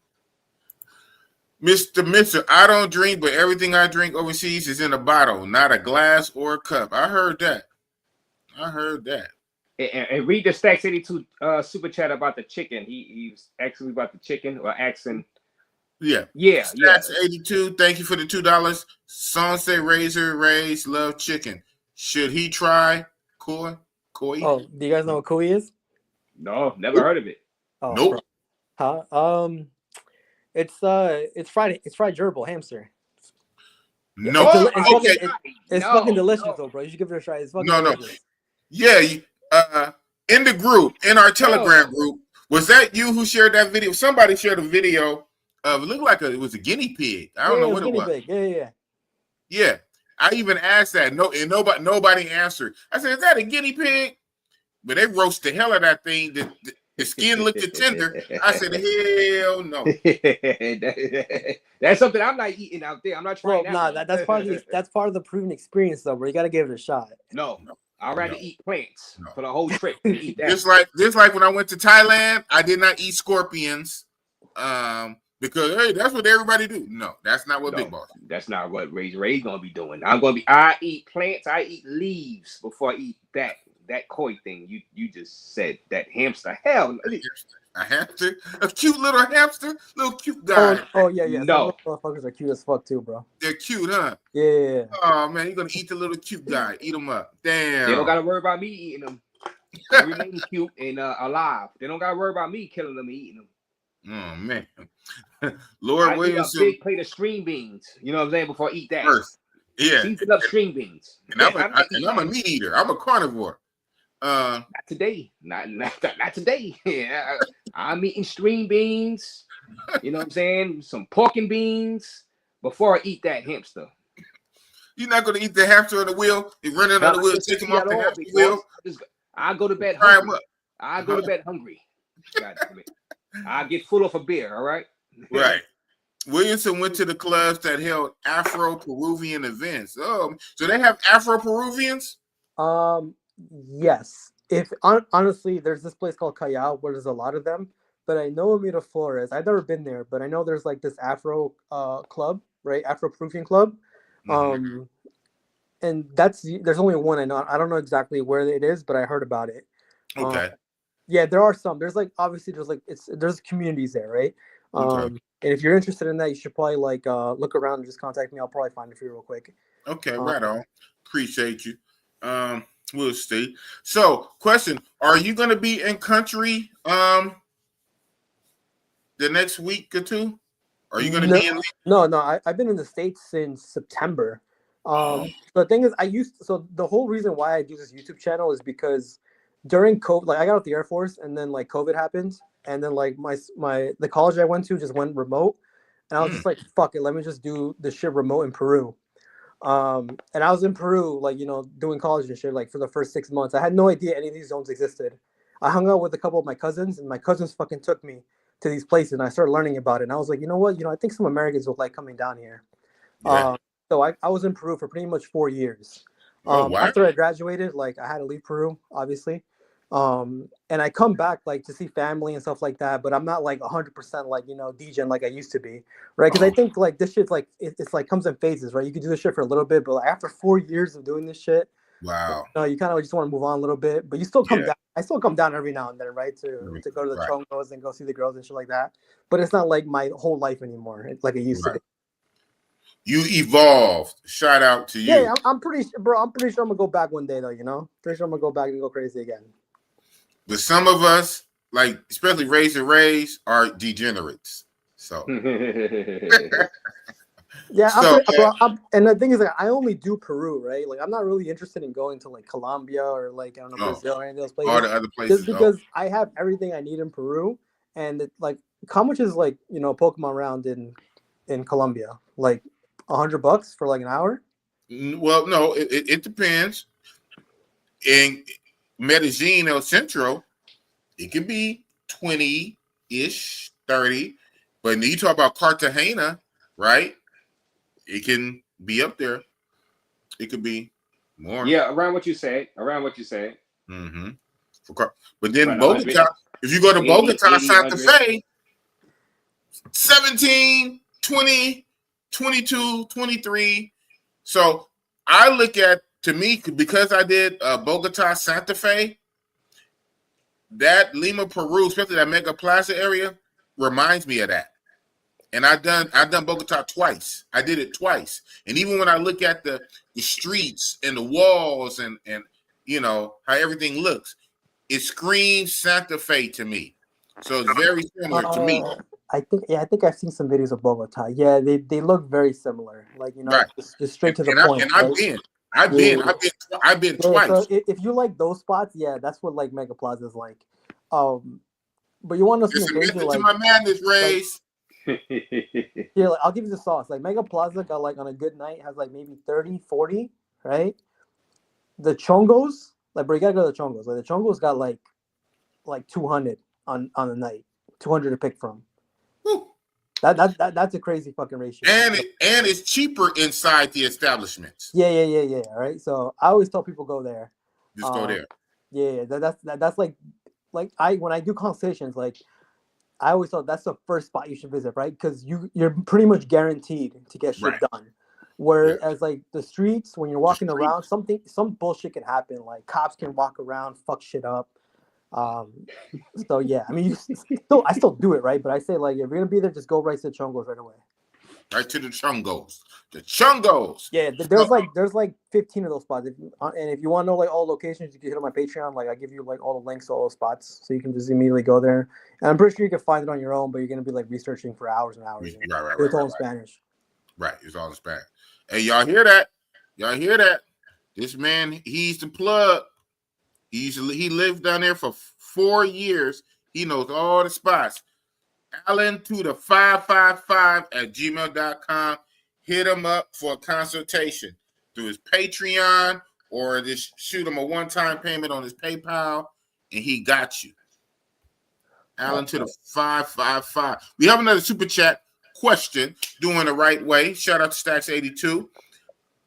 Mr. I don't drink, but everything I drink overseas is in a bottle, not a glass or a cup. I heard that.
And read the Stacks 82 super chat about the chicken. He was actually about the chicken or asking.
Yeah. Stacks 82. Thank you for the $2. Sanse Raze love chicken. Should he try koi?
Oh, do you guys know what koi is?
No, never heard of it.
Oh, nope.
Bro. Huh? It's fried gerbil hamster.
No,
it's fucking delicious though, bro. You should give it a try. It's fucking delicious.
Yeah, in the group, in our Telegram group, was that you who shared that video? Somebody shared a video of, it looked like it was a guinea pig. I don't know what it was.
Pig.
Yeah. I even asked that. Nobody answered. I said, "Is that a guinea pig?" But they roast the hell out of that thing. The skin looked tender. I said, "Hell no."
That's something I'm not eating out there. I'm not trying.
That's part of the proven experience, though. Bro, you got to give it a shot.
No. I'd rather eat plants for the whole trip. Eat that.
Just like when I went to Thailand, I did not eat scorpions, because hey, that's what everybody do. No, that's not what Big Boss.
That's not what Raze gonna be doing. I eat plants. I eat leaves before I eat that koi thing. You just said that hamster. Hell,
a hamster, a cute little hamster, little cute guy.
Oh yeah. No, some motherfuckers are cute as fuck too, bro.
They're cute, huh?
Yeah.
Oh man, you're gonna eat the little cute guy. Eat them up. Damn.
They don't gotta worry about me eating them. They remain cute and alive. They don't gotta worry about me killing them and eating them.
Oh man, Lord
I need a
Williamson
big plate of string beans. You know what I'm saying? Before I eat that.
first. Yeah,
Season up string beans.
and I'm a meat eater. I'm a carnivore.
Not today. Not today. Yeah, I'm eating string beans. You know what I'm saying? Some pork and beans before I eat that hamster.
You're not gonna eat the hamster on the wheel. You run it on the wheel, take him off the hamster wheel.
I go to bed hungry. I go to bed hungry. God damn it. I get full off a beer. All right.
Right. Williamson went to the clubs that held Afro-Peruvian events. Oh, so they have Afro-Peruvians?
Yes. If honestly, there's this place called Callao where there's a lot of them. But I know Miraflores. I've never been there, but I know there's like this Afro club, right? Afro-Peruvian club. And there's only one I know. I don't know exactly where it is, but I heard about it.
Okay.
Yeah, there are some. There's like obviously there's communities there, right?
Okay.
And if you're interested in that, you should probably like look around and just contact me. I'll probably find it for you real quick.
Okay, right on. Appreciate you. We'll see. So, question: are you going to be in country the next week or two? Are you going to be in?
No. I've been in the States since September. The thing is, the whole reason why I do this YouTube channel is because during COVID, like I got out the Air Force and then like COVID happened, and then like the college I went to just went remote, and I was just like, fuck it, let me just do the shit remote in Peru. And I was in Peru, like, you know, doing college and shit, like for the first 6 months. I had no idea any of these zones existed. I hung out with a couple of my cousins, and my cousins fucking took me to these places, and I started learning about it. And I was like, you know what? I think some Americans will like coming down here.
Yeah.
So I was in Peru for pretty much 4 years.
Wow.
After I graduated, like I had to leave Peru, obviously. And I come back like to see family and stuff like that, but I'm not like 100% like, degen like I used to be, right? Because I think like this shit's like it's like comes in phases, right? You can do this shit for a little bit, but like, after 4 years of doing this shit,
wow,
you kind of just want to move on a little bit, but you still come down. I still come down every now and then, right? To go to the chongos and go see the girls and shit like that. But it's not like my whole life anymore, like it used to be.
You evolved. Shout out to you.
Yeah, I'm pretty sure I'm gonna go back one day though. Pretty sure I'm gonna go back and go crazy again.
But some of us, like especially Raze and Raze, are degenerates. So
yeah, and the thing is, like, I only do Peru, right? Like, I'm not really interested in going to like Colombia or like I don't know Brazil or any of those places.
All the other places,
just because I have everything I need in Peru, and like, how much is like Pokemon round in Colombia? Like $100 for like an hour?
Well, no, it depends. In Medellin, El Centro, it can be 20-ish, 30. But when you talk about Cartagena, right? It can be up there. It could be more.
Yeah, around what you said.
Mm-hmm. But then Bogota, if you go to Bogota, Santa Fe, 17, 20, 22, 23. So I look at, to me, because I did Bogota, Santa Fe, that Lima, Peru, especially that Mega Plaza area, reminds me of that. And I've done Bogota twice. I did it twice. And even when I look at the streets and the walls and how everything looks, it screams Santa Fe to me. So it's very similar to me.
I think I've seen some videos of Bogota. Yeah, they look very similar. Like, just straight to the point.
And I've been twice.
So if you like those spots, yeah, that's what like Mega Plaza is like. But you want to see engagement, like
my madness, Raze.
Yeah, like, I'll give you the sauce. Like Mega Plaza got like on a good night has like maybe 30, 40, right? The chongos, like, bro, you gotta go to the chongos. Like the chongos got like 200 on the night, 200 to pick from. Woo. That's a crazy fucking ratio.
And it's cheaper inside the establishments.
Yeah. All right. So I always tell people go there.
Just go there.
Yeah. That's like when I do consultations, like I always thought that's the first spot you should visit, right? Because you're pretty much guaranteed to get shit done. Whereas like the streets, when you're walking around, some bullshit can happen. Like cops can walk around, fuck shit up. So yeah, I mean, I still do it, right? But I say, like, if you're gonna be there, just go right to the chongos right away.
right to the chungos. The chungos.
Yeah, there's like 15 of those spots. And if you want to know like all locations, you can hit on my Patreon. Like I give you like all the links to all those spots, so you can just immediately go there. And I'm pretty sure you can find it on your own, but you're gonna be like researching for hours and hours.
Right.
It's all in Spanish.
Right, it's all in Spanish. Hey, y'all hear that? Y'all hear that? This man, he's the plug. He lived down there for 4 years. He knows all the spots. Alan to the 555@gmail.com. Hit him up for a consultation through his Patreon, or just shoot him a one-time payment on his PayPal, and he got you. Alan to the 555. We have another super chat question. Doing the right way. Shout out to Stacks82.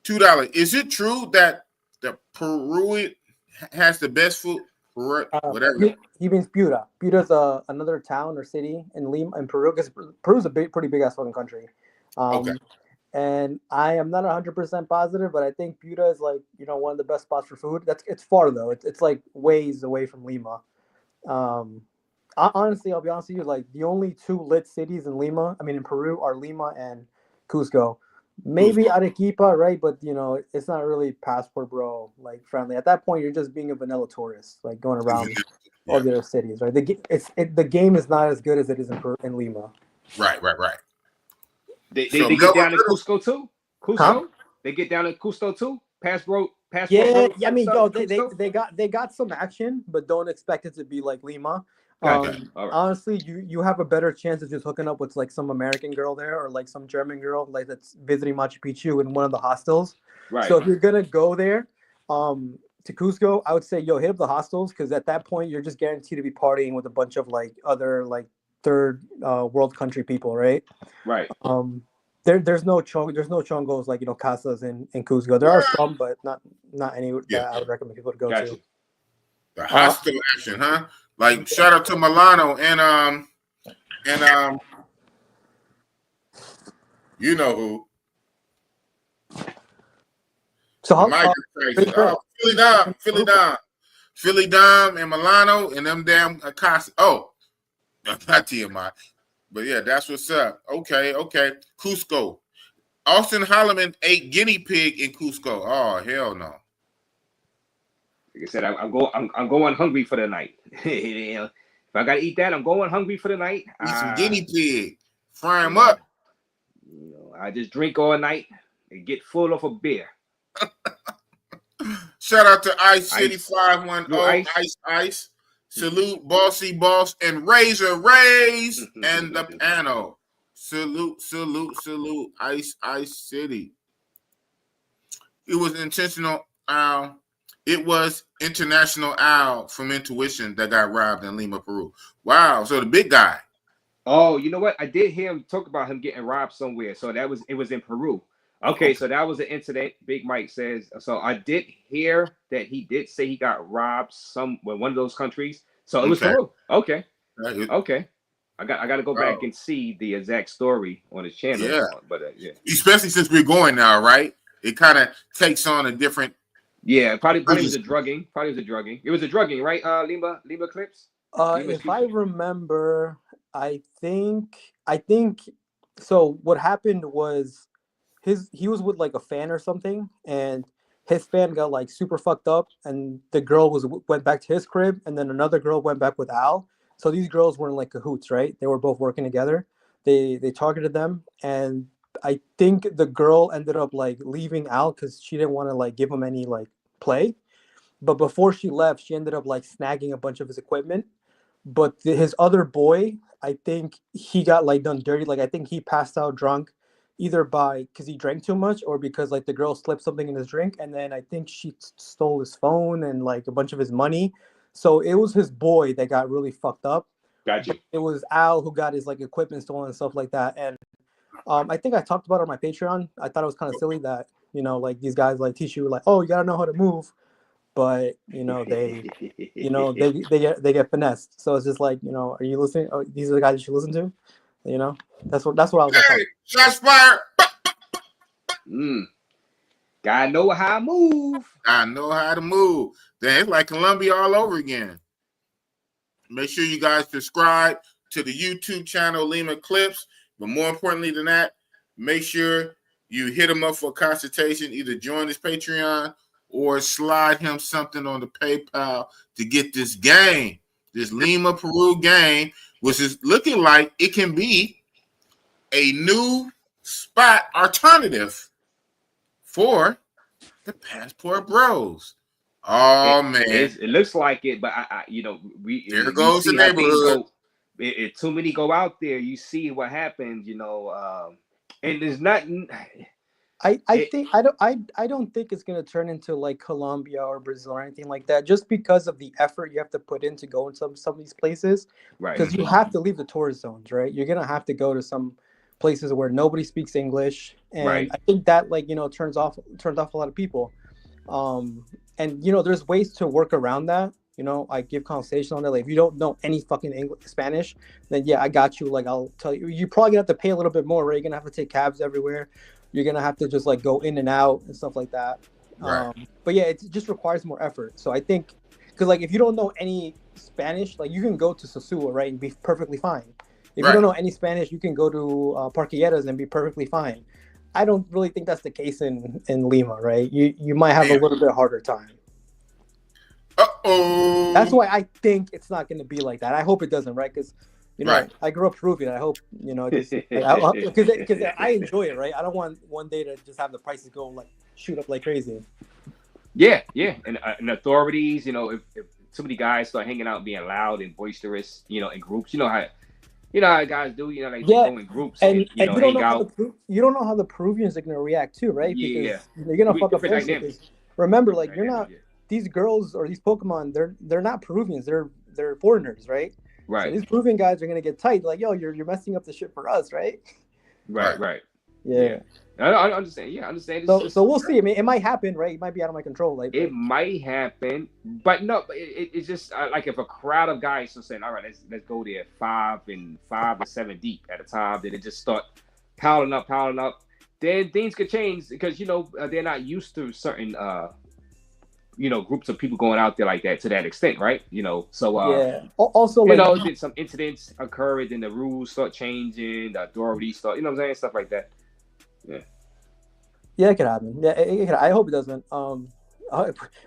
$2. Is it true that the Peru has the best food? Whatever.
He means Piura. Piura's another town or city in Lima in Peru, because Peru's a pretty big ass fucking country.
Okay.
And I am not 100% positive, but I think Piura is like, you know, one of the best spots for food. It's far though. It's like ways away from Lima. Honestly, I'll be honest with you, like the only 2 lit cities in Peru are Lima and Cusco. Maybe Arequipa, right? But you know, it's not really passport bro like friendly. At that point, you're just being a vanilla tourist, like going around all the other cities, right? The game is not as good as it is in Lima.
Right.
They get down to Cusco too. Cusco, huh? They get down to Cusco too. Passport.
Yeah. I mean, they got some action, but don't expect it to be like Lima.
Right.
Honestly, you have a better chance of just hooking up with like some American girl there, or like some German girl like that's visiting Machu Picchu in one of the hostels.
Right.
So if you're gonna go there, to Cusco, I would say hit up the hostels, because at that point you're just guaranteed to be partying with a bunch of like other like third world country people, right?
Right.
There's no chongos like, you know, casas in Cusco. There are some, but not any that I would recommend people to go to.
The hostel action, huh? Like shout out to Milano and you know who.
So
Philly Dom and Milano and them damn Acosta. Oh, not TMI. But yeah, that's what's up. Okay. Cusco. Austin Holloman ate guinea pig in Cusco. Oh, hell no.
Like I said, I'm going hungry for the night. If I gotta eat that, I'm going hungry for the night.
Eat some guinea pig. Fry them up.
You know, I just drink all night and get full of a beer.
Shout out to Ice City 510. Ice. Salute Bossy Boss and Raze and the panel. Salute. Ice City. It was intentional. It was International Owl from Intuition that got robbed in Lima, Peru. Wow. So the big guy.
Oh, you know what? I did hear him talk about him getting robbed somewhere. So it was in Peru. Okay, so that was an incident. Big Mike says. So I did hear that he did say he got robbed in one of those countries. So it was Peru. Okay. I got to go back and see the exact story on his channel.
Yeah,
but
especially since we're going now, right? It kind of takes on a different.
Yeah, probably was a drugging. It was a drugging, right? Lima Clips.
If I remember, I think so. What happened was he was with like a fan or something, and his fan got like super fucked up, and the girl went back to his crib, and then another girl went back with Al. So these girls were in like cahoots, right? They were both working together. They targeted them, and I think the girl ended up like leaving Al because she didn't want to like give him any like play. But before she left, she ended up like snagging a bunch of his equipment. But his other boy, I think he got like done dirty. Like I think he passed out drunk, either because he drank too much or because like the girl slipped something in his drink, and then I think she stole his phone and like a bunch of his money. So it was his boy that got really fucked up.
Gotcha.
It was Al who got his like equipment stolen and stuff like that. And I think I talked about it on my Patreon. I thought it was kind of silly that, you know, like these guys like teach you like, oh, you gotta know how to move, but you know they get finessed. So it's just like, you know, are you listening? Oh, these are the guys you should listen to. You know, that's what I was like.
Hey, shots fired.
Gotta know how to move.
I know how to move. Then it's like Colombia all over again. Make sure you guys subscribe to the YouTube channel Lima Clips. But more importantly than that, make sure you hit him up for a consultation. Either join his Patreon or slide him something on the PayPal to get this game, this Lima Peru game, which is looking like it can be a new spot alternative for the Passport Bros. Oh man,
it looks like it, but I
there goes the neighborhood.
If too many go out there, you see what happens, and there's nothing.
I don't think it's gonna turn into like Colombia or Brazil or anything like that, just because of the effort you have to put in to go in some of these places.
Right.
Because you have to leave the tourist zones, right? You're gonna have to go to some places where nobody speaks English, and
right.
I think that turns off a lot of people. And there's ways to work around that. I give conversation on that. Like, if you don't know any fucking Spanish, then yeah, I got you. Like, I'll tell you. You're probably gonna have to pay a little bit more, right? You're gonna have to take cabs everywhere. You're gonna have to just like go in and out and stuff like that.
Right.
But yeah, it just requires more effort. So I think, because like if you don't know any Spanish, like you can go to Sosúa, right, and be perfectly fine. If you don't know any Spanish, you can go to Parquilleras and be perfectly fine. I don't really think that's the case in Lima, right? You might have a little bit harder time.
Uh-oh.
That's why I think it's not going to be like that. I hope it doesn't, right? Because I grew up Peruvian. I hope because I enjoy it, right? I don't want one day to just have the prices go like shoot up like crazy.
Yeah, and authorities, if too many guys start hanging out, being loud and boisterous, in groups, you know how guys do, they go in groups and
you
hang out.
You don't know how the Peruvians are going to react too, right?
Yeah,
because you're going to fuck up. Remember, like you're not. These girls or these Pokemon, they're not Peruvians. They're foreigners, right?
Right.
So these Peruvian guys are gonna get tight. Like, yo, you're messing up the shit for us, right?
Right.
Yeah.
I understand. Yeah, I understand.
So we'll see. I mean, it might happen, right? It might be out of my control. Like,
it might happen, but no. It's just like if a crowd of guys are saying, "All right, let's go there 5 or 7 deep at a time," then it just start piling up. Then things could change because they're not used to certain groups of people going out there like that to that extent, right? So
also,
then some incidents occur, and then the rules start changing, the authorities start, what I'm saying, stuff like that.
Yeah, it could happen. Yeah, it could. I hope it doesn't.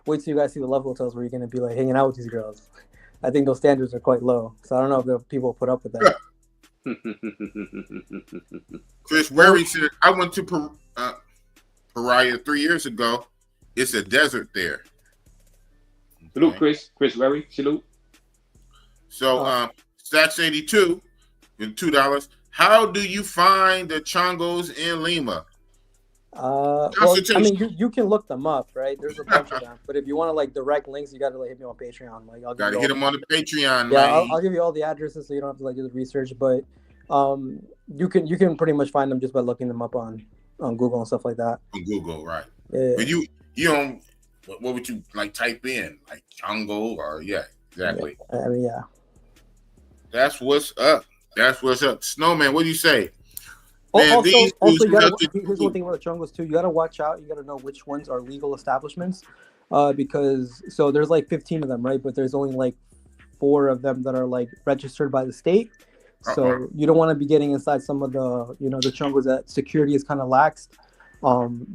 Wait till you guys see the love hotels where you're gonna be like hanging out with these girls. I think those standards are quite low, so I don't know if the people put up with that.
Chris Wary said, "I went to Pariah 3 years ago. It's a desert there."
Salute, Chris Wary. Salute.
So, Stacks 82 and $2. How do you find the chongos in Lima?
Well, I mean, you can look them up, right? There's a bunch of them. But if you want to like direct links, you got to hit me on Patreon. Like, I'll
hit them on the Patreon.
Yeah, I'll give you all the addresses so you don't have to like do the research. But you can pretty much find them just by looking them up on Google and stuff like that.
On Google, right?
Yeah.
But you don't. What would you like type in? Like Chongo or exactly.
Yeah. I mean, yeah.
That's what's up. Snowman, what do you say?
Man, also, here's one thing about the Chongos too. You gotta watch out. You gotta know which ones are legal establishments, because there's like 15 of them, right? But there's only like 4 of them that are like registered by the state. So you don't want to be getting inside some of the the Chongos that security is kind of lax.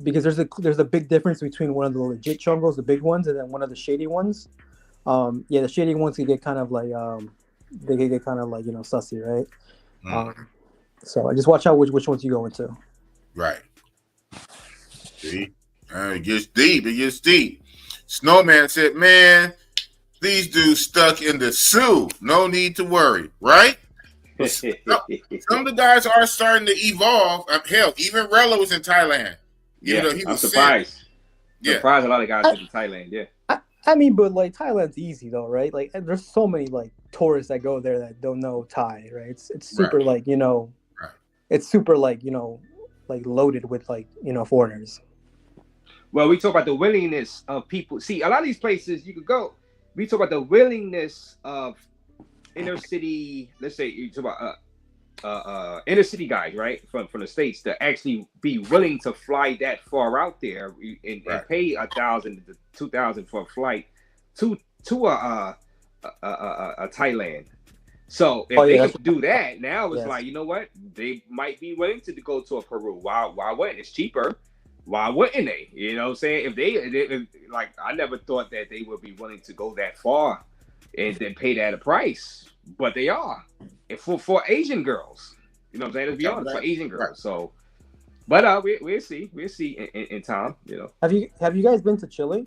Because there's a big difference between one of the legit Chongos, the big ones, and then one of the shady ones. The shady ones can get kind of like they can get kind of like sussy, right? So I just watch out which ones you go into.
Right. See, it gets deep. Snowman said, "Man, these dudes stuck in the zoo. No need to worry, right?" Some of the guys are starting to evolve. Hell, even Rella was in Thailand.
I'm surprised. Surprised a lot of guys went to Thailand. Yeah.
I mean, but like Thailand's easy though, right? Like, there's so many like tourists that go there that don't know Thai, right? It's super like it's super like like loaded with like foreigners.
Well, we talk about the willingness of people. See, a lot of these places you could go. We talk about the willingness of inner city. Let's say you talk about inner city guys, right, from the States, to actually be willing to fly that far out there and pay $1,000 to $2,000 for a flight to a Thailand. So if they could do that, now it's like, you know what? They might be willing to go to a Peru. Why wouldn't? It's cheaper. Why wouldn't they? You know what I'm saying? If like, I never thought that they would be willing to go that far and then pay that a price, but they are. And for Asian girls, you know what I'm saying? Let's be honest, for Asian girls. Right. So, but we'll see in time. You know.
Have you guys been to Chile?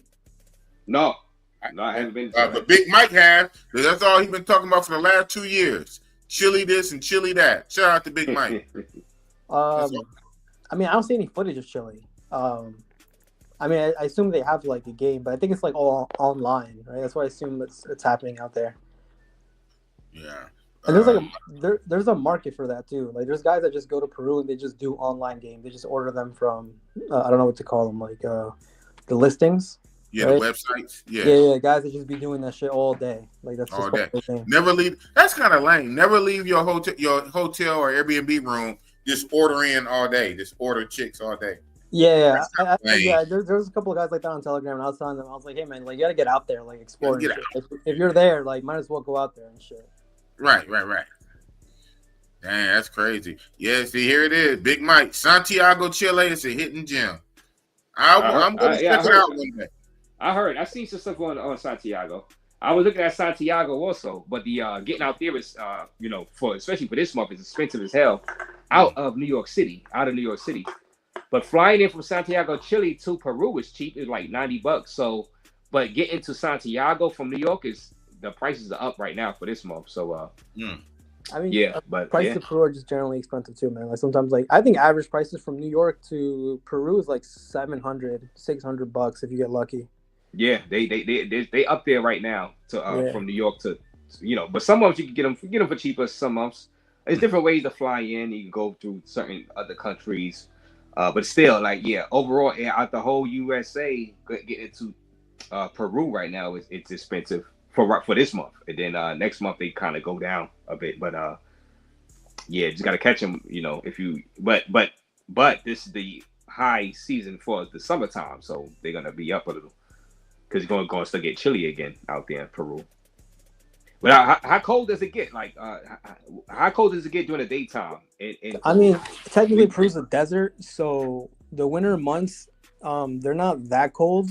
No, I haven't been.
But Big Mike has. That's all he's been talking about for the last 2 years. Chile this and Chile that. Shout out to Big Mike.
I mean, I don't see any footage of Chile. I mean, I assume they have like a game, but I think it's like all online, right? That's why I assume it's happening out there.
Yeah.
And there's like there's a market for that too. Like there's guys that just go to Peru and they just do online games. They just order them from I don't know what to call them, like the listings.
Yeah, right? The websites. Yeah.
Yeah, guys that just be doing that shit all day. Like that's
all
just
day. Never leave. That's kind of lame. Never leave your hotel or Airbnb room. Just order in all day. Just order chicks all day.
Yeah. There's a couple of guys like that on Telegram, and I was telling them, I was like, hey man, like you gotta get out there, like explore. If you're there, like might as well go out there and shit.
Right. Dang, that's crazy. Yeah, see, here it is. Big Mike. Santiago, Chile is a hidden gem. I'm going to check it out one day.
I heard. I seen some stuff on Santiago. I was looking at Santiago also, but the getting out there is, especially for this month, is expensive as hell out of New York City. But flying in from Santiago, Chile to Peru is cheap. It's like $90. So, but getting to Santiago from New York the prices are up right now for this month. So,
I mean, but prices to Peru are just generally expensive too, man. Like sometimes, like I think average prices from New York to Peru is like $600 if you get lucky.
Yeah, they up there right now to from New York to but some months you can get them for cheaper. Some months there's different ways to fly in. You can go through certain other countries, but still, like overall, out the whole USA, getting to Peru right now it's expensive for this month, and then next month they kind of go down a bit. But just gotta catch them. If you but this is the high season for the summertime, so they're gonna be up a little. Because you're going to still get chilly again out there in Peru. But how cold does it get? Like, how cold does it get during the daytime?
I mean, technically Peru's a desert, so the winter months, they're not that cold.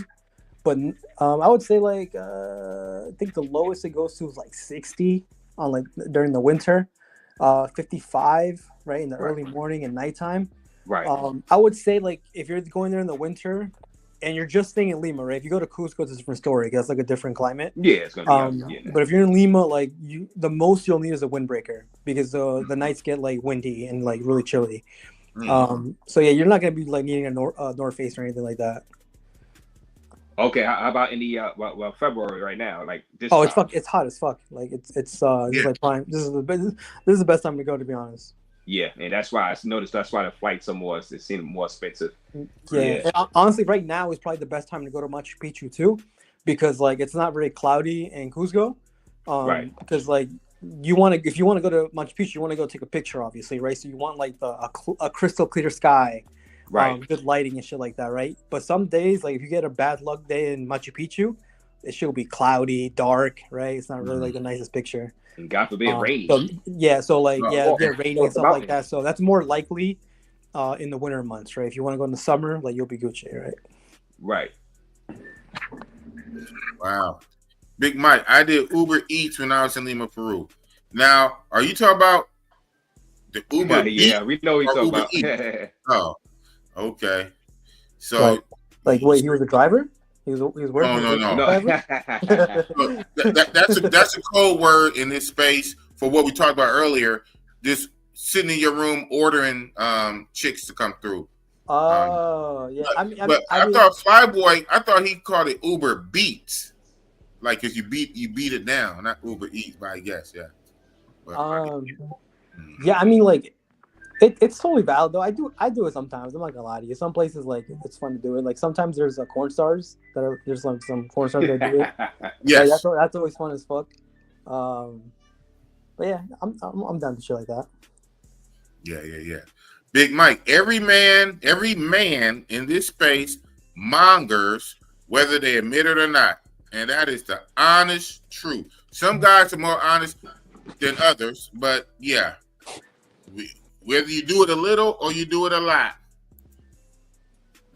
But I would say like I think the lowest it goes to is like 60 on like during the winter, 55 right in the early morning and nighttime.
Right.
I would say like if you're going there in the winter. And you're just staying in Lima, right? If you go to Cusco, it's a different story. That's like a different climate.
Yeah, it's gonna be.
But if you're in Lima, like the most you'll need is a windbreaker because the nights get like windy and like really chilly. So yeah, you're not gonna be like needing a North Face or anything like that.
Okay, how about in the February right now? Like this.
It's hot as fuck. Like it's like prime. This is the best time to go, to be honest.
Yeah, and that's why I noticed. That's why the flights are it seems more expensive.
Yeah. Honestly, right now is probably the best time to go to Machu Picchu too, because like it's not very cloudy in Cusco.
Right.
Because like if you want to go to Machu Picchu, you want to go take a picture, obviously, right? So you want like a crystal clear sky,
right?
Good lighting and shit like that, right? But some days, like if you get a bad luck day in Machu Picchu, it should be cloudy, dark, right? It's not really like the nicest picture.
And God forbid rain.
So get rain and stuff like that. So that's more likely in the winter months, right? If you want to go in the summer, like you'll be Gucci, right?
Right.
Wow. Big Mike, I did Uber Eats when I was in Lima, Peru. Now, are you talking about the Uber Eats?
Yeah, we know what you're talking about.
Oh, okay. So,
wait, he was a driver? He was working.
No. That's a code word in this space for what we talked about earlier. Just sitting in your room ordering chicks to come through.
Yeah.
I thought Flyboy. I thought he called it Uber Beats, like because you beat it down, not Uber Eats. But I guess
yeah. I mean, like. It's totally valid though. I do it sometimes. I'm not gonna lie to you. Some places like it's fun to do it. Like sometimes there's corn stars there's like some corn stars that do it.
Yes,
like, that's always fun as fuck. But yeah, I'm down to shit like that.
Yeah. Big Mike, every man in this space mongers whether they admit it or not, and that is the honest truth. Some guys are more honest. than others, but yeah, whether you do it a little or you do it a lot.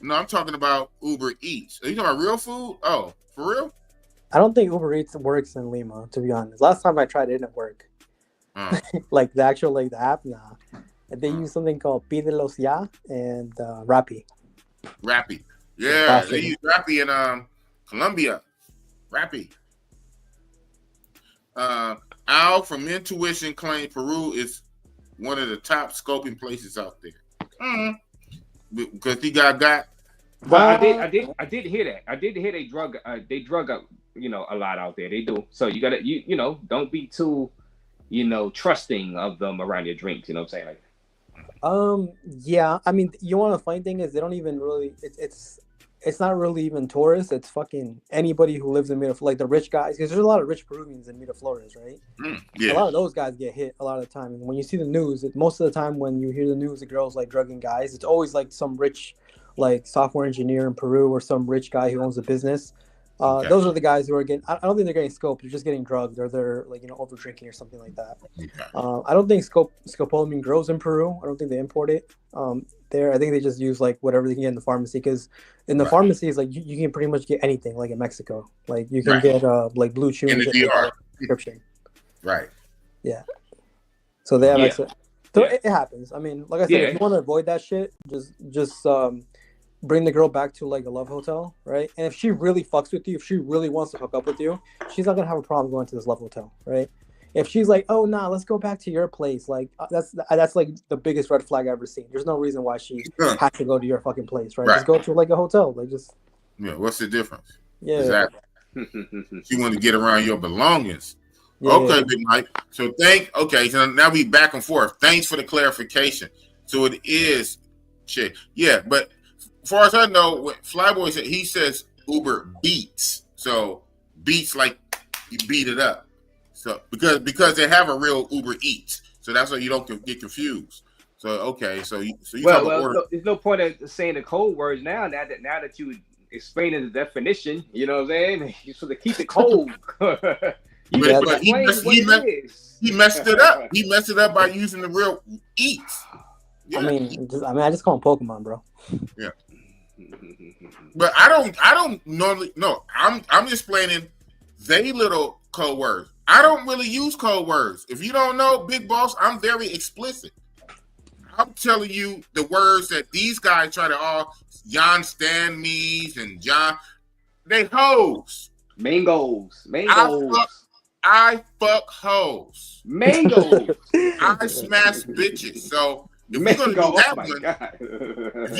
No, I'm talking about Uber Eats. Are you talking about real food? Oh, for real?
I don't think Uber Eats works in Lima, to be honest. Last time I tried, it didn't work. Like the actual the app, nah. They use something called Pídelos Ya and Rappi.
Rappi, yeah, they use Rappi in Colombia. Rappi. Al from Intuition claims Peru is one of the top scoping places out there. Because he got.
But I did hear that. I did hear they drug up, a lot out there. They do. So you gotta don't be too, trusting of them around your drinks. You know what I'm saying? Like,
yeah. I mean, you want the funny thing is they don't even really. It's not really even tourists. It's fucking anybody who lives in Miraflores, like the rich guys. Because there's a lot of rich Peruvians in Miraflores, right?
Yeah.
A lot of those guys get hit a lot of the time. And when you see the news, most of the time when you hear the news of girls like drugging guys, it's always like some rich, like software engineer in Peru or some rich guy who owns a business. Those are the guys who are getting. I don't think they're getting scoped. They're just getting drugged, or they're like over drinking or something like that. I don't think scopolamine grows in Peru. I don't think they import it. There, I think they just use like whatever they can get in the pharmacy. Because in the pharmacies, like you can pretty much get anything. Like in Mexico, like you can get like Blue Chew
in the DR
prescription.
Right.
Yeah. So they have access. So it happens. I mean, like I said, if you want to avoid that shit, just bring the girl back to like a love hotel, right? And if she really fucks with you, if she really wants to hook up with you, she's not gonna have a problem going to this love hotel, right? If she's like, oh nah, let's go back to your place, like that's like the biggest red flag I've ever seen. There's no reason why she has to go to your fucking place, right? Just go to like a hotel, like just.
Yeah, what's the difference?
Yeah,
exactly. She wanted to get around your belongings. Yeah. Okay, Big Mike. So so now we back and forth. Thanks for the clarification. So it is shit. Yeah, but as far as I know, what Flyboy said, he says Uber beats. So beats like you beat it up. So because they have a real Uber Eats. So that's why you don't get confused. So okay, so you
there's no point of saying the code words now that you explaining the definition, you know what I'm saying? You're supposed to keep it cold.
But he messed it up. He messed it up by using the real Eats.
Yeah. I just call him Pokemon, bro.
Yeah. But I don't normally I'm explaining they little code words. I don't really use code words. If you don't know, Big Boss, I'm very explicit. I'm telling you the words that these guys try to all Jan Stan me's and John, they hoes.
Mangoes.
I fuck hoes.
Mangoes.
I smash bitches. So if you're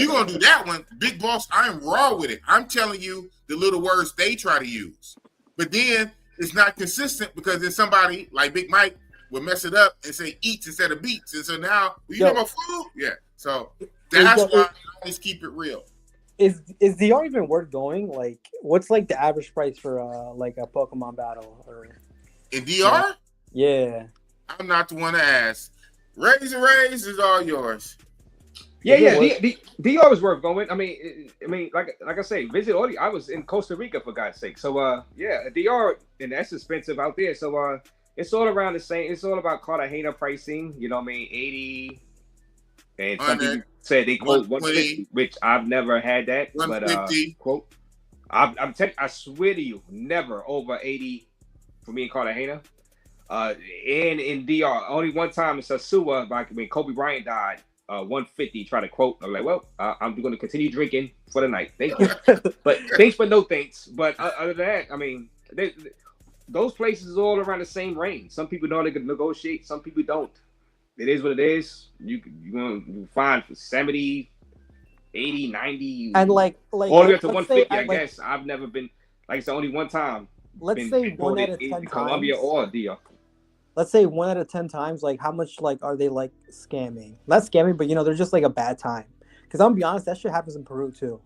gonna do that one, Big Boss, I'm raw with it. I'm telling you the little words they try to use. But then it's not consistent because then somebody like Big Mike will mess it up and say eats instead of beats. And so now you know about food? Yeah. So that's why I always keep it real.
Is DR even worth going? Like, what's like the average price for like a Pokemon battle? Or
in DR?
Yeah.
I'm not the one to ask. Raze is all yours.
Yeah. DR is worth going. I mean, like I say, visit audio. I was in Costa Rica for God's sake. So DR and that's expensive out there. So it's all around the same. It's all about Cartagena pricing. You know what I mean? 80. And some people said they quote 150, which I've never had that. 150. But quote, I swear to you, never over 80 for me in Cartagena. And in DR, only one time in Sasua, when Kobe Bryant died, 150. Try to quote. I'm like, well, I'm going to continue drinking for the night. Thank you, but thanks, but no thanks. But other than that, I mean, those places are all around the same range. Some people know they can negotiate. Some people don't. It is what it is. You're going to find 70, 80, 90.
And like
all the way up to 150, I guess. I've never been, like I said, only one time.
Let's say 1 out of 10 times.
Colombia or DR.
Let's say 1 out of 10 times, like how much like are they like scamming? Not scamming, but they're just like a bad time. Because I'm gonna be honest, that shit happens in Peru too.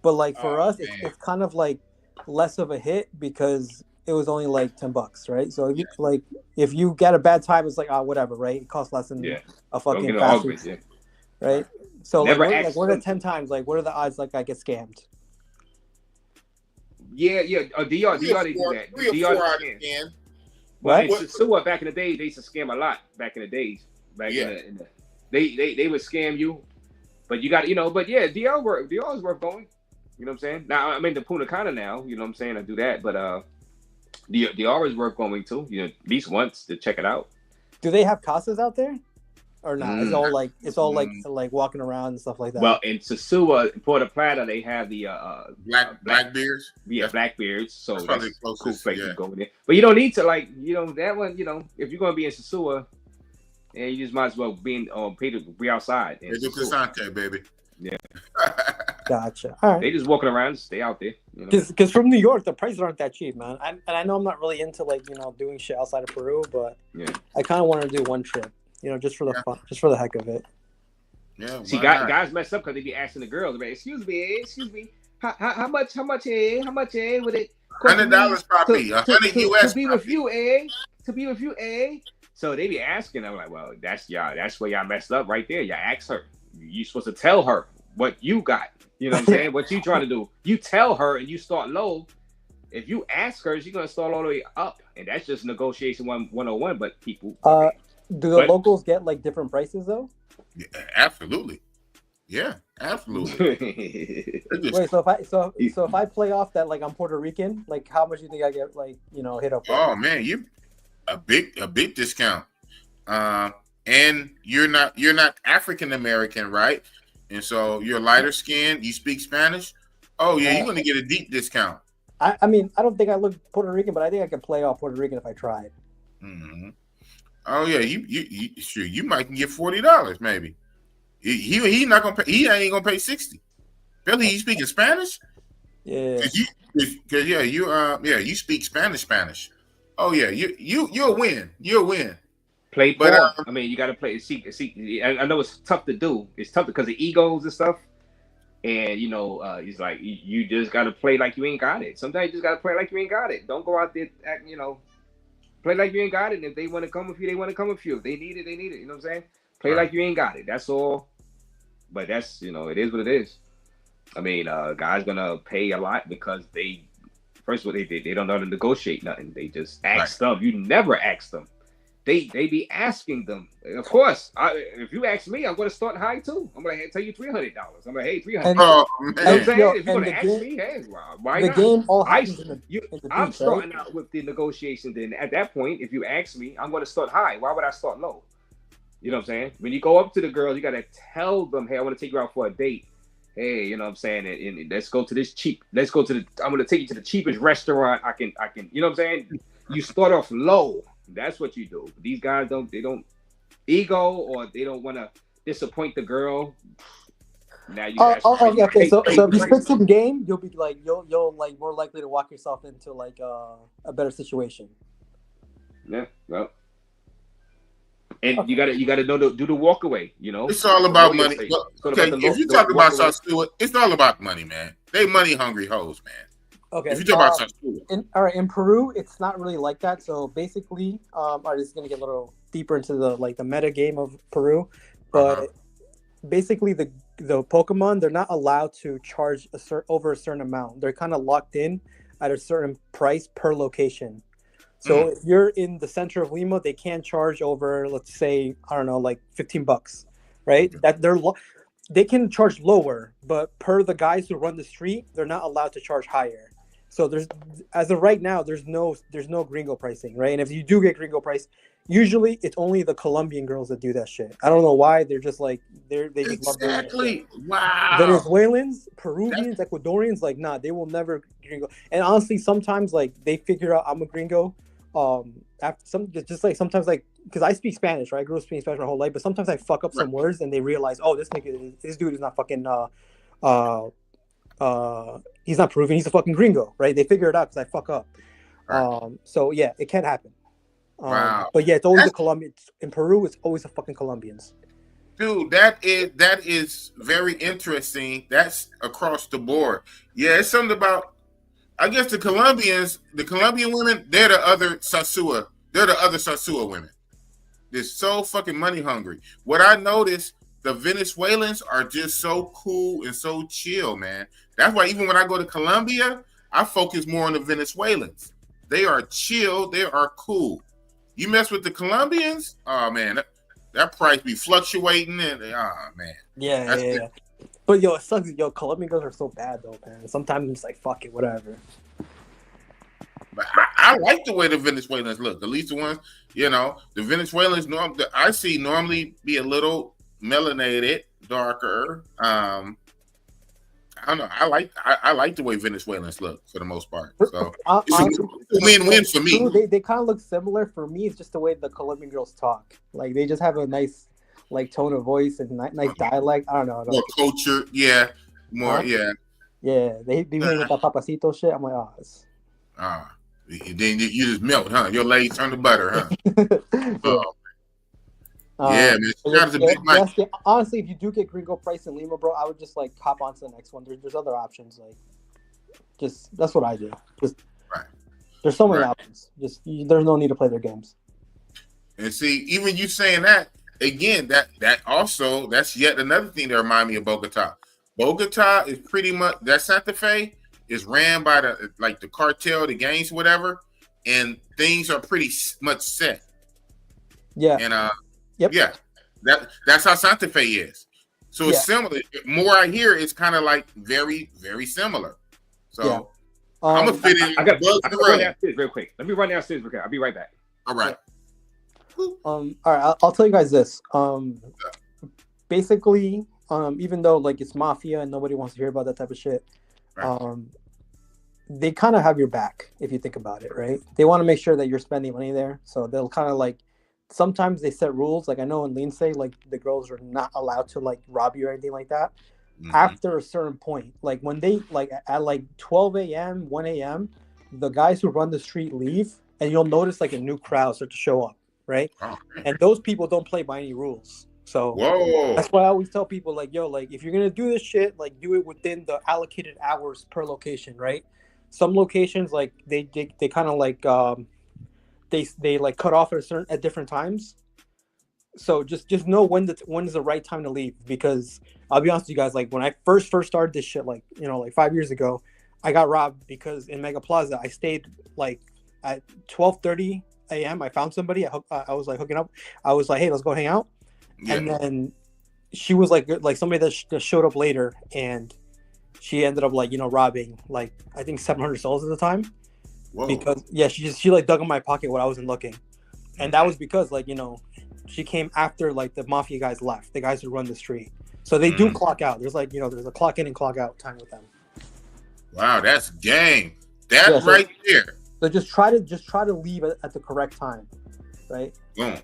But like for us, it's kind of like less of a hit because it was only like $10, right? So if you get a bad time, it's like whatever, right? It costs less than a fucking fast food, right? So like 1 out of 10 times, like what are the odds like I get scammed?
Yeah. DR they do that. DR out of 10. Well, in Sasua back in the day, they used to scam a lot. Back in the days, they would scam you, but you got but yeah, DR is worth going. You know what I'm saying? Now I'm in the Punta Cana now. You know what I'm saying? I do that, but DR is worth going to. At least once to check it out.
Do they have casas out there? Or not? It's all like walking around and stuff like that.
Well, in Sasua, in Puerto Plata, they have the
Blackbeards.
Yeah, Blackbeards. So that's
cool
place to go in there. But you don't need to that one. If you're gonna be in Sasua, and you just might as well be outside.
It's Casante, baby.
Yeah.
Gotcha. All right.
They just walking around, stay out there.
Because from New York, the prices aren't that cheap, man. And I know I'm not really into doing shit outside of Peru, but I kind of want to do one trip. Just for the fun, just for the heck of it.
Yeah.
See, guys mess up because they be asking the girls, like, excuse me, how much, would it
$100 probably, $100 US
to be with you, to be with you, So they be asking. I'm like, well, that's where y'all messed up right there. Y'all ask her. You supposed to tell her what you got. You know what I'm saying? What you trying to do? You tell her and you start low. If you ask her, she's gonna start all the way up, and that's just negotiation 101. But people.
Do the locals get different prices though?
Yeah, absolutely. Yeah, absolutely.
Wait, so if I play off that I'm Puerto Rican, how much do you think I get hit up?
Oh man, you a big discount. And you're not African American, right? And so you're lighter skinned, you speak Spanish. Oh yeah, you're gonna get a deep discount.
I mean, I don't think I look Puerto Rican, but I think I could play off Puerto Rican if I tried.
Mm-hmm. Oh yeah, you might can get $40 maybe. He not gonna pay. He ain't gonna pay $60. Billy, you speaking Spanish?
Yeah.
Because you speak Spanish. Oh yeah, you'll win. You'll win.
Play ball. I mean, you got to play. See. I know it's tough to do. It's tough because of egos and stuff. And it's like you just got to play like you ain't got it. Sometimes you just got to play like you ain't got it. Don't go out there act, play like you ain't got it. And if they want to come with you, they want to come with you. If they need it, they need it. You know what I'm saying? Play like you ain't got it. That's all. But that's, it is what it is. I mean, guys gonna pay a lot because they don't know how to negotiate nothing. They just ask them. You never ask them. They be asking them. Of course, if you ask me, I'm gonna start high too. I'm gonna tell you $300. I'm like, hey, $300.
Oh, man.
You know what I'm saying? If you're gonna ask me, hey, why not?
Game all happens in the
I'm
beach,
starting out with the negotiation. Then at that point, if you ask me, I'm gonna start high. Why would I start low? You know what I'm saying? When you go up to the girls, you gotta tell them, hey, I want to take you out for a date. Hey, you know what I'm saying? And let's go to this cheap. I'm gonna take you to the cheapest restaurant I can. You know what I'm saying? You start off low. That's what you do. These guys don't ego, or they don't want to disappoint the girl. Now you
okay. So if you spit some game, you'll be you'll more likely to walk yourself into a better situation.
Yeah, well. And you gotta know do the walk away,
It's all about money. Okay, if you talk about Sasua, it's all about money, man. They money hungry hoes, man.
Okay.
If you talk about Sasua.
In Peru, it's not really like that. So basically, this is gonna get a little deeper into the meta game of Peru, but basically the Pokemon, they're not allowed to charge over a certain amount. They're kind of locked in at a certain price per location. So if you're in the center of Lima, they can't charge over, let's say, I don't know, $15, right? That they can charge lower, but per the guys who run the street, they're not allowed to charge higher. So as of right now, there's no gringo pricing, right? And if you do get gringo price, usually it's only the Colombian girls that do that shit. I don't know why. They're just they just love doing that shit.
Wow.
Venezuelans, Peruvians, Ecuadorians, nah, they will never gringo. And honestly, sometimes they figure out I'm a gringo. Sometimes because I speak Spanish, right? I grew up speaking Spanish my whole life, but sometimes I fuck up some words and they realize, oh, this dude is not fucking he's not Peruvian, he's a fucking gringo, right? They figure it out because I fuck up. So yeah, it can happen.
Wow.
But yeah, it's always the Colombians. In Peru, it's always the fucking Colombians.
Dude, that is very interesting. That's across the board. Yeah, it's something about, I guess the Colombian women, they're the other Sasua. They're the other Sasua women. They're so fucking money hungry. What I noticed, the Venezuelans are just so cool and so chill, man. That's why even when I go to Colombia, I focus more on the Venezuelans. They are chill. They are cool. You mess with the Colombians, oh man, that price be fluctuating, and oh man.
Yeah. But yo, it sucks. Yo, Colombian girls are so bad though, man. Sometimes it's like, fuck it, whatever.
But I like the way the Venezuelans look. At least the ones, the Venezuelans I see normally be a little melanated, darker. I don't know. I like the way Venezuelans look for the most part. So it's a win-win for me.
They kind of look similar. For me, it's just the way the Colombian girls talk. Like they just have a nice like tone of voice and nice dialect. I don't know.
More culture, yeah. Yeah.
Yeah, they be with that papacito shit. I'm like,
then you just melt, huh? Your legs turn to butter, huh? Man. Shout out to Big Mike.
Honestly, if you do get gringo price in Lima, bro, I would just like hop on to the next one. There's other options. Like, that's what I do. There's so many options. There's no need to play their games.
And see, even you saying that again, that's yet another thing that remind me of Bogota. Bogota is pretty much that Santa Fe is ran by the cartel, the gangs, whatever, and things are pretty much set. Yeah. And yeah, that's how Santa Fe is. So it's similar. More I hear, it's kind of like very, very similar. So I'm gonna fit in.
I got to run downstairs real quick. Let me run downstairs real quick. I'll be right back.
All right.
All right. I'll tell you guys this. Basically, even though like it's mafia and nobody wants to hear about that type of shit, they kind of have your back if you think about it, right? They want to make sure that you're spending money there, so they'll kind of like. Sometimes they set rules. Like I know in Lince, like the girls are not allowed to like rob you or anything like that. Mm-hmm. After a certain point, like when they like at like 12 a.m., 1 a.m., the guys who run the street leave, and you'll notice like a new crowd start to show up, right? Oh, and those people don't play by any rules. So that's why I always tell people like, yo, like if you're gonna do this shit, like do it within the allocated hours per location, right? Some locations like they kind of like they like cut off at different times. So just know when is the right time to leave, because I'll be honest with you guys, like when I first started this shit, like like 5 years ago, I got robbed because in Mega Plaza I stayed like at 12:30 a.m. I found somebody. I was like hooking up. I was like, hey, let's go hang out. Yeah. And then she was like somebody that showed up later, and she ended up like robbing like I think 700 souls at the time. Whoa. Because she like dug in my pocket when I wasn't looking, and that was because like she came after like the mafia guys left, the guys who run the street, so they do clock out. There's like there's a clock in and clock out time with them.
Wow, that's game. That's right there.
So just try to leave at the correct time, right?
Boom.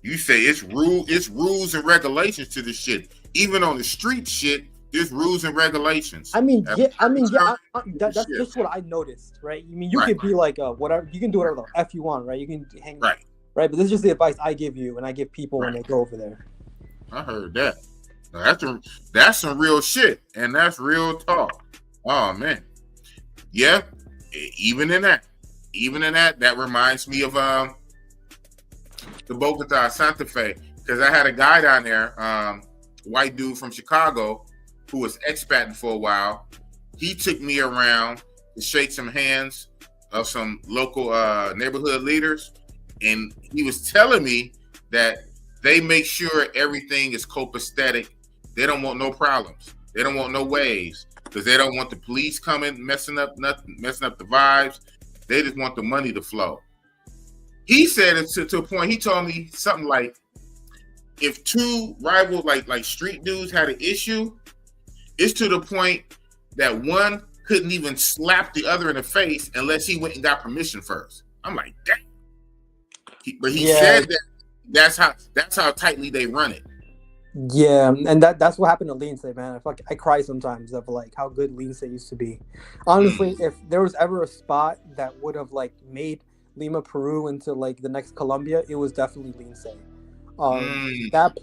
You say it's rules and regulations to this shit. Even on the street shit, there's rules and regulations.
That's just what I noticed, right? I mean, you could be like whatever, you can do whatever the F you want, right? You can hang right, but this is just the advice I give you and I give people when they go over there.
I heard that. That's some real shit, and that's real talk. Oh man, yeah. Even in that, that reminds me of the Bogota Santa Fe, because I had a guy down there, white dude from Chicago, who was expatting for a while. He took me around to shake some hands of some local neighborhood leaders, and he was telling me that they make sure everything is copacetic. They don't want no problems. They don't want no waves, because they don't want the police coming messing up the vibes. They just want the money to flow. He said it to a point. He told me something like, if two rival like street dudes had an issue, it's to the point that one couldn't even slap the other in the face unless he went and got permission first. I'm like, damn. But he said that's how tightly they run it.
Yeah, and that's what happened to Lince, man. I cry sometimes of like how good Lince used to be. Honestly, if there was ever a spot that would have like made Lima, Peru into like the next Colombia, it was definitely Lince. That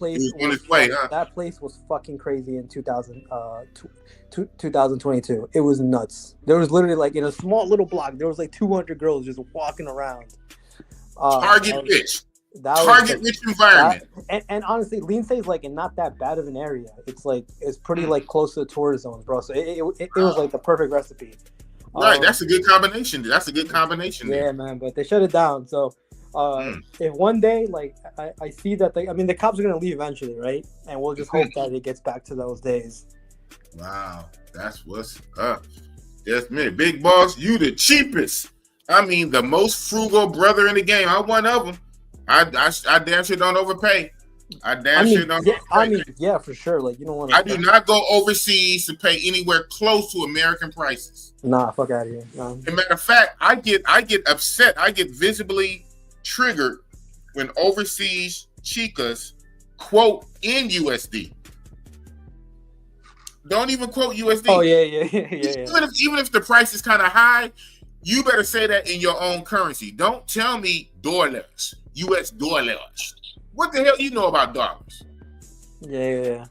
place was fucking crazy in 2022. It was nuts. There was literally like in a small little block, there was like 200 girls just walking around.
Target rich environment.
And honestly, Lince is like not that bad of an area. It's like it's pretty like close to the tourist zones, bro. So it was like the perfect recipe.
Right, that's a good combination. Yeah,
man, but they shut it down. So If one day, like, I see that the cops are gonna leave eventually, right? And we'll just hope that it gets back to those days.
Wow, that's what's up. Yes, man. Big Boss, you the cheapest. I mean, the most frugal brother in the game. I'm one of them. I damn sure don't overpay.
Yeah, for sure. Like, you don't want to.
I do not go overseas to pay anywhere close to American prices.
Nah, fuck out of here. No.
As a matter of fact, I get upset. I get visibly triggered when overseas chicas quote in USD. Don't even quote USD.
Oh yeah.
Even if the price is kind of high, you better say that in your own currency. Don't tell me dollars, US dollars. What the hell you know about dollars?
Yeah.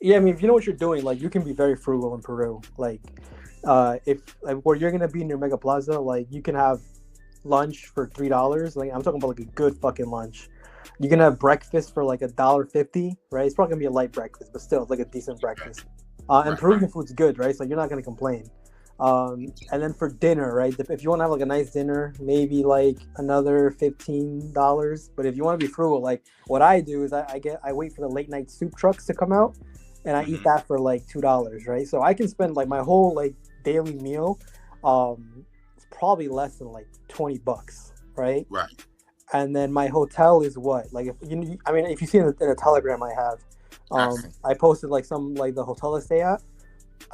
Yeah, I mean, if you know what you're doing, like, you can be very frugal in Peru. Like, if like where you're gonna be near Mega Plaza, like, you can have lunch for $3. Like, I'm talking about like a good fucking lunch. You can have breakfast for like $1.50, right? It's probably gonna be a light breakfast, but still, it's like a decent breakfast. And Peruvian food's good, right? So you're not gonna complain. And then for dinner, right? If you want to have like a nice dinner, maybe like another $15. But if you want to be frugal, like what I do is I wait for the late night soup trucks to come out, and I eat that for like $2, right? So I can spend like my whole like daily meal, it's probably less than like $20, right?
Right.
And then my hotel is what? Like, if you see in the Telegram I have, I posted like some like the hotel I stay at.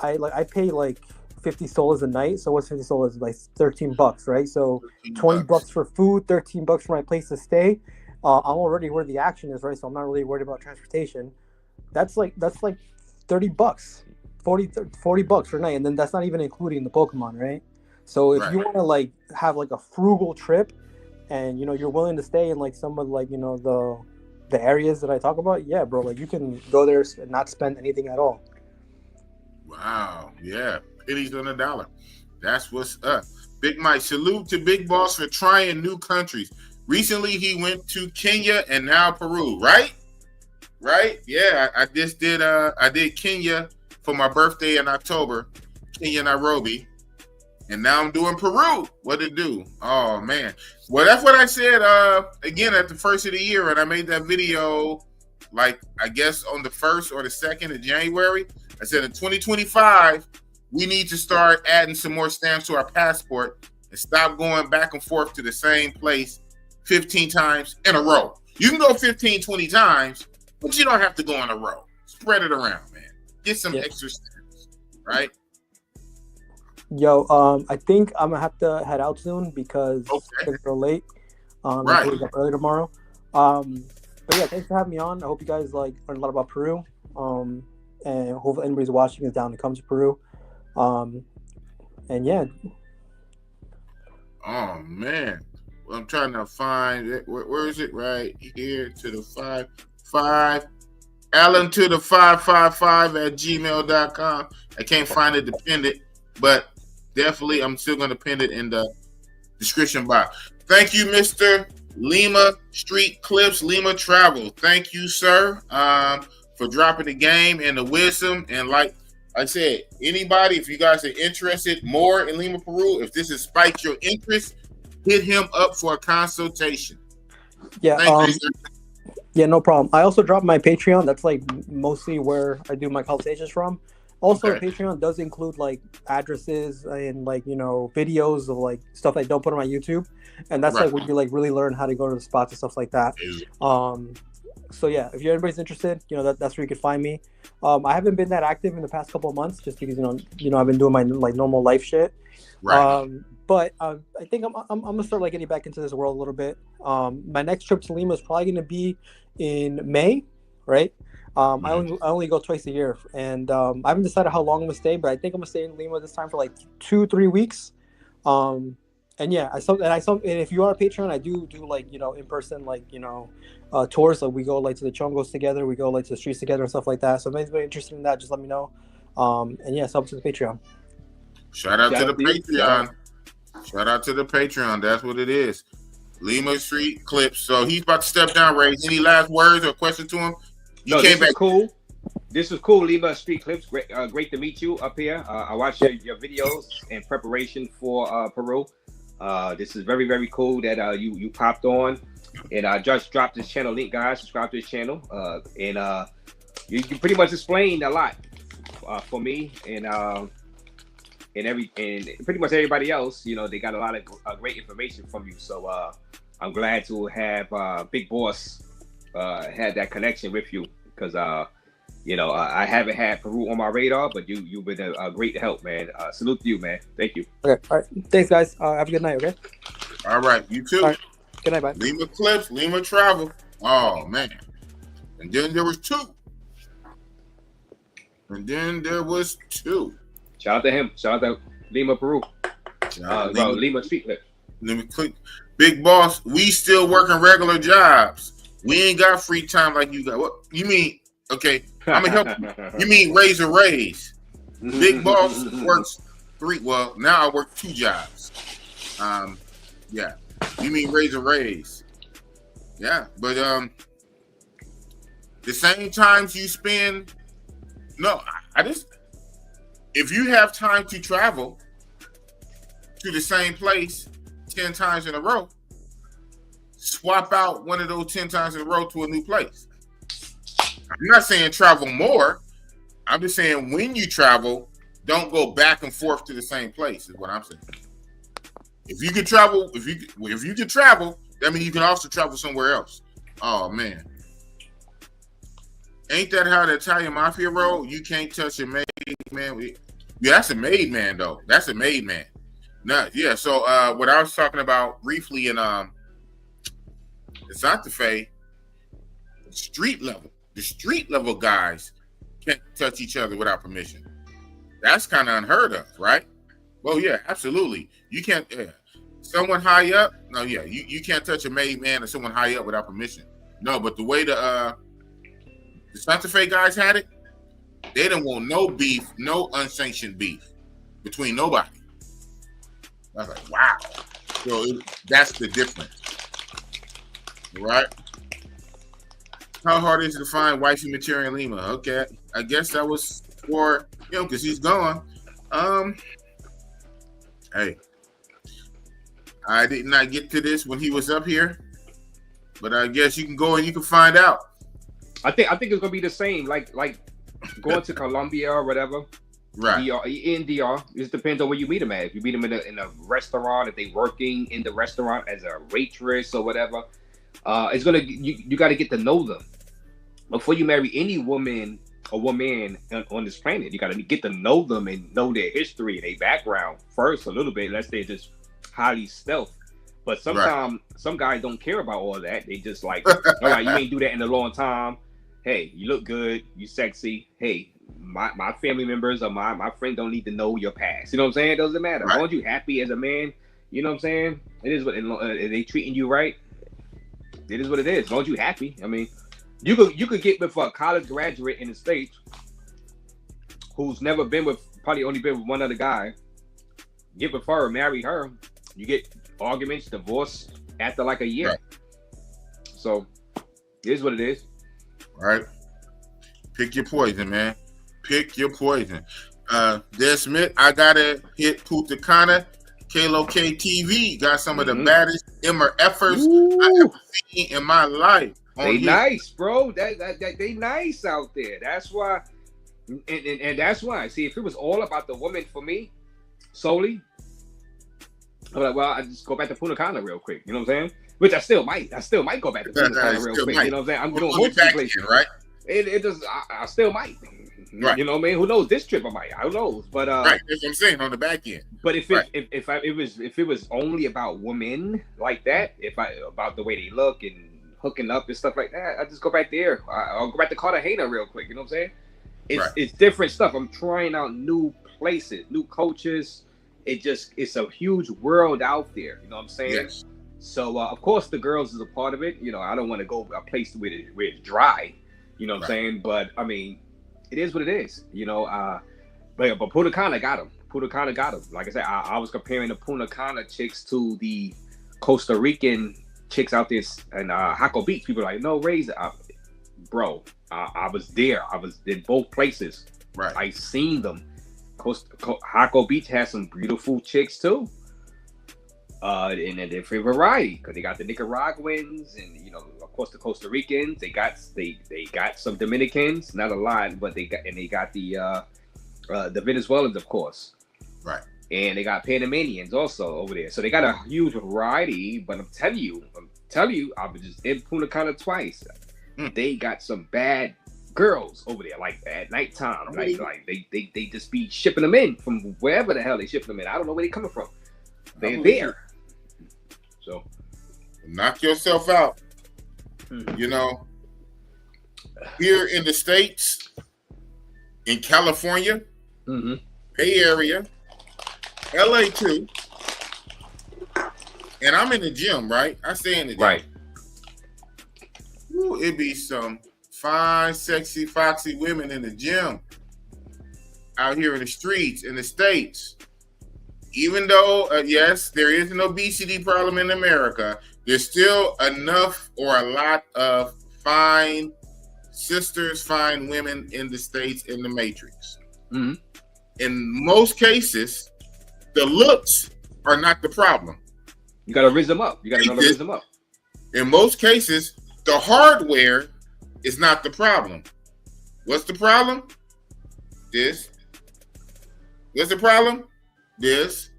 I pay like 50 soles a night. So what's 50 soles? Like $13, right? So $20 for food, $13 for my place to stay. I'm already where the action is, right? So I'm not really worried about transportation. That's like $30, $40 per night, and then that's not even including the Pokemon, right? So if you want to like have like a frugal trip, and you're willing to stay in like some of like the areas that I talk about, yeah, bro, like you can go there and not spend anything at all.
Wow, yeah, pennies on the dollar. That's what's up. Big Mike, salute to Big Boss for trying new countries. Recently, he went to Kenya and now Peru, right? Yeah, I just did. I did Kenya for my birthday in October, Kenya, Nairobi. And now I'm doing Peru. What it do? Oh, man. Well, that's what I said, again, at the first of the year. And I made that video, like, I guess on the 1st or the 2nd of January. I said in 2025, we need to start adding some more stamps to our passport and stop going back and forth to the same place 15 times in a row. You can go 15, 20 times, but you don't have to go in a row. Spread it around, man. Get some extra stamps, right?
Yo, I think I'm gonna have to head out soon because it's so late.
Right.
I'll wake up early tomorrow. But yeah, thanks for having me on. I hope you guys like learned a lot about Peru. And hopefully anybody's watching is down to come to Peru. And yeah.
Oh man, well, I'm trying to find it. Where is it? Right here to the 5 Alan to the 555 at gmail.com. I can't find it to pin it, but definitely I'm still going to pin it in the description box. Thank you, Mr. Lima Street Clips, Lima Travel. Thank you, sir, for dropping the game and the wisdom. And like I said, anybody, if you guys are interested more in Lima, Peru, if this has spiked your interest, hit him up for a consultation.
Yeah.
Thank you, sir.
Yeah, no problem. I also dropped my Patreon. That's like mostly where I do my consultations from. Also, Patreon does include like addresses and like videos of like stuff I don't put on my YouTube, and that's like when you like really learn how to go to the spots and stuff like that. So yeah, if anybody's interested, that's where you could find me. I haven't been that active in the past couple of months just because I've been doing my like normal life shit.
Right.
But I think I'm gonna start like getting back into this world a little bit. My next trip to Lima is probably gonna be in May, right? I only go twice a year, and I haven't decided how long I'm gonna stay, but I think I'm gonna stay in Lima this time for like 2-3 weeks. And yeah, and if you are a Patreon, I do like in person like tours. Like we go like to the chongos together, we go like to the streets together and stuff like that. So if anybody's interested in that, just let me know. And yeah, sub to the Patreon.
Shout out to the Patreon. Shout out to the Patreon. That's what it is. Lima Street Clips. So he's about to step down. Raze, any last words or question to him?
This is cool. This is cool. Lima Street Clips. Great to meet you up here. I watched your videos in preparation for Peru. This is very, very cool that you popped on, and I just dropped this channel link, guys. Subscribe to this channel, and you pretty much explained a lot for me and pretty much everybody else. You know, they got a lot of great information from you. So I'm glad to have Big Boss had that connection with you, because you know, I haven't had Peru on my radar, but you've been a great help, man. Salute to you, man. Thank you.
Okay, all right. Thanks, guys. Have a good night. Okay.
All right, you too.
All right. Good night, bye.
Lima Clips, Lima Travel. Oh man, and then there was two.
Shout out to him. Shout out to Lima Peru. Lima Street Clip.
Lima Clip. Big Boss, we still working regular jobs. We ain't got free time like you got. What you mean? Okay, I'm gonna help you. You mean Raze? Big Boss works 3. Well, now I work 2 jobs. Yeah. You mean Raze? Yeah, but the same times you spend. No, I just, if you have time to travel to the same place 10 times in a row, swap out one of those 10 times in a row to a new place. I'm not saying travel more. I'm just saying when you travel, don't go back and forth to the same place, is what I'm saying. If you can travel, if you can travel, that means you can also travel somewhere else. Oh man. Ain't that how the Italian mafia roll? You can't touch a made man. Yeah, that's a made man though. That's a made man. Now, yeah. So what I was talking about briefly in the Santa Fe, the street level guys can't touch each other without permission. That's kind of unheard of, right? Well, yeah, absolutely. You can't. Yeah. Someone high up, no, yeah, you can't touch a made man or someone high up without permission. No, but the way the Santa Fe guys had it, they didn't want no beef, no unsanctioned beef between nobody. I was like, wow. So that's the difference, right? How hard is it to find wifey material in Lima? Okay, I guess that was for him because he's gone. Hey, I did not get to this when he was up here, but I guess you can go and you can find out.
I think it's gonna be the same, like going to Colombia or whatever.
Right.
In DR, it depends on where you meet them at. If you meet them in a restaurant, if they working in the restaurant as a waitress or whatever, it's gonna you got to get to know them before you marry any woman or man on this planet. You got to get to know them and know their history, their background first a little bit, unless they're just highly stealth. But sometimes some guys don't care about all that. They just like, all right, you ain't do that in a long time. Hey, you look good, you sexy. Hey, my family members or my friend don't need to know your past. You know what I'm saying? It doesn't matter. As long as you happy as a man, you know what I'm saying? It is what they treating you right. It is what it is. As long as you happy. I mean, you could get with a college graduate in the States who's never been with, probably only been with one other guy. Get with her, marry her. You get arguments, divorce after like a year. Right. So it is what it is.
Right. Pick your poison, man. Pick your poison. Des Smith, I gotta hit Punta Cana. Kalo KTV got some of the baddest MRFers I ever seen in my life.
They nice, bro. That they nice out there. That's why, and that's why. See, if it was all about the woman for me, solely, I'm like, well, I just go back to Punta Cana real quick. You know what I'm saying? Which I still might go back to Punta Cana real quick. You know what I'm saying? I'm going multiple places,
right?
It just, I still might.
Right.
You know what I mean? Who knows? This trip I might. Who knows? But
right, that's what I'm saying on the back end.
But if it was only about women like that, about the way they look and hooking up and stuff like that, I just go back there. I'll go back to Cartagena real quick. You know what I'm saying? It's different stuff. I'm trying out new places, new coaches. It's a huge world out there. You know what I'm saying?
Yes. So
of course the girls is a part of it. You know, I don't want to go a place where it's dry. You know what I'm saying? But I mean, it is what it is. You know, but Punta Cana got them. Punta Cana got them. Like I said, I was comparing the Punta Cana chicks to the Costa Rican chicks out there in Jaco Beach. People are like, no, Raze, bro. I was there. I was in both places.
Right.
I seen them. Jaco Beach has some beautiful chicks too. In a different variety, because they got the Nicaraguans and of course the Costa Ricans. They got some Dominicans, not a lot, but they got the Venezuelans, of course,
right?
And they got Panamanians also over there. So they got a huge variety. But I'm telling you, I was just in Punta Cana twice. They got some bad girls over there, like at nighttime. Like they just be shipping them in from wherever the hell they shipping them in. I don't know where they coming from. They're there. So
knock yourself out. Here in the States, in California, Bay Area, LA too, and I'm in the gym, right? I stay in the gym.
Right.
Ooh, it be some fine, sexy, foxy women in the gym out here in the streets in the States. Even though, yes, there is an obesity problem in America, there's still enough or a lot of fine sisters, fine women in the States in the Matrix. In most cases, the looks are not the problem.
You got to raise them up. You got to know to raise them up.
In most cases, the hardware is not the problem. What's the problem? This. What's the problem? This.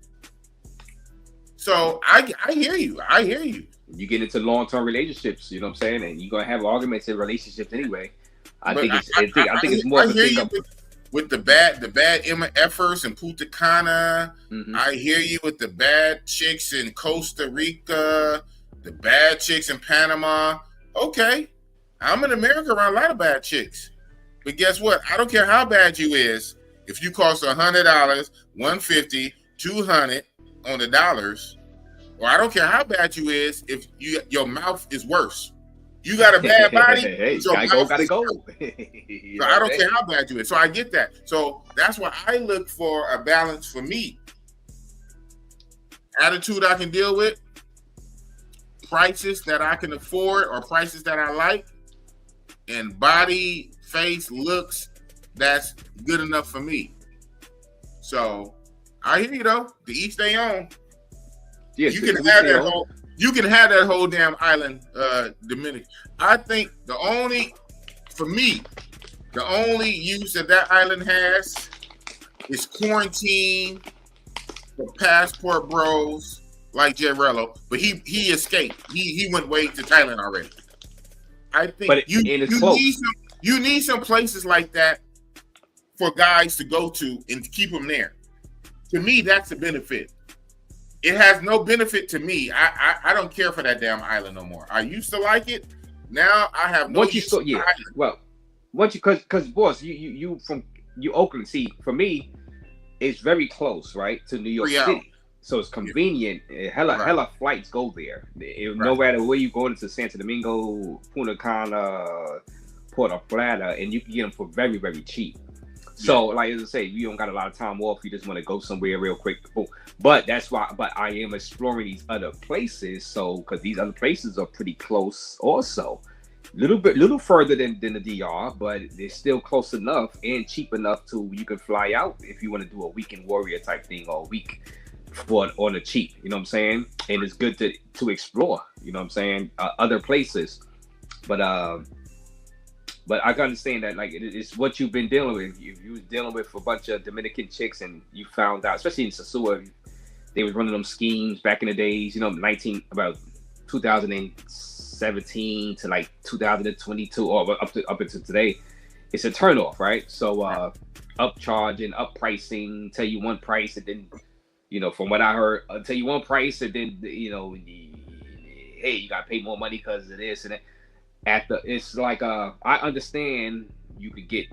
So I hear you. I hear you.
You get into long-term relationships, you know what I'm saying, and you're gonna have arguments in relationships anyway. I think it's more. I hear you
with the bad MFers in Punta Cana. I hear you with the bad chicks in Costa Rica, the bad chicks in Panama. Okay, I'm in America around a lot of bad chicks, but guess what? I don't care how bad you is. If you cost $100, $150, $200 on the dollars, or I don't care how bad you is, if your mouth is worse. You got a bad body.
Gotta go.
So I don't care how bad you is. So I get that. So that's why I look for a balance for me. Attitude I can deal with, prices that I can afford or prices that I like, and body, face, looks that's good enough for me. So I hear you though. To each their own.
Yes,
you can have that whole damn island, Dominican. I think the only use that island has is quarantine for passport bros like Jarrello. But he escaped. He went way to Thailand already. I think you need some places like that for guys to go to and keep them there. To me, that's a benefit. It has no benefit to me. I don't care for that damn island no more. I used to like it. Now I have no use for the island.
Well, once you because boss, you from Oakland. See, for me, it's very close, right, to New York City. So it's convenient. Hella flights go there. No matter where you go into Santo Domingo, Punta Cana, Puerto Plata, and you can get them for very, very cheap. So, like as I say, you don't got a lot of time off. You just want to go somewhere real quick. But that's why. But I am exploring these other places. So, because these other places are pretty close, also, little further than the DR, but they're still close enough and cheap enough to you can fly out if you want to do a weekend warrior type thing or a week on the cheap. You know what I'm saying? And it's good to explore. You know what I'm saying? Other places, But I can understand that, like, it's what you've been dealing with. You was dealing with a bunch of Dominican chicks, and you found out, especially in Sosua, they was running them schemes back in the days, about 2017 to like 2022 or up until today. It's a turnoff, right? So upcharging, up pricing, tell you one price, and then, from what I heard, tell you one price, and then, hey, you got to pay more money because of this and that. It's like I understand you could get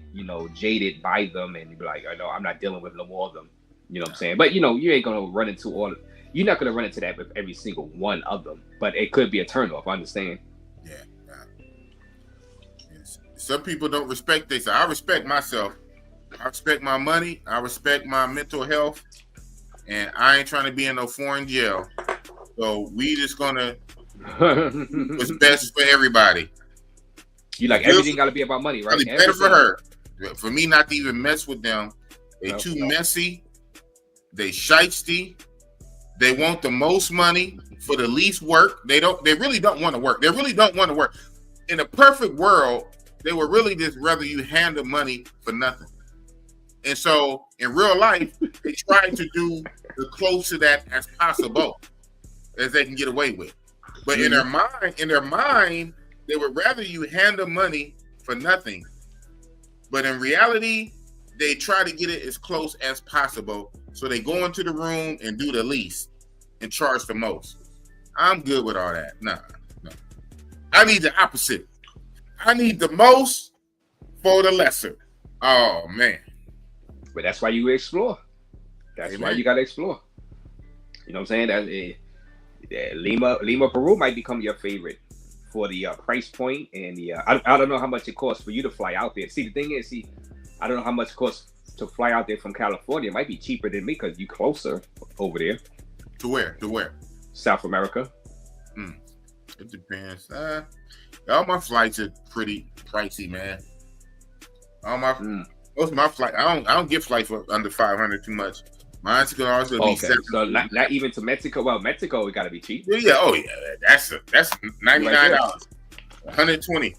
jaded by them and be like, no, I'm not dealing with no more of them. You know what I'm saying? But you ain't gonna run into you're not gonna run into that with every single one of them. But it could be a turnoff. I understand.
Yeah. Yes. Some people don't respect this. I respect myself. I respect my money. I respect my mental health, and I ain't trying to be in no foreign jail. So we just gonna what's best for everybody.
You like everything got to be about money, right?
It's better for her. For me not to even mess with them. They too messy. They shysty. They want the most money for the least work. They really don't want to work. They really don't want to work. In a perfect world, they would really just rather you hand them money for nothing. And so in real life, they try to do the close to that as possible as they can get away with. But in their mind, they would rather you hand them money for nothing. But in reality, they try to get it as close as possible. So they go into the room and do the least and charge the most. I'm good with all that. No. I need the opposite. I need the most for the lesser. Oh, man.
But that's why you explore. That's why you got to explore. You know what I'm saying? Lima, Peru might become your favorite for the price point and the. I don't know how much it costs for you to fly out there. See, the thing is, I don't know how much it costs to fly out there from California. It might be cheaper than me because you're closer over there.
To where?
South America.
It depends. All my flights are pretty pricey, man. Most of my flights, I don't get flights for under 500 too much. Mine's gonna also be 7.
So not even to Mexico. Well, Mexico it gotta be cheap.
Yeah. Oh yeah. That's $99, 120.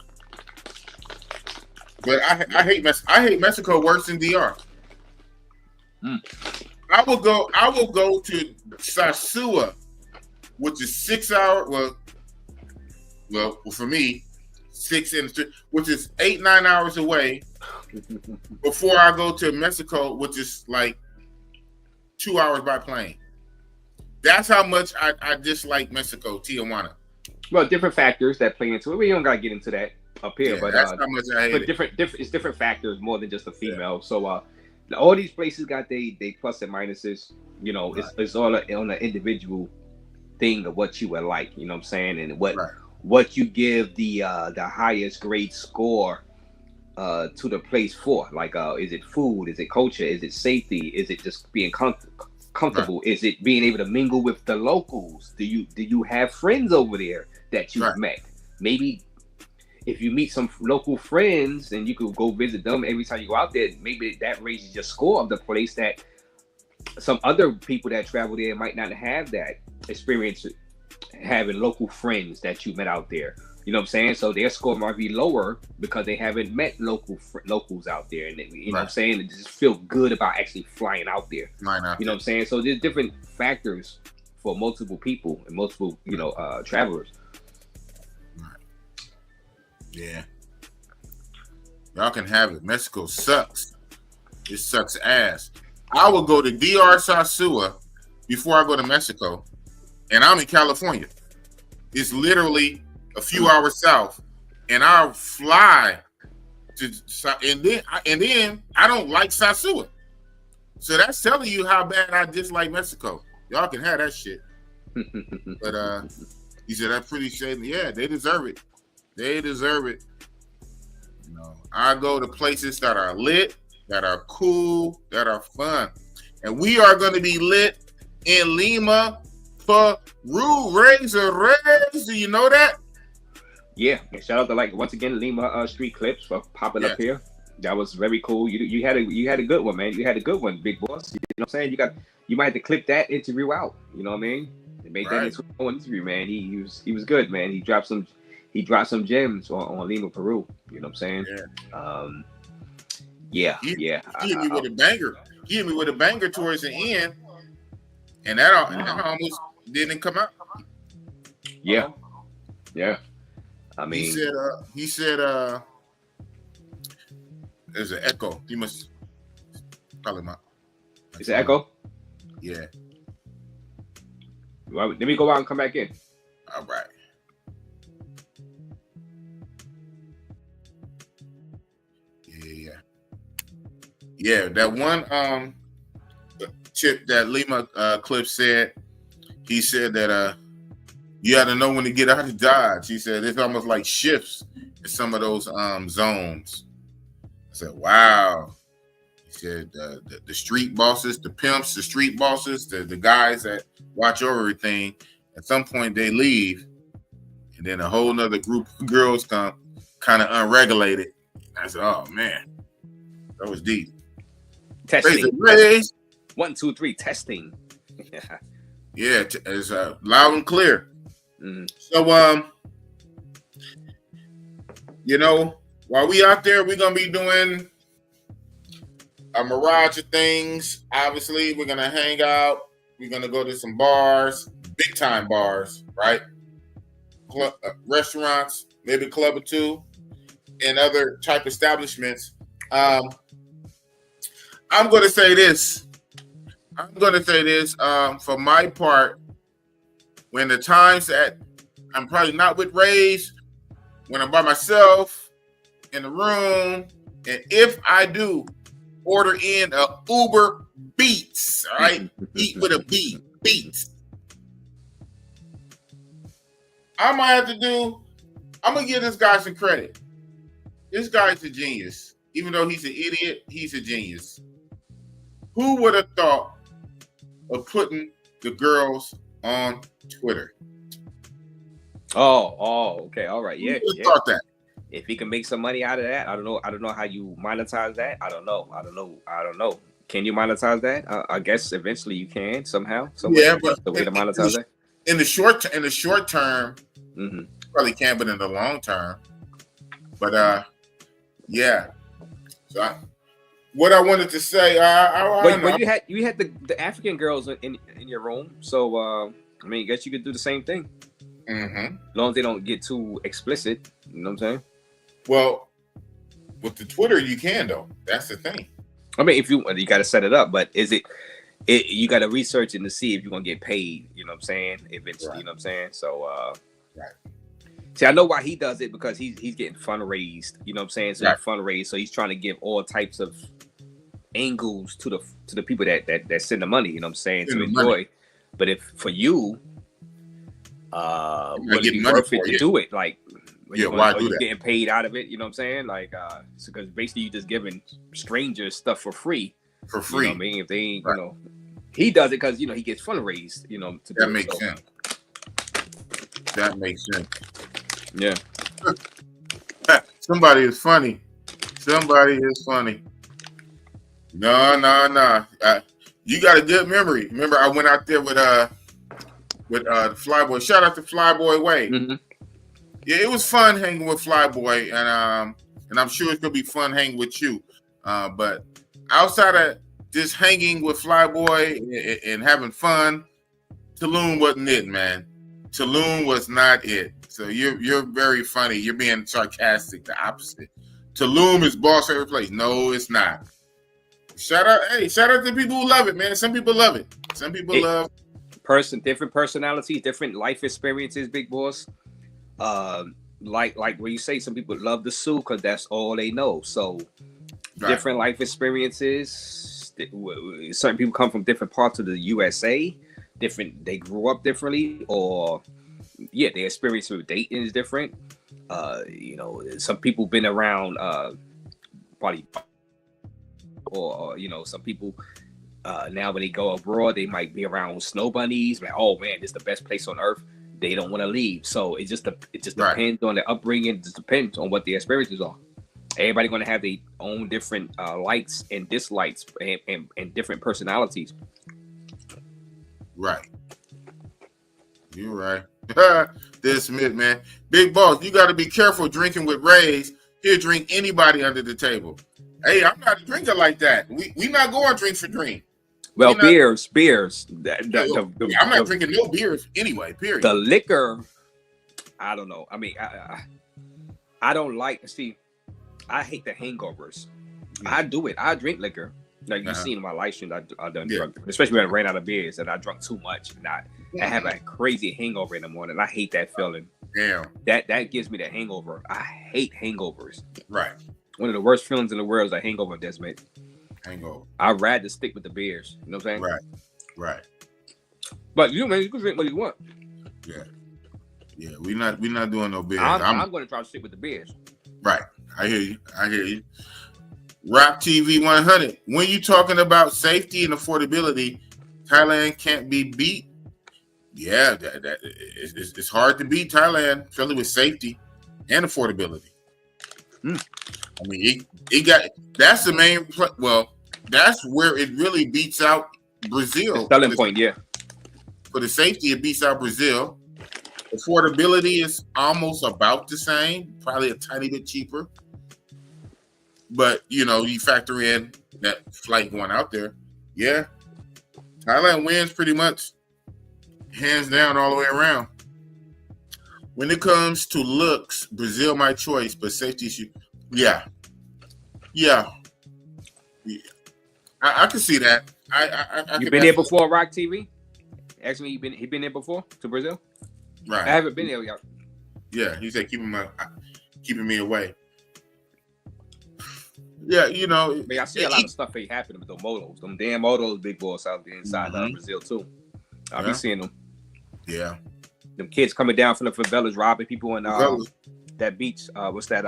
But I hate Mexico worse than DR. I will go to Sasua, which is 6 hours. Well, for me, 6 in the street, which is 8-9 hours away. Before I go to Mexico, which is like 2 hours by plane. That's how much I dislike Mexico, Tijuana.
Well, different factors that play into it. We don't gotta get into that up here, but
that's how much I hate
it. It's different factors more than just the female. Yeah. So all these places got they plus and minuses. You know, right. It's all on the individual thing of what you would like. You know what I'm saying, and what you give the highest grade score to the place for. Like, is it food? Is it culture? Is it safety? Is it just being comfortable? Right. Is it being able to mingle with the locals? Do you have friends over there that you've met? Maybe if you meet some local friends and you could go visit them every time you go out there, maybe that raises your score of the place that some other people that travel there might not have that experience having local friends that you met out there. You know what I'm saying? So their score might be lower because they haven't met locals out there, and you know what I'm saying? They just feel good about actually flying out there. You know what I'm saying? So there's different factors for multiple people and multiple travelers.
Yeah, y'all can have it. Mexico sucks. It sucks ass. I will go to DR Sasua before I go to Mexico, and I'm in California. It's literally a few hours south, and I'll fly to, and then I don't like Sasua. So that's telling you how bad I dislike Mexico. Y'all can have that shit. But he said I'm pretty shady. Yeah, they deserve it. They deserve it. You know, I go to places that are lit, that are cool, that are fun. And we are going to be lit in Lima, Peru. Raze. Do you know that?
Yeah. And shout out to once again Lima Street Clips for popping up here. That was very cool. You had a good one, man. You had a good one, Big Boss. You know what I'm saying? You might have to clip that interview out. You know what I mean? They made that into an interview, man. He was good, man. He dropped some gems on Lima, Peru. You know what I'm saying? Yeah. He hit me with a banger.
He hit me with a banger towards the end, and that almost didn't come out.
Yeah. I mean,
he said, there's an echo. You must call him out.
It's an echo?
Yeah.
Well, let me go out and come back in.
All right. Yeah, that one chip that Lima Clip said, he said that you got to know when to get out of Dodge. He said it's almost like shifts in some of those zones. I said, wow. He said the street bosses, the pimps, the street bosses, the guys that watch over everything, at some point they leave, and then a whole nother group of girls come kind of unregulated. I said, oh, man, that was deep.
Testing.
Raze.
1, 2, 3, testing.
Yeah, it's loud and clear.
Mm-hmm.
So, you know, while we out there, we're gonna be doing a mirage of things. Obviously, we're gonna hang out. We're gonna go to some bars, big time bars, right? Restaurants, maybe a club or two, and other type establishments. I'm gonna say this. For my part, when the times that I'm probably not with Raze, when I'm by myself in the room, and if I do order in a Uber Beats, all right, eat with a B, Beats. I'm gonna give this guy some credit. This guy's a genius. Even though he's an idiot, he's a genius. Who would have thought of putting the girls on Twitter?
Oh, okay, all right, yeah.
Thought that.
If he can make some money out of that, I don't know how you monetize that. I don't know. Can you monetize that? I guess eventually you can somehow.
Yeah, but
the way to monetize that
in the short term,
mm-hmm.
probably can, but in the long term. But yeah. So what I wanted to say,
but you had the African girls in your room, so I mean, I guess you could do the same thing.
Mm-hmm.
As long as they don't get too explicit, you know what I'm saying?
Well, with the Twitter, you can though. That's the thing.
I mean, if you got to set it up, but is it you got to research it to see if you're gonna get paid. You know what I'm saying? If it's
right.
You know what I'm saying. So
right.
See, I know why he does it, because he's getting fundraised. You know what I'm saying? So
right.
He's fundraised, so he's trying to give all types of angles to the people that send the money. You know what I'm saying? To enjoy. Money. But if for you, would it be worth it to do it? Like,
why do
you
that?
Getting paid out of it? You know what I'm saying? Like, because basically you just giving strangers stuff for free.
For free.
You know what I mean? If they ain't, right. He does it because he gets fundraised. To
that makes sense. That makes sense.
Yeah.
Somebody is funny. No. You got a good memory. Remember, I went out there with Flyboy. Shout out to Flyboy Way.
Mm-hmm.
Yeah, it was fun hanging with Flyboy, and I'm sure it's gonna be fun hanging with you. But outside of just hanging with Flyboy and having fun, Tulum wasn't it, man. Tulum was not it. So you're very funny. You're being sarcastic. The opposite. Tulum is boss favorite place. No, it's not. Shout out to people who love it, man. Some people love it. Some people love
different personalities, different life experiences, big boss. Like when you say some people love the Sioux because that's all they know. So right. Different life experiences. Certain people come from different parts of the USA. They grew up differently, or their experience with dating is different. Some people been around probably, or some people now when they go abroad, they might be around snow bunnies. Like, oh man, this is the best place on earth. They don't want to leave. So it just right. Depends on their upbringing. It just depends on what their experiences are. Everybody going to have their own different likes and dislikes and different personalities.
Right. You're right. This Smith, man. Big boss, you got to be careful drinking with Raze. He'll drink anybody under the table. Hey, I'm not a drinker like that. We not going drink for drink.
Well, beers.
I'm not drinking no beers anyway, period.
The liquor, I don't know. I mean, I don't like, I hate the hangovers. I do it. I drink liquor. Like you've seen in my life stream, I done drunk, especially when I ran out of beers and I drunk too much. And I have a crazy hangover in the morning. I hate that feeling.
Damn.
That gives me the hangover. I hate hangovers.
Right.
One of the worst feelings in the world is a hangover, Desmond.
Hangover.
I'd rather stick with the beers. You know what I'm saying?
Right.
But you can drink what you want.
Yeah. We not doing no beers.
I'm going to try to stick with the beers.
Right. I hear you. Rock TV 100. When you talking about safety and affordability, Thailand can't be beat. Yeah, it's hard to beat Thailand, especially with safety and affordability. I mean, it got that's the main. Well, that's where it really beats out Brazil.
The selling point, yeah.
For the safety, it beats out Brazil. Affordability is almost about the same, probably a tiny bit cheaper. But, you know, you factor in that flight going out there. Yeah. Thailand wins pretty much hands down all the way around. When it comes to looks, Brazil my choice, but safety issue, yeah. I can see that.
You been there before, Rock TV? Actually, he been there before to Brazil?
Right.
I haven't been there yet.
Yeah, he said keeping me away. Yeah, you know.
I mean, I see a lot of stuff ain't happening with the motos. Them damn motos, big boys out there inside Brazil too. I'll be seeing them.
Yeah.
Them kids coming down from the favelas, robbing people in that beach. What's that?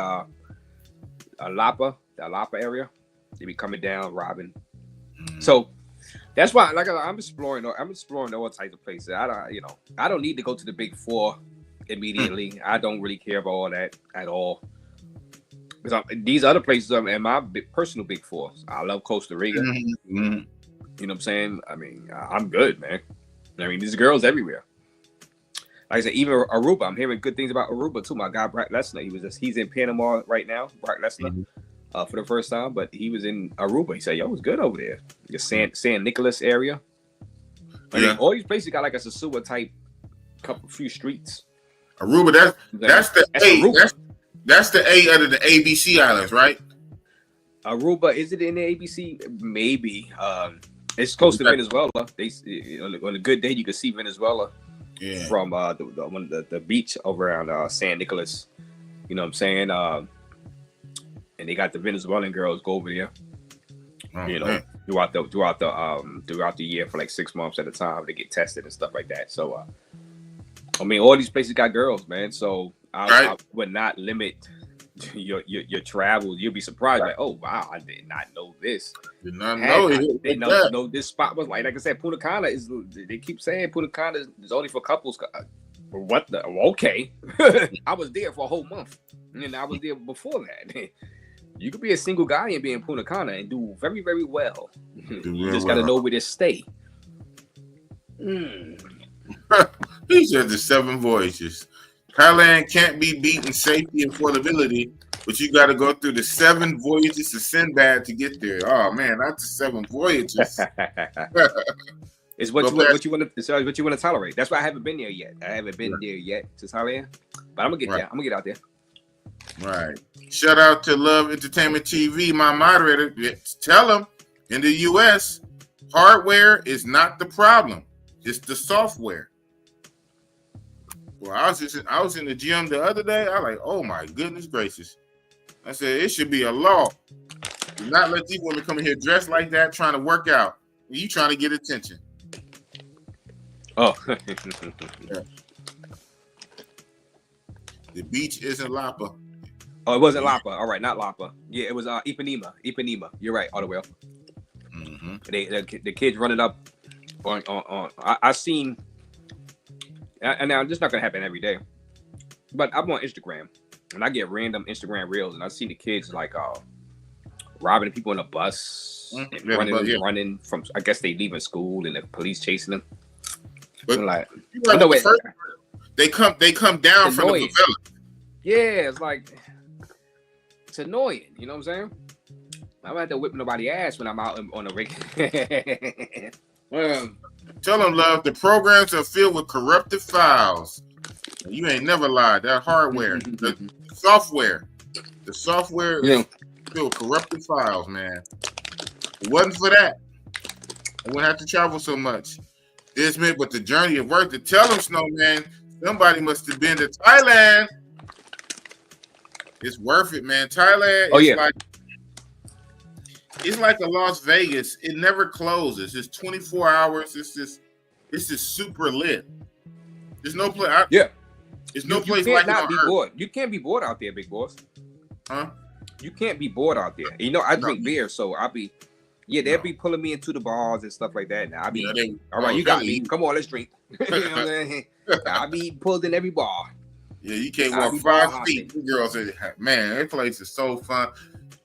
Lapa, the Lapa area. They be coming down, robbing. So that's why, like, I'm exploring all types of places. I don't need to go to the big four immediately. I don't really care about all that at all. Because these other places are in my personal big four. I love Costa Rica. You know what I'm saying? I mean, I'm good, man. I mean, there's girls everywhere. Like I said, even Aruba. I'm hearing good things about Aruba too. My guy Brock Lesnar, he's in Panama right now. Brock Lesnar. For the first time, but he was in Aruba. He said, "Yo, it was good over there." The San Nicolas area. I mean, all these places got like a Sasua type, few streets.
Aruba, that's the A. That's the A out of the ABC islands, right?
Aruba, is it in the ABC? Maybe. It's close to Venezuela. On a good day, you can see Venezuela from the beach over around San Nicolas. You know what I'm saying? And they got the Venezuelan girls go over there, throughout the year for like 6 months at a time. They get tested and stuff like that. So, I mean, all these places got girls, man. So I would not limit your travels. You'll be surprised, like, oh wow, I did not know this.
Did not know it.
They know this spot was like I said, Punta Cana is. They keep saying Punta Cana is only for couples. What the? Okay, I was there for a whole month, and I was there before that. You could be a single guy and be in Punta Cana and do very, very well. You just got to know where to stay.
These are the 7 voyages. Thailand can't be beat in safety and affordability, but you got to go through the 7 voyages to Sinbad to get there. Oh man, not the 7 voyages.
It's what you want to tolerate. That's why I haven't been there yet. I haven't been there yet to Thailand, but I'm gonna get there. I'm gonna get out there.
Right. Shout out to Love Entertainment TV, my moderator. Tell them in the U.S., hardware is not the problem; it's the software. Well, I was in the gym the other day. I like, oh my goodness gracious! I said it should be a law. Do not let these women come in here dressed like that, trying to work out. You trying to get attention?
Oh.
Yeah. The beach isn't Lapa.
Oh, it wasn't Lapa. All right, not Lapa. Yeah, it was Ipanema. You're right, all the way up. The kids running up on. I seen, and now this is not gonna happen every day, but I'm on Instagram and I get random Instagram reels and I see the kids like robbing people in a bus, and running from. I guess they leaving school and the police chasing them.
But
like,
they come down from the favela.
Yeah, it's like. It's annoying, you know what I'm saying? I don't have to whip nobody's ass when I'm out on the rig.
Tell them, Love, the programs are filled with corrupted files. You ain't never lied. That hardware, the software is filled with corrupted files, man. If it wasn't for that, I wouldn't have to travel so much. This meant, but the journey of work to tell them, Snowman, somebody must have been to Thailand. It's worth it, man. Thailand it's like a Las Vegas. It never closes. It's 24 hours. It's just super lit. There's no place. There's no place like it on
be
Earth.
Bored. You can't be bored out there, big boss.
Huh?
You can't be bored out there. You know, I drink beer, so I'll be. Yeah, they'll be pulling me into the bars and stuff like that. And I'll be. All right, you got me. Come on, let's drink. You know what I'm saying? I'll be pulled in every bar.
Yeah, you can't walk 5 feet. The girls say, man, that place is so fun.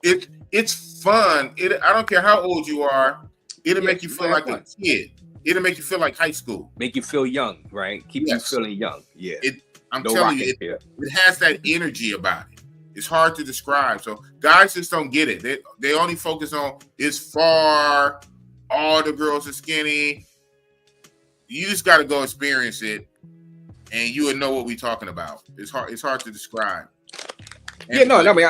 It's fun. I don't care how old you are. It'll make you feel like a kid. it'll make you feel like high school.
Make you feel young, right? Keep you feeling young. Yeah.
I'm telling you, it has that energy about it. It's hard to describe. So guys just don't get it. They only focus on it's far, all the girls are skinny. You just got to go experience it, and you would know what we're talking about. It's hard to describe.
And I mean,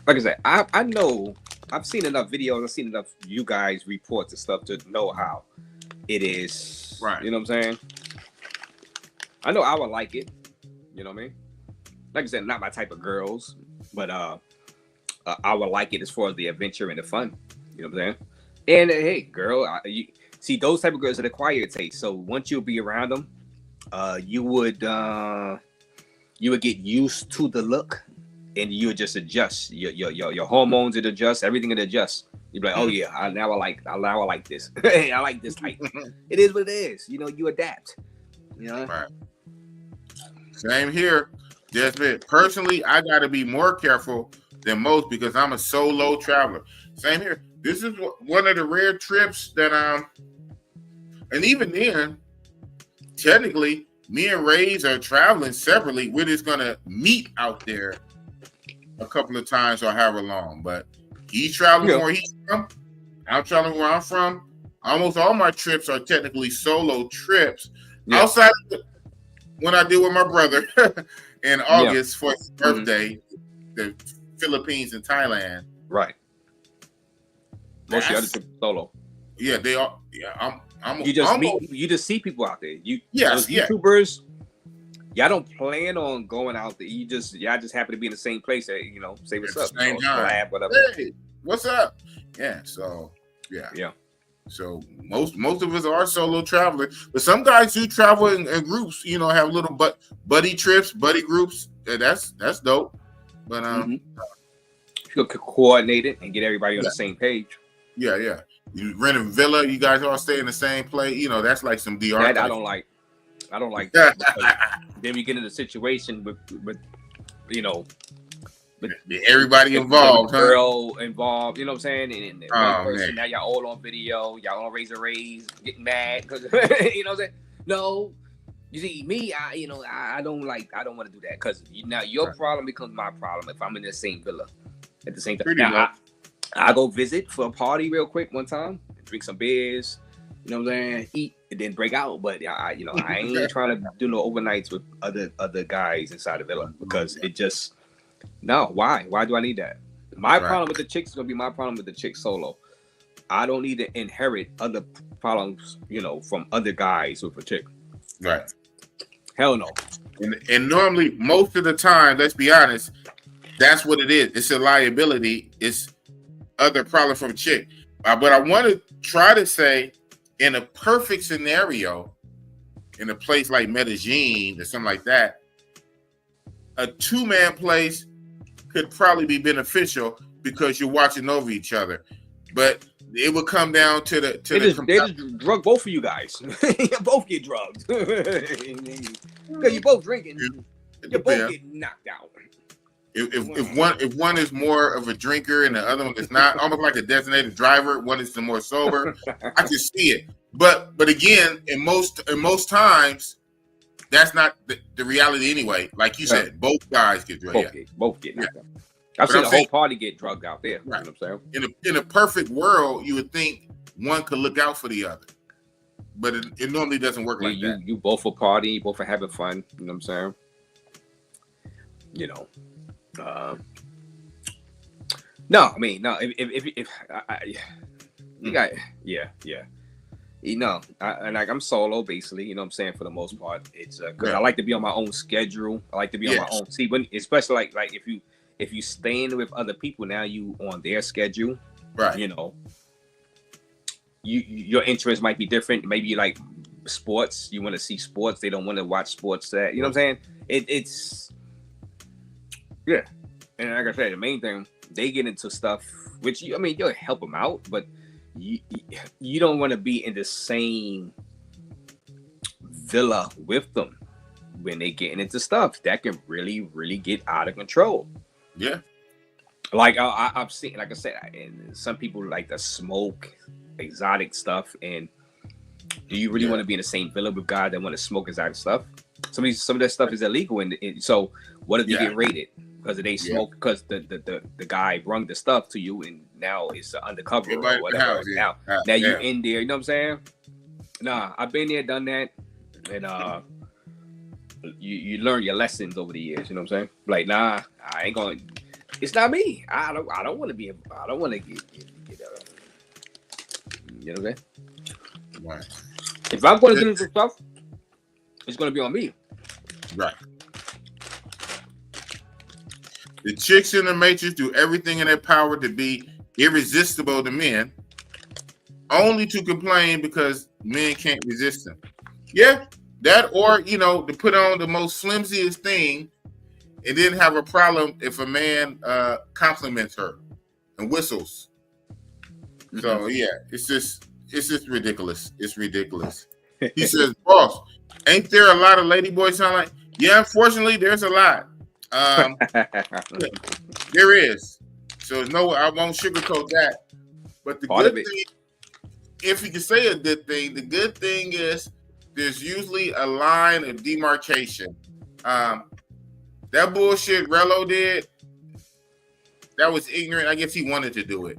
like I said, I know. I've seen enough videos. I've seen enough you guys reports and stuff to know how it is.
Right.
You know what I'm saying? I know I would like it. You know what I mean? Like I said, not my type of girls, but I would like it as far as the adventure and the fun. You know what I'm saying? And hey, girl, you see those type of girls that acquire taste. So once you'll be around them, you would get used to the look, and you would just adjust. Your hormones would adjust. Everything would adjust. You'd be like, oh yeah, now I like this. I like this type. It is what it is. You know, you adapt. You know.
Right. Same here. Just personally, I got to be more careful than most because I'm a solo traveler. Same here. This is one of the rare trips that and even then, technically, me and Raze are traveling separately. We're just gonna meet out there a couple of times or however long. But he's traveling where he's from. I'm traveling where I'm from. Almost all my trips are technically solo trips. Outside of when I did with my brother in August for his birthday, the Philippines and Thailand.
Right. Most of the other trips solo.
Yeah, they are. Yeah,
you just see people out there. YouTubers, y'all don't plan on going out there. Y'all just happen to be in the same place. Say what's up.
Same time.
Collab, whatever.
Hey, what's up? Yeah. So yeah. So most of us are solo travelers, but some guys do travel in groups. You know, have little buddy trips, buddy groups. That's dope. But
you can coordinate it and get everybody on the same page.
Yeah. You rent a villa, you guys all stay in the same place. You know, that's like some DR.
That I don't like that. Then we get in a situation with
everybody involved,
girl involved. You know what I'm saying? And one person, now y'all all on video, y'all on Raze, getting mad because you know what I'm saying? No, you see me, I don't want to do that because now your problem becomes my problem if I'm in the same villa at the same time. Now, I go visit for a party real quick one time, drink some beers, you know what I'm saying, eat, and then break out. But I ain't trying to do no overnights with other guys inside the villa because it just why do I need that? My problem with the chicks is gonna be my problem with the chick solo. I don't need to inherit other problems, from other guys with a chick.
Right.
Hell no.
And normally, most of the time, let's be honest, that's what it is. It's a liability. It's other problem from a chick. But I want to try to say, in a perfect scenario, in a place like Medellin or something like that, a two-man place could probably be beneficial because you're watching over each other. But it would come down to they
just drug both of you guys. You both get drugged. Because you're both drinking. You both get knocked out.
If one is more of a drinker and the other one is not, almost like a designated driver, one is the more sober, I can see it. But again, in most times, that's not the reality anyway. Like you said, both guys get drugged.
Both get knocked out. I've seen the whole party get drugged out there. Right. You know what I'm saying?
In a perfect world, you would think one could look out for the other. But it normally doesn't work like that.
You both are partying, you both are having fun. You know what I'm saying? No, I mean, no. If you got, I'm solo basically. You know what I'm saying? For the most part, it's because I like to be on my own schedule. I like to be on my own. See, when especially like if you staying with other people, now you on their schedule,
right?
Your interests might be different. Maybe you like sports. You want to see sports. They don't want to watch sports. That you know what I'm saying? It's. Yeah, and like I said, the main thing, they get into stuff, which you'll help them out, but you don't want to be in the same villa with them when they getting into stuff that can really, really get out of control.
Yeah,
like I've seen, like I said, and some people like to smoke exotic stuff, and
Do you really want to be in the same villa with guys that want to smoke exotic stuff? Some of that stuff is illegal, and so what if you get raided because they smoke because the guy brung the stuff to you, and now it's undercover or whatever. Now you in there, you know what I'm saying? Nah, I've been there, done that, and you learn your lessons over the years. You know what I'm saying? Like, nah, I ain't going. It's not me. I don't want to be. I don't want to get you know what I'm saying?
Right.
If I'm going to do this stuff, it's going to be on me.
Right. The chicks in the Matrix do everything in their power to be irresistible to men, only to complain because men can't resist them. Yeah, that or, to put on the most flimsiest thing and then have a problem if a man compliments her and whistles. Mm-hmm. So, yeah, it's just ridiculous. It's ridiculous. He says, boss, ain't there a lot of ladyboys sound like? Yeah, unfortunately, there's a lot. There is. So I won't sugarcoat that. But the good thing, if you can say a good thing, the good thing is there's usually a line of demarcation. That bullshit Rello did, that was ignorant. I guess he wanted to do it.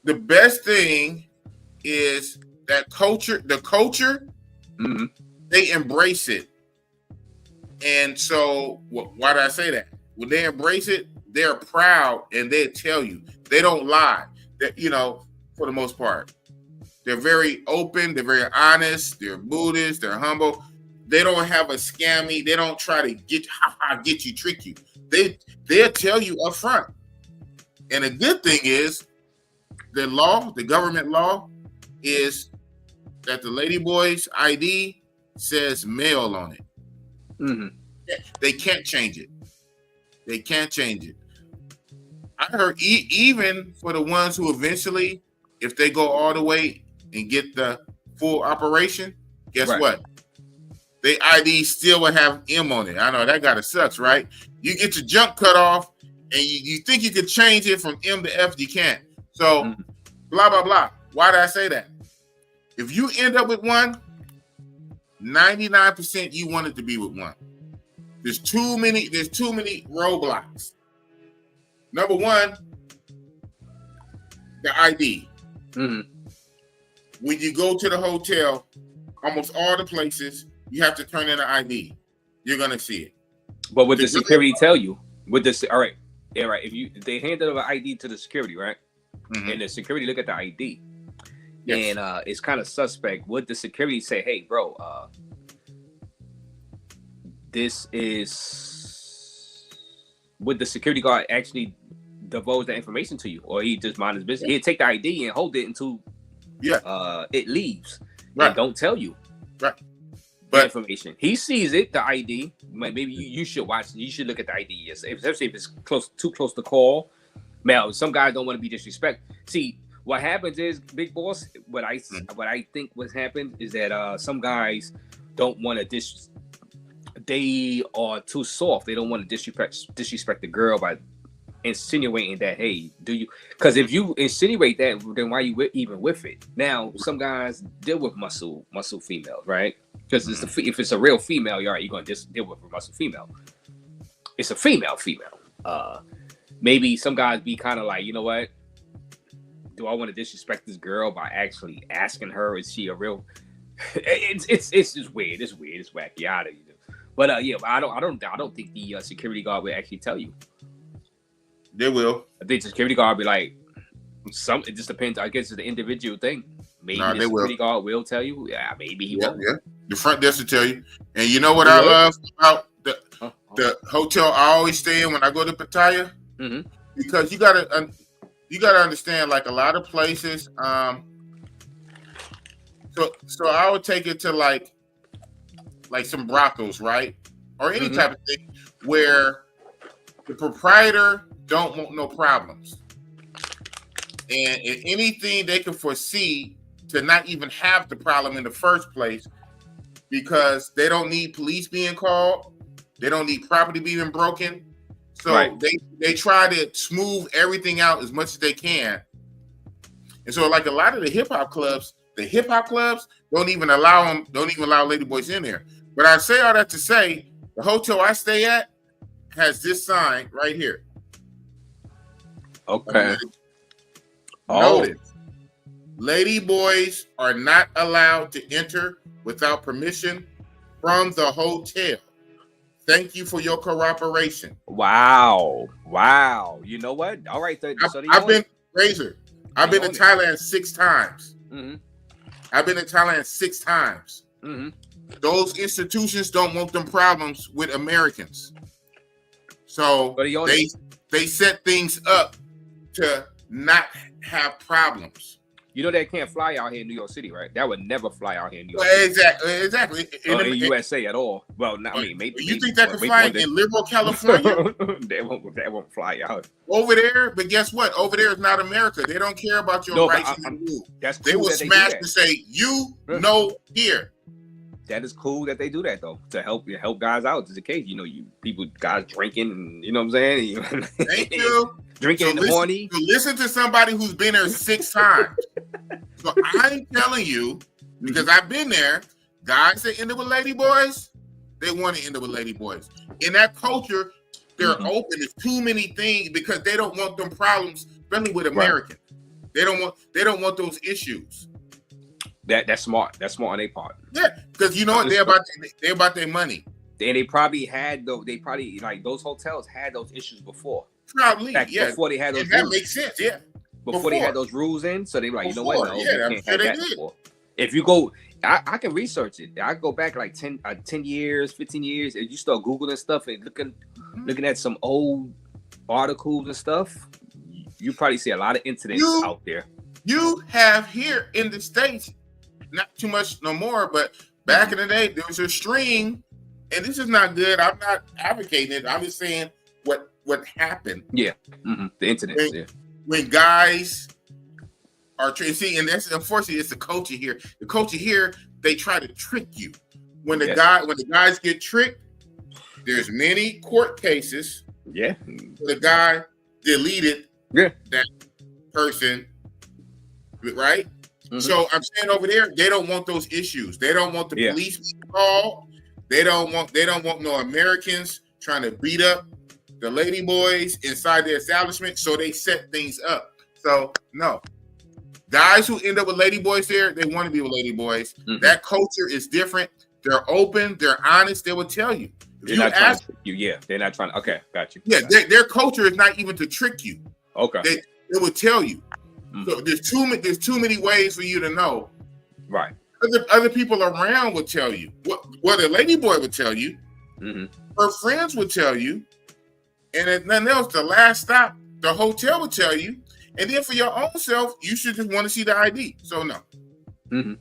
The best thing is that the culture, mm-hmm. They embrace it. And so, why did I say that? When they embrace it, they're proud and they tell you. They don't lie. That, for the most part. They're very open. They're very honest. They're Buddhist. They're humble. They don't have a scammy. They don't try to get you, trick you. They'll tell you up front. And the good thing is, the government law is that the ladyboy's ID says male on it. Mm-hmm. They can't change it. I heard even for the ones who eventually, if they go all the way and get the full operation, guess what? The ID still will have M on it. I know that gotta sucks, right? You get your junk cut off and you think you could change it from M to F, you can't. So blah, blah, blah. Why did I say that? If you end up with one, 99% you wanted to be with one. There's too many roadblocks. Number one, the ID. Mm-hmm. When you go to the hotel, almost all the places, you have to turn in an ID. You're gonna see it.
But what the security tell you? All right. If they hand over ID to the security, right? Mm-hmm. And the security look at the ID. Yes. And it's kind of suspect. Would the security say, "Hey, bro, this is"? Would the security guard actually divulge that information to you, or he just mind his business? He'd take the ID and hold it until it leaves, and don't tell you the information. He sees it, the ID. Maybe you should watch. You should look at the ID, especially if it's too close to call. Now, some guys don't want to be disrespectful. See. What happens is, Big Boss, what I think what's happened is that some guys don't want to they are too soft. They don't want to disrespect the girl by insinuating that, hey, do you? Because if you insinuate that, then why are you even with it? Now, some guys deal with muscle females, right? Because if it's a real female, you're going to just deal with a muscle female. It's a female. Maybe some guys be kind of like, you know what? Do I want to disrespect this girl by actually asking her, is she a real? It's just weird. It's weird. It's wacky. But I don't think the security guard will actually tell you.
They will.
I think the security guard will be like, it just depends. I guess it's the individual thing. Maybe the security guard will tell you. Yeah, maybe he won't. Yeah.
The front desk will tell you. And you know what I love about the hotel I always stay in when I go to Pattaya? Mm-hmm. Because you gotta understand, like a lot of places. So I would take it to like some brothels, right, or any type of thing where the proprietor don't want no problems, and if anything they can foresee to not even have the problem in the first place, because they don't need police being called, they don't need property being broken. So they try to smooth everything out as much as they can. And so like a lot of the hip hop clubs don't even allow ladyboys in there. But I say all that to say, the hotel I stay at has this sign right here.
Okay.
Notice, ladyboys are not allowed to enter without permission from the hotel. Thank you for your cooperation.
Wow. You know what? All right.
I've been Razor. I've been to Thailand 6 times.
Mm-hmm.
I've been to Thailand 6 times.
Mm-hmm.
Those institutions don't want them problems with Americans. So they set things up to not have problems.
You know they can't fly out here in New York City, right? That would never fly out here in New York City.
Exactly.
In USA at all. Well, maybe.
You think that can fly in liberal California?
That won't fly out.
Over there, but guess what? Over there is not America. They don't care about your rights and rules. They will smash and say, you know here.
That is cool that they do that though, to help guys out. Just in case, guys drinking, and you know what I'm saying.
Thank you.
Drinking in the morning.
So listen to somebody who's been there 6 times. So I'm telling you, because I've been there, guys that end up with ladyboys, they want to end up with ladyboys. In that culture, they're open. There's too many things because they don't want them problems, especially with Americans. Right. They don't want those issues.
That's smart. That's smart on their part.
Yeah, because you know what? They're about their money.
And they probably like those hotels had those issues before.
Probably,
before they had those
that
rules.
Makes sense, yeah.
Before they had those rules in, so they were like, you know what? No,
yeah,
we can't have that before. If you go, I can research it. I go back like 10 years, 15 years, and you start Googling stuff and looking at some old articles and stuff, you probably see a lot of incidents out there. You
have here in the States, not too much no more, but back in the day, there was a string, and this is not good. I'm not advocating it. I'm just saying what happened.
Yeah, the incidents.
When guys are and that's unfortunately it's the culture here. The culture here, they try to trick you. When the guys get tricked, there's many court cases.
Yeah,
the guy deleted that person, right? Mm-hmm. So I'm saying over there, they don't want those issues. They don't want the police called. They don't want no Americans trying to beat up the ladyboys inside the establishment. So they set things up. So no, guys who end up with ladyboys there, they want to be with ladyboys. Mm-hmm. That culture is different. They're open. They're honest. They will tell you.
They're not trying to trick you. Yeah, they're not trying. Okay, got you.
Yeah, their culture is not even to trick you.
Okay,
they will tell you. Mm-hmm. So there's too many ways for you to know.
Right.
Other people around would tell you. What a ladyboy would tell you. Mm-hmm. Her friends would tell you. And if nothing else, the last stop, the hotel would tell you. And then for your own self, you should just want to see the ID. So no.
Mm-hmm.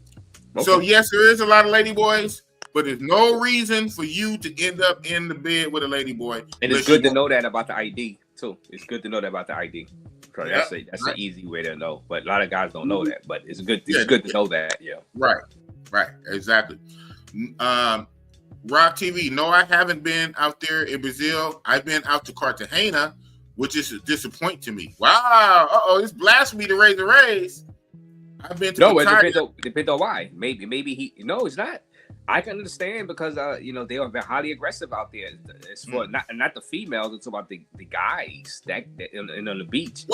Okay.
So yes, there is a lot of ladyboys, but there's no reason for you to end up in the bed with a ladyboy.
And it's good to know that about the ID too. It's good to know that about the ID. That's an easy way to know. But a lot of guys don't know that. But it's good. It's good to know that. Yeah.
Right. Exactly. Rock TV. No, I haven't been out there in Brazil. I've been out to Cartagena, which is a disappointment to me. Wow. It's blasphemy to raise the Raze. I've been to
it depends on why. Maybe he. No, it's not. I can understand because they are very highly aggressive out there. It's for not the females. It's about the guys that on the beach.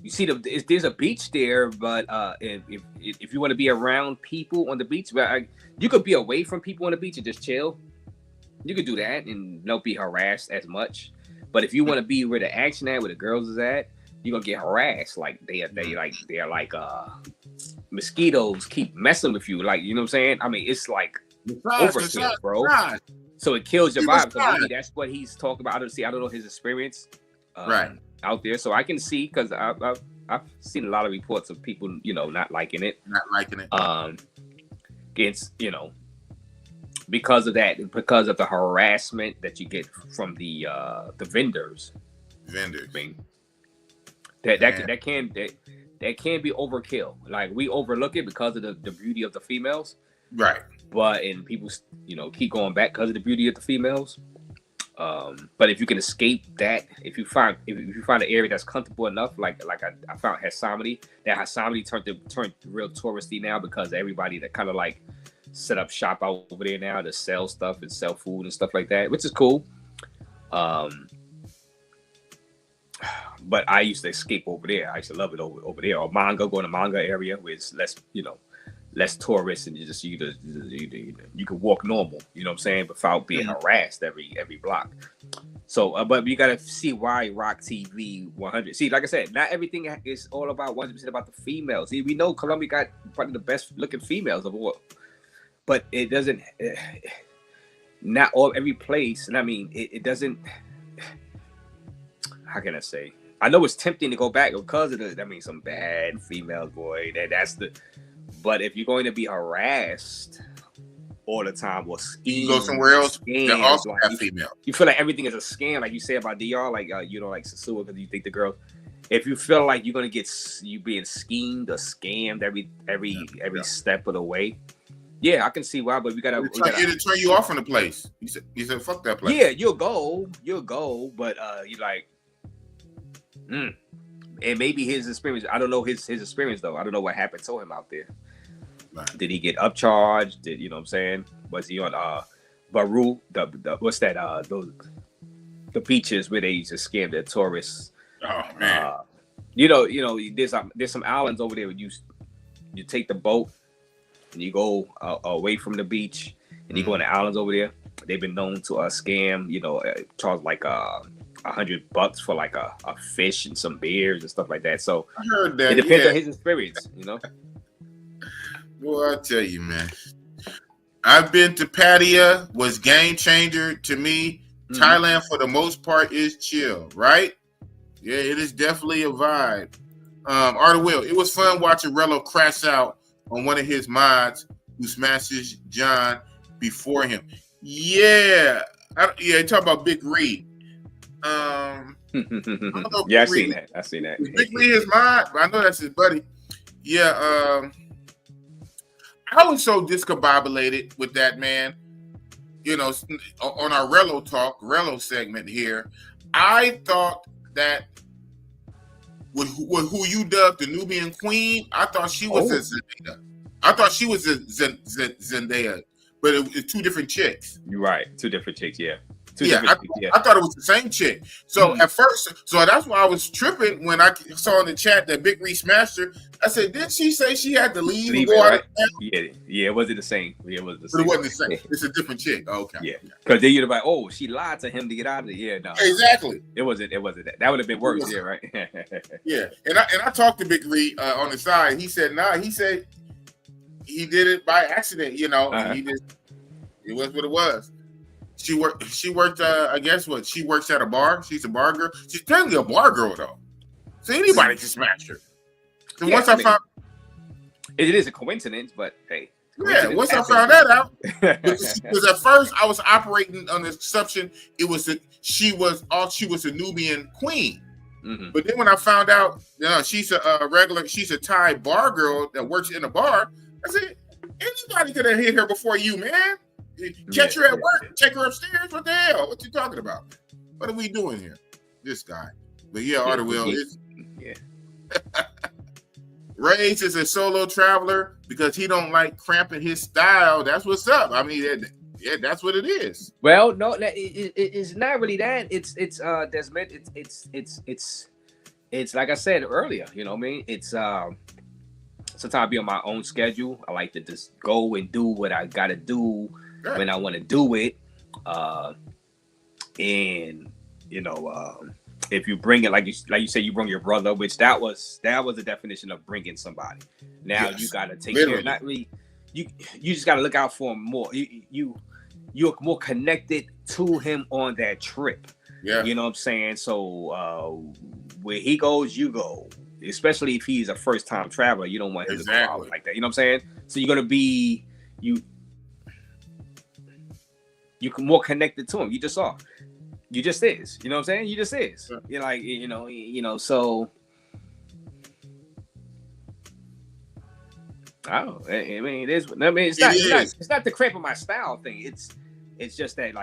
You see, there's a beach there, but if you want to be around people on the beach, you could be away from people on the beach and just chill. You could do that and don't be harassed as much. But if you want to be where the action at, where the girls is at, you're gonna get harassed. Like they're like mosquitoes keep messing with you. Like, you know what I'm saying? I mean, it's like overkill, bro. So it kills your vibe. So maybe that's what he's talking about. I don't know his experience out there. So I can see, because I've seen a lot of reports of people, not liking it. Against, because of that, because of the harassment that you get from the vendors. I mean, that can be overkill. Like, we overlook it because of the beauty of the females,
right?
And people keep going back because of the beauty of the females. But if you can escape that, if you find an area that's comfortable enough, like I found Hasamity, that Hasamity turned real touristy now because everybody that kind of like set up shop out over there now to sell stuff and sell food and stuff like that, which is cool. But I used to escape over there. I used to love it over there. Or manga, go in the manga area where it's less, less tourists, and you can walk normal, you know what I'm saying, without being harassed every block. So, but you gotta see why Rock TV 100. See, like I said, not everything is all about 100% about the females. See, we know Colombia got probably the best looking females of all, but it doesn't. Not every place, and I mean, it doesn't. How can I say? I know it's tempting to go back because of some bad females, boy. That's the. But if you're going to be harassed all the time or
you go somewhere else, they also have female.
You feel like everything is a scam, like you say about DR, like like Sasua, because you think the girls. If you feel like you're gonna get you being schemed or scammed every step of the way, yeah, I can see why. But it'll
turn you off from the place. You said fuck that place.
Yeah, you'll go, but you like. And maybe his experience. I don't know his experience though. I don't know what happened to him out there. Right. Did he get upcharged? Did you know what I'm saying? Was he on Baru? The what's that? The beaches where they used to scam the tourists.
Oh man.
There's some islands over there where you take the boat and you go away from the beach and you go in the islands over there. They've been known to scam. Charge like $100 for like a fish and some beers and stuff like that. So
I heard that.
It depends on his experience,
Well, I'll tell you, man. I've been to Pattaya, was game changer to me. Mm-hmm. Thailand, for the most part, is chill, right? Yeah, it is definitely a vibe. Artie Will, it was fun watching Rello crash out on one of his mods who smashes John before him. Yeah, you talk about Big Reed.
Yeah, I've seen that.
Big Reed is mine, but I know that's his buddy. Yeah, I was so discombobulated with that, man. On our Rello segment here, I thought that with who you dubbed the Nubian Queen, I thought she was a Zendaya. I thought she was a Zendaya, but it was two different chicks.
You're right, two different chicks, yeah.
I thought it was the same chick. So at first, that's why I was tripping when I saw in the chat that Big Reed smashed her. I said, didn't she say she had to leave and go out of town?
Yeah, it wasn't the same.
It wasn't the same. It's a different chick. Oh, okay.
Yeah, because then you're like, oh, she lied to him to get out of there. Yeah, no.
Exactly.
It wasn't that. That would have been worse. Yeah, right.
Yeah, and I talked to Big Reed on the side. He said, he said he did it by accident. And he just it was what it was. She worked. I guess what? She works at a bar. She's a bar girl. She's technically a bar girl though. So anybody can smash her. So once I found,
it is a coincidence, but hey.
Yeah, once I found that out, because at first I was operating on the assumption she was a Nubian queen. Mm-hmm. But then when I found out, she's she's a Thai bar girl that works in a bar. I said, anybody could have hit her before you, man. Catch her at work, take her upstairs. What the hell? What you talking about? What are we doing here? This guy. But yeah, Artie Will is.
Yeah.
Raze is a solo traveler because he don't like cramping his style. That's what's up. I mean, that's what it is.
Well, no, it's not really that. It's Desmond. It's like I said earlier. You know what I mean? It's sometimes I be on my own schedule. I like to just go and do what I gotta do when I want to do it. If you bring it like you say, you bring your brother, which that was the definition of bringing somebody. Now you got to take care. Not really. You just got to look out for him more. You're more connected to him on that trip.
Yeah,
you know what I'm saying. So where he goes, you go. Especially if he's a first time traveler, you don't want him to go out like that. You know what I'm saying. So you're gonna be you more connected to him. You just are. You just is. You know what I'm saying? You just is. Yeah. You're like, so I mean, it's not the cramp of my style thing. It's just that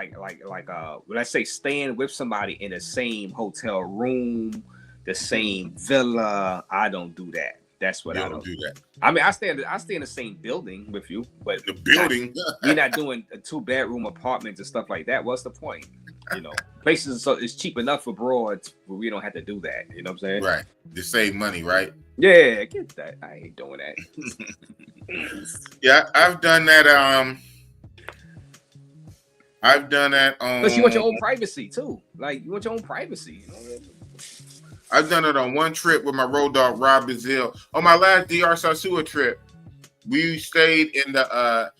let's say staying with somebody in the same hotel room, the same villa. I don't do that. That's what I don't do. That. I mean, I stay in the same building with you, but
the building.
You're not doing a 2-bedroom apartments and stuff like that. What's the point? You know, places is cheap enough abroad where we don't have to do that. You know what I'm saying?
Right. To save money, right?
Yeah, get that. I ain't doing that.
Yeah, I've done that.
But you want your own privacy too. Like you want your own privacy. You know?
I've done it on one trip with my road dog Rob Bazil. On my last DR Sasua trip, we stayed in the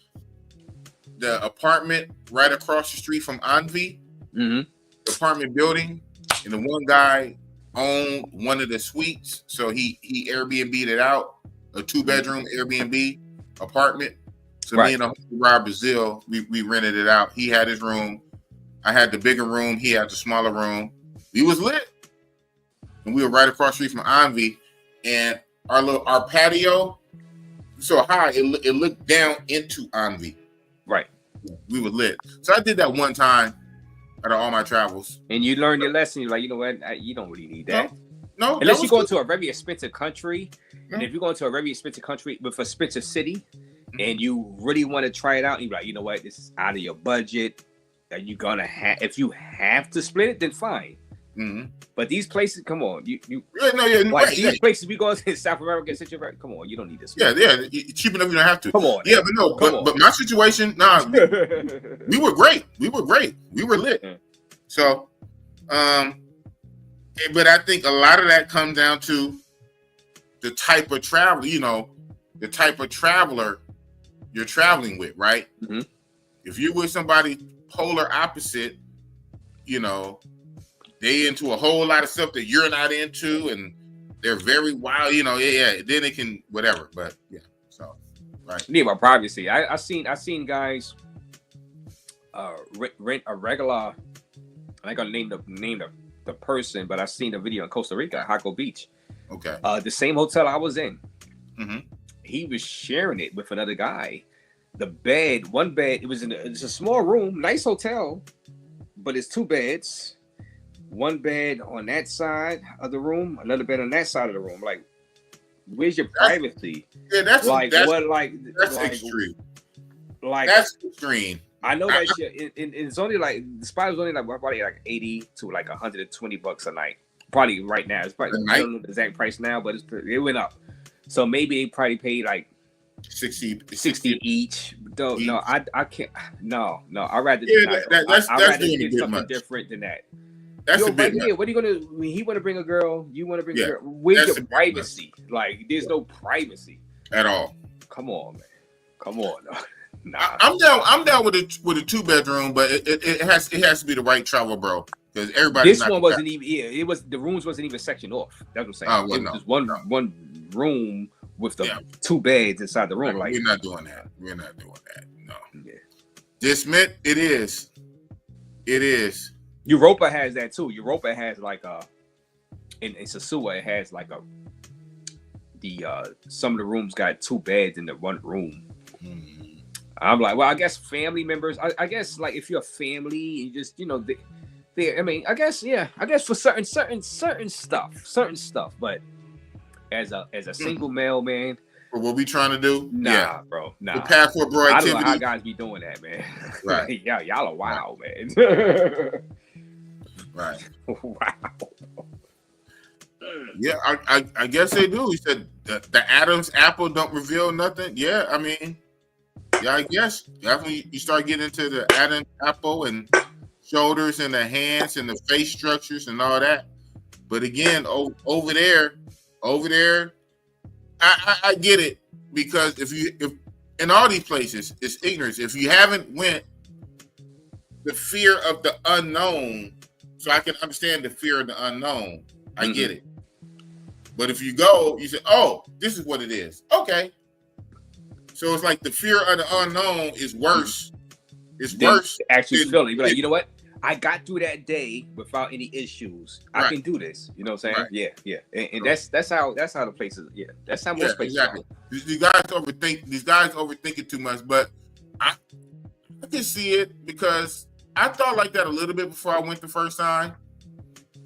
apartment right across the street from Anvi, the apartment building, and the one guy owned one of the suites, so he Airbnb'd it out, a 2-bedroom Airbnb apartment. So me and Rob Bazil, we rented it out. He had his room, I had the bigger room, he had the smaller room. We was lit. And we were right across the street from Anvi, and our patio so high it looked down into Anvi.
Right.
We were lit. So I did that one time out of all my travels.
And you learned your lesson. You're like, you know what? You don't really need that.
No.
Unless you go into a very expensive country. And if you go into a very expensive country with a expensive city, and you really want to try it out, and you're like, you know what? This is out of your budget. Are you gonna have? If you have to split it, then fine. But these places, come on, these places we go to South America, Central America, come on, you don't need this.
Yeah, cheap enough, you don't have to.
Come on,
yeah, but my situation, we were great. We were lit. So, but I think a lot of that comes down to the type of travel, the type of traveler you're traveling with, right? If you're with somebody polar opposite, they into a whole lot of stuff that you're not into, and they're very wild, then it can whatever. But yeah, so right.
You need my privacy. I seen guys rent a regular. I ain't gonna name the person, but I seen the video in Costa Rica, Jaco Beach.
Okay.
The same hotel I was in. He was sharing it with another guy. One bed. It's a small room, nice hotel, but it's 2 beds. One bed on that side of the room, another bed on that side of the room. Like, where's your privacy?
Yeah, that's
extreme. Like
that's extreme.
I know that shit. It's only like the spot was only probably like $80 to like $120 a night. Probably right now. It's probably I don't know the exact price now, but it went up. So maybe they probably paid like 60 each. No, I can't. No. I'd rather
that's
get something different than that.
That's a bit.
What are you gonna? When he want to bring a girl, you want to bring a girl. Where's your privacy? Like, there's no privacy
at all.
Come on, man. Come on.
Nah. I'm down with a 2-bedroom, but it has to be the right travel, bro. Because everybody.
This one wasn't even. Yeah, it was. The rooms wasn't even sectioned off. That's what I'm saying. It was just one room with the 2 beds inside the room. Like,
we're not doing that. No. Yeah. Dismiss. It is.
Europa has that too. Europa has like in Sasua, it has like some of the rooms got 2 beds in the one room. I'm like, well, I guess family members. I guess like if you're a family, you just I mean, I guess for certain stuff. But as a single male man,
for what we trying to do,
bro,
the passport bro activity.
I don't know how guys be doing that, man.
Right,
y'all are wild, man.
Right.
Wow.
Yeah, I guess they do. He said the Adam's apple don't reveal nothing. Yeah, I mean, I guess definitely you start getting into the Adam's apple and shoulders and the hands and the face structures and all that. But again, over there, I get it, because if in all these places it's ignorance. If you haven't went, the fear of the unknown. So I can understand the fear of the unknown. I get it. But if you go, you say, oh, this is what it is. Okay. So it's like the fear of the unknown is worse. It's worse.
Actually feeling. You're like, you know what? I got through that day without any issues. I can do this. You know what I'm saying? Right. Yeah. And that's how the places. Yeah. That's how most places. Exactly.
These guys overthink it too much. But I can see it because I thought like that a little bit before I went the first time.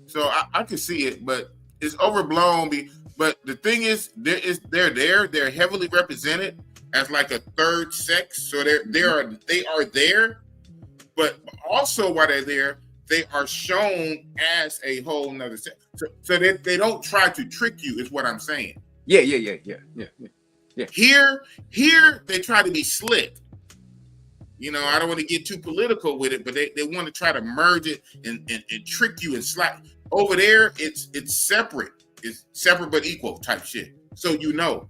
So I can see it, but it's overblown. But the thing is, they're heavily represented as like a third sex. So they are there, but also while they're there, they are shown as a whole nother sex. So they don't try to trick you, is what I'm saying.
Yeah.
Here they try to be slick. You know, I don't want to get too political with it, but they want to try to merge it and trick you and slap. Over there, it's separate. It's separate but equal type shit. So you know.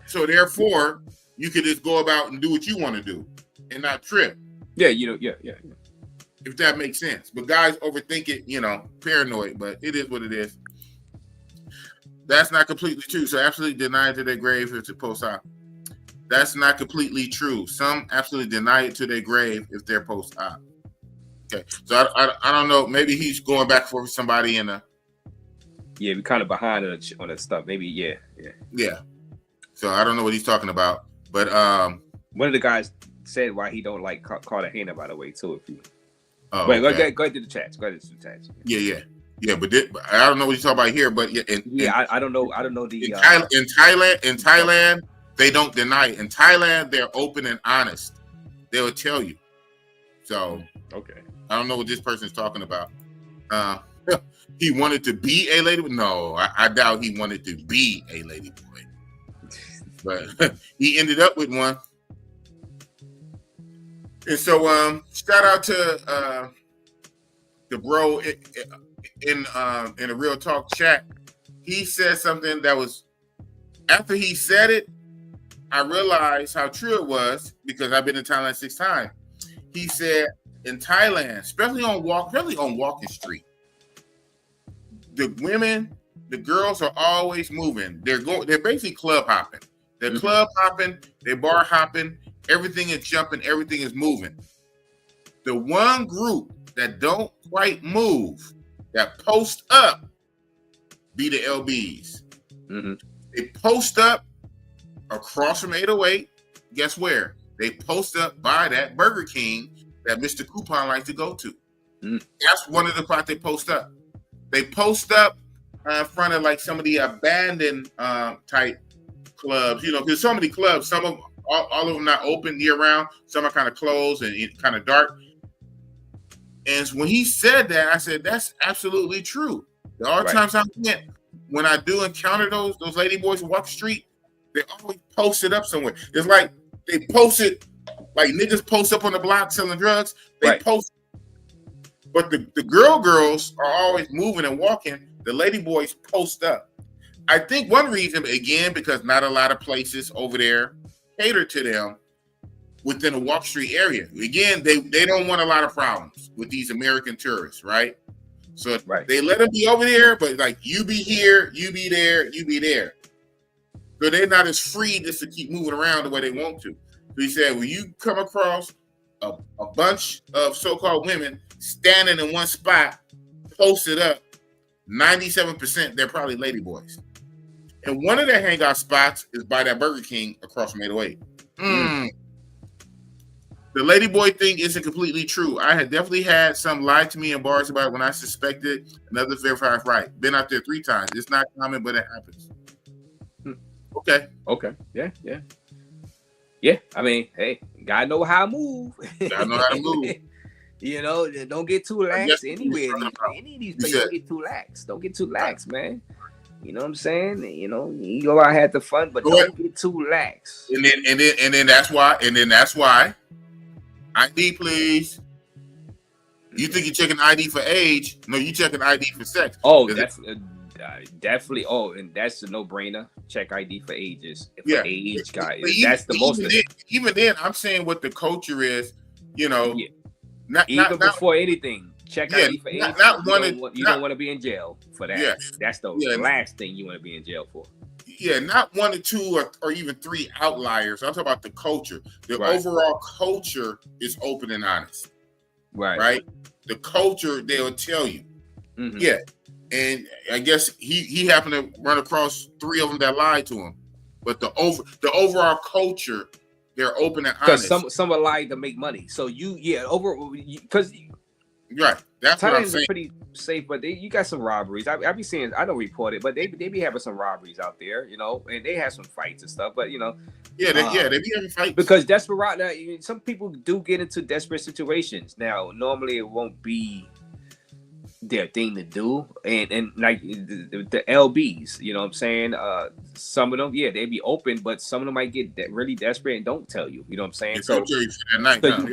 So therefore, you can just go about and do what you want to do and not trip.
Yeah.
If that makes sense. But guys overthink it, you know, paranoid, but it is what it is. That's not completely true. So absolutely deny it to their grave if it's post-op. That's not completely true. Some absolutely deny it to their grave if they're post-op. Okay. So I don't know. Maybe he's going back for somebody in a...
Yeah, we're kind of behind on that stuff. Maybe, yeah.
So I don't know what he's talking about. But
one of the guys said why he don't like Cartagena, by the way, too. If you...
Wait,
okay. Go ahead to the chats.
Yeah, but I don't know what you're talking about here. But
I don't know. I don't know the
in Thailand, they don't deny it. In Thailand, they're open and honest. They will tell you. So
okay,
I don't know what this person's talking about. He wanted to be a lady. No, I doubt he wanted to be a lady boy. But he ended up with one. And so, shout out to the bro in a Real Talk chat. He said something that was, after he said it, I realized how true it was because I've been in Thailand 6 times. He said in Thailand, especially on Walking Street, the women, the girls are always moving. They're basically club hopping. They're club hopping, they're bar hopping. Everything is jumping. Everything is moving. The one group that don't quite move, that post up, be the LBs.
Mm-hmm. They
post up across from 808. Guess where? They post up by that Burger King that Mr. Coupon likes to go to.
Mm-hmm.
That's one of the spots they post up. They post up in front of like some of the abandoned type clubs. You know, there's so many clubs. Some of all of them not open year round. Some are kind of closed and kind of dark. And when he said that, I said, that's absolutely true. There are times I went, when I do encounter those lady boys who walk the street, they always post it up somewhere. It's like they post it, like niggas post up on the block selling drugs. They post, but the girls are always moving and walking. The lady boys post up. I think one reason, again, because not a lot of places over there cater to them within a Walk Street area. Again, they don't want a lot of problems with these American tourists, right? So they let them be over there, but like you be here, you be there, you be there. So they're not as free just to keep moving around the way they want to. So he said, when you come across a bunch of so-called women standing in one spot, posted up, 97% they're probably ladyboys. And one of their hangout spots is by that Burger King across from 808. The ladyboy thing isn't completely true. I had definitely had some lie to me in bars about it when I suspected another verified right. Been out there 3 times. It's not common, but it happens. Okay.
Yeah. I mean, hey, gotta know how to move.
Gotta know how to move.
You know, don't get too lax anywhere. Any of these places, don't get too lax. Don't get too lax, man. You know what I'm saying? You know, you go out and have the fun, but don't get too lax.
And then that's why. ID, please. You think you're checking ID for age? No, you checking ID for sex.
Oh, that's definitely. Oh, and that's a no-brainer. Check ID for ages. For age, guy. That's the most.
Even then, I'm saying what the culture is. You know, not
before anything. Check ID for age. You don't want to be in jail for that.
Yeah,
that's the last thing you want to be in jail for.
Yeah, not 1 or 2 or even 3 outliers. I'm talking about the culture. The overall culture is open and honest. Right. The culture, they'll tell you.
Mm-hmm.
Yeah. And I guess he happened to run across 3 of them that lied to him. But the overall culture they're open and honest.
Because some are lying to make money. So because
right, that's what I'm saying.
Are pretty safe, but you got some robberies. I be seeing, I don't report it, but they be having some robberies out there, and they have some fights and stuff. But
they be having fights
because desperate. Some people do get into desperate situations. Now, normally it won't be their thing to do, and like the LBs, you know what I'm saying? Some of them, they be open, but some of them might get really desperate and don't tell you. You know what I'm saying? So you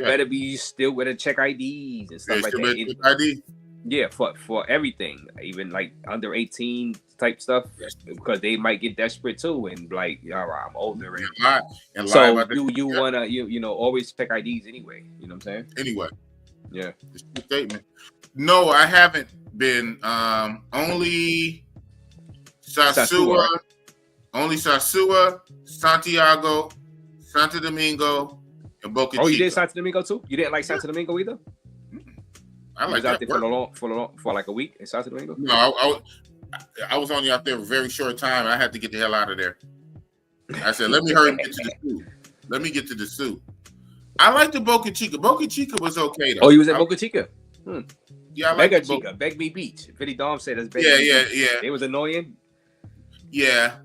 better be still with a check IDs and stuff like that.
ID? Yeah,
for everything, even like under 18 type stuff, because they might get desperate too, and like, all right, I'm older, and so you wanna always check IDs anyway. You know what I'm saying?
Anyway,
yeah,
it's a statement. No, I haven't been. Only Sosúa, Santiago, Santo Domingo, and Boca Chica.
Oh, you did Santo Domingo too? You didn't like Santo Domingo either?
I like
that. For like a week in Santo Domingo?
No, I was only out there for a very short time. I had to get the hell out of there. I said, let me hurry and get to the suit. Let me get to the suit. I like the Boca Chica. Boca Chica was okay, though.
Oh, you was at Boca Chica?
Yeah, I like
Mega Chica, Begby Beach. Philly Dom said that's Begby
Yeah.
It was annoying.
Yeah.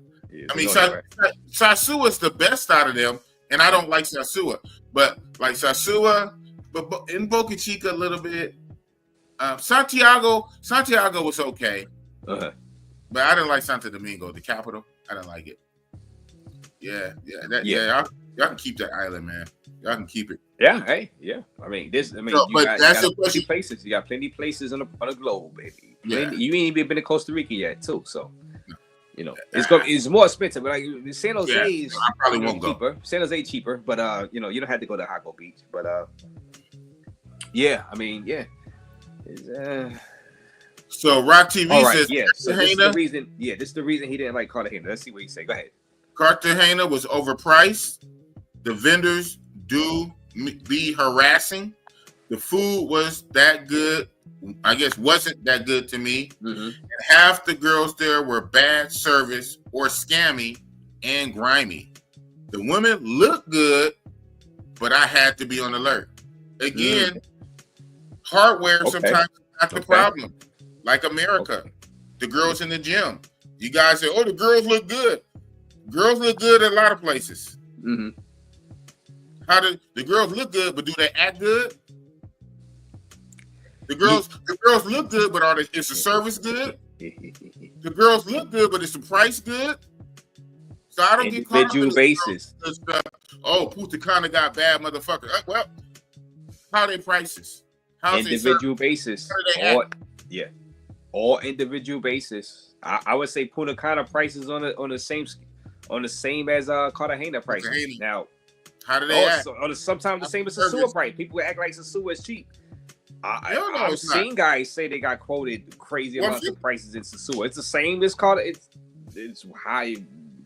I mean, Sosúa is the best out of them, and I don't like Sosúa. But like Sosúa, but in Boca Chica a little bit. Santiago was okay.
Uh-huh.
But I didn't like Santo Domingo, the capital. I didn't like it. Y'all can keep that island, man. Y'all can keep it.
Yeah, hey, yeah. You got plenty places. You got plenty places on the globe, baby.
Yeah.
You ain't even been to Costa Rica yet, too. So, it's more expensive. But like San Jose is
I probably won't
cheaper. San Jose cheaper, but you don't have to go to Jaco Beach. But
So Rock TV says,
so this is the reason. Yeah, this is the reason he didn't like Cartagena. Let's see what he say. Go ahead.
Cartagena was overpriced. The vendors do be harassing. The food was that good. I guess wasn't that good to me.
Mm-hmm.
And half the girls there were bad service or scammy and grimy. The women looked good, but I had to be on alert. Again, hardware sometimes is not the problem. Like America, the girls in the gym. You guys say, "Oh, the girls look good." Girls look good at a lot of places.
Mm-hmm.
How do the girls look good, but do they act good? The girls look good, but is the service good? The girls look good, but is the price good? So I don't get caught up in
basis.
Oh, Punta Cana got bad motherfucker. Well, how are they prices? How's
individual basis. All individual basis. I would say Punta Cana prices on the same as Cartagena prices. Now,
how do they act?
Sometimes the same as Sosúa price. People act like Sosúa is cheap. I've seen guys say they got quoted crazy amounts of prices in Sosúa. It's the same as it's high.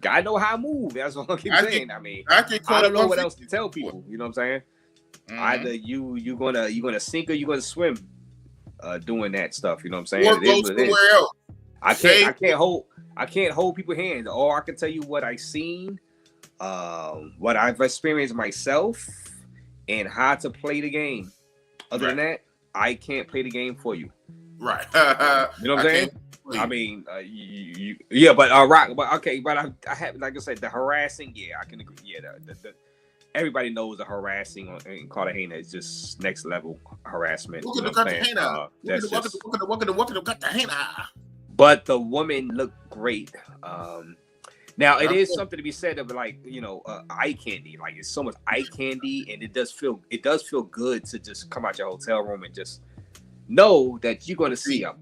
God know how I move. That's what I keep saying. I mean, I don't know what else to tell people. You know what I'm saying? Mm-hmm. Either you gonna sink or you gonna swim, doing that stuff. You know what I'm saying?
Or go somewhere else.
I can't hold people's hands. Or I can tell you what I've seen, what I've experienced myself, and how to play the game. Other than that, I can't play the game for you.
Right.
You know what I'm saying? I mean, but I have, like I said, the harassing. Yeah, I can agree. Yeah, everybody knows the harassing in Cartagena is just next level harassment.
Look at the Cartagena. Look at the Cartagena.
But the women look great. Now it is something to be said of eye candy. Like it's so much eye candy, and it does feel good to just come out your hotel room and just know that you're going to see a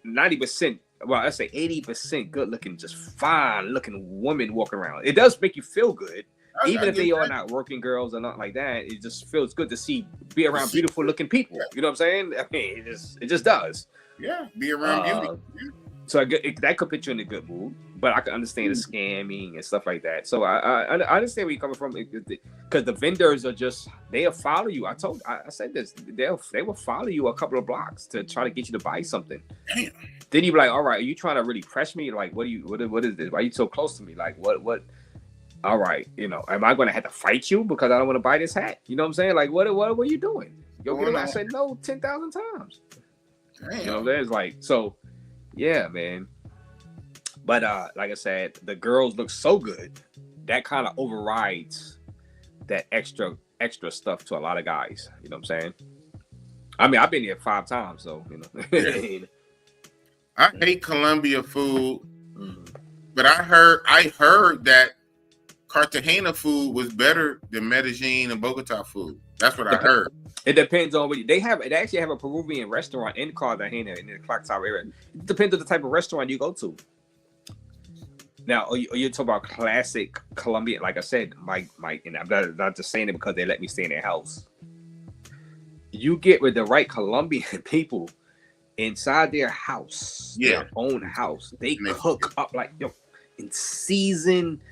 90%. Well, I say 80% good looking, just fine looking women walking around. It does make you feel good. Even if they are not working girls or not like that, it just feels good to be around beautiful looking people. You know what I'm saying? I mean, it just does.
Yeah, be around beauty.
So that could put you in a good mood, but I can understand the scamming and stuff like that. So I understand where you're coming from, because the vendors are they'll follow you. I said this, they will follow you a couple of blocks to try to get you to buy something.
Damn.
Then you be like, all right, are you trying to really press me? Like, what is this? Why are you so close to me? Like, what? all right, you know, am I going to have to fight you because I don't want to buy this hat? You know what I'm saying? Like, what were you doing? Yo, get away. I said no 10,000 times. Damn. You know, there's like, so, yeah, man. But like I said, the girls look so good that kind of overrides that extra stuff to a lot of guys. You know what I'm saying? I mean, I've been here 5 times, so you know. Yeah.
I hate Colombia food, but I heard that Cartagena food was better than Medellin and Bogota food. That's what I heard.
It depends on what they actually have a Peruvian restaurant in Cartagena in the clock tower area. It depends on the type of restaurant you go to. Now, are you talking about classic Colombian? Like I said, my and I'm not just saying it because they let me stay in their house. You get with the right Colombian people inside their house, their own house. They cook up like in season.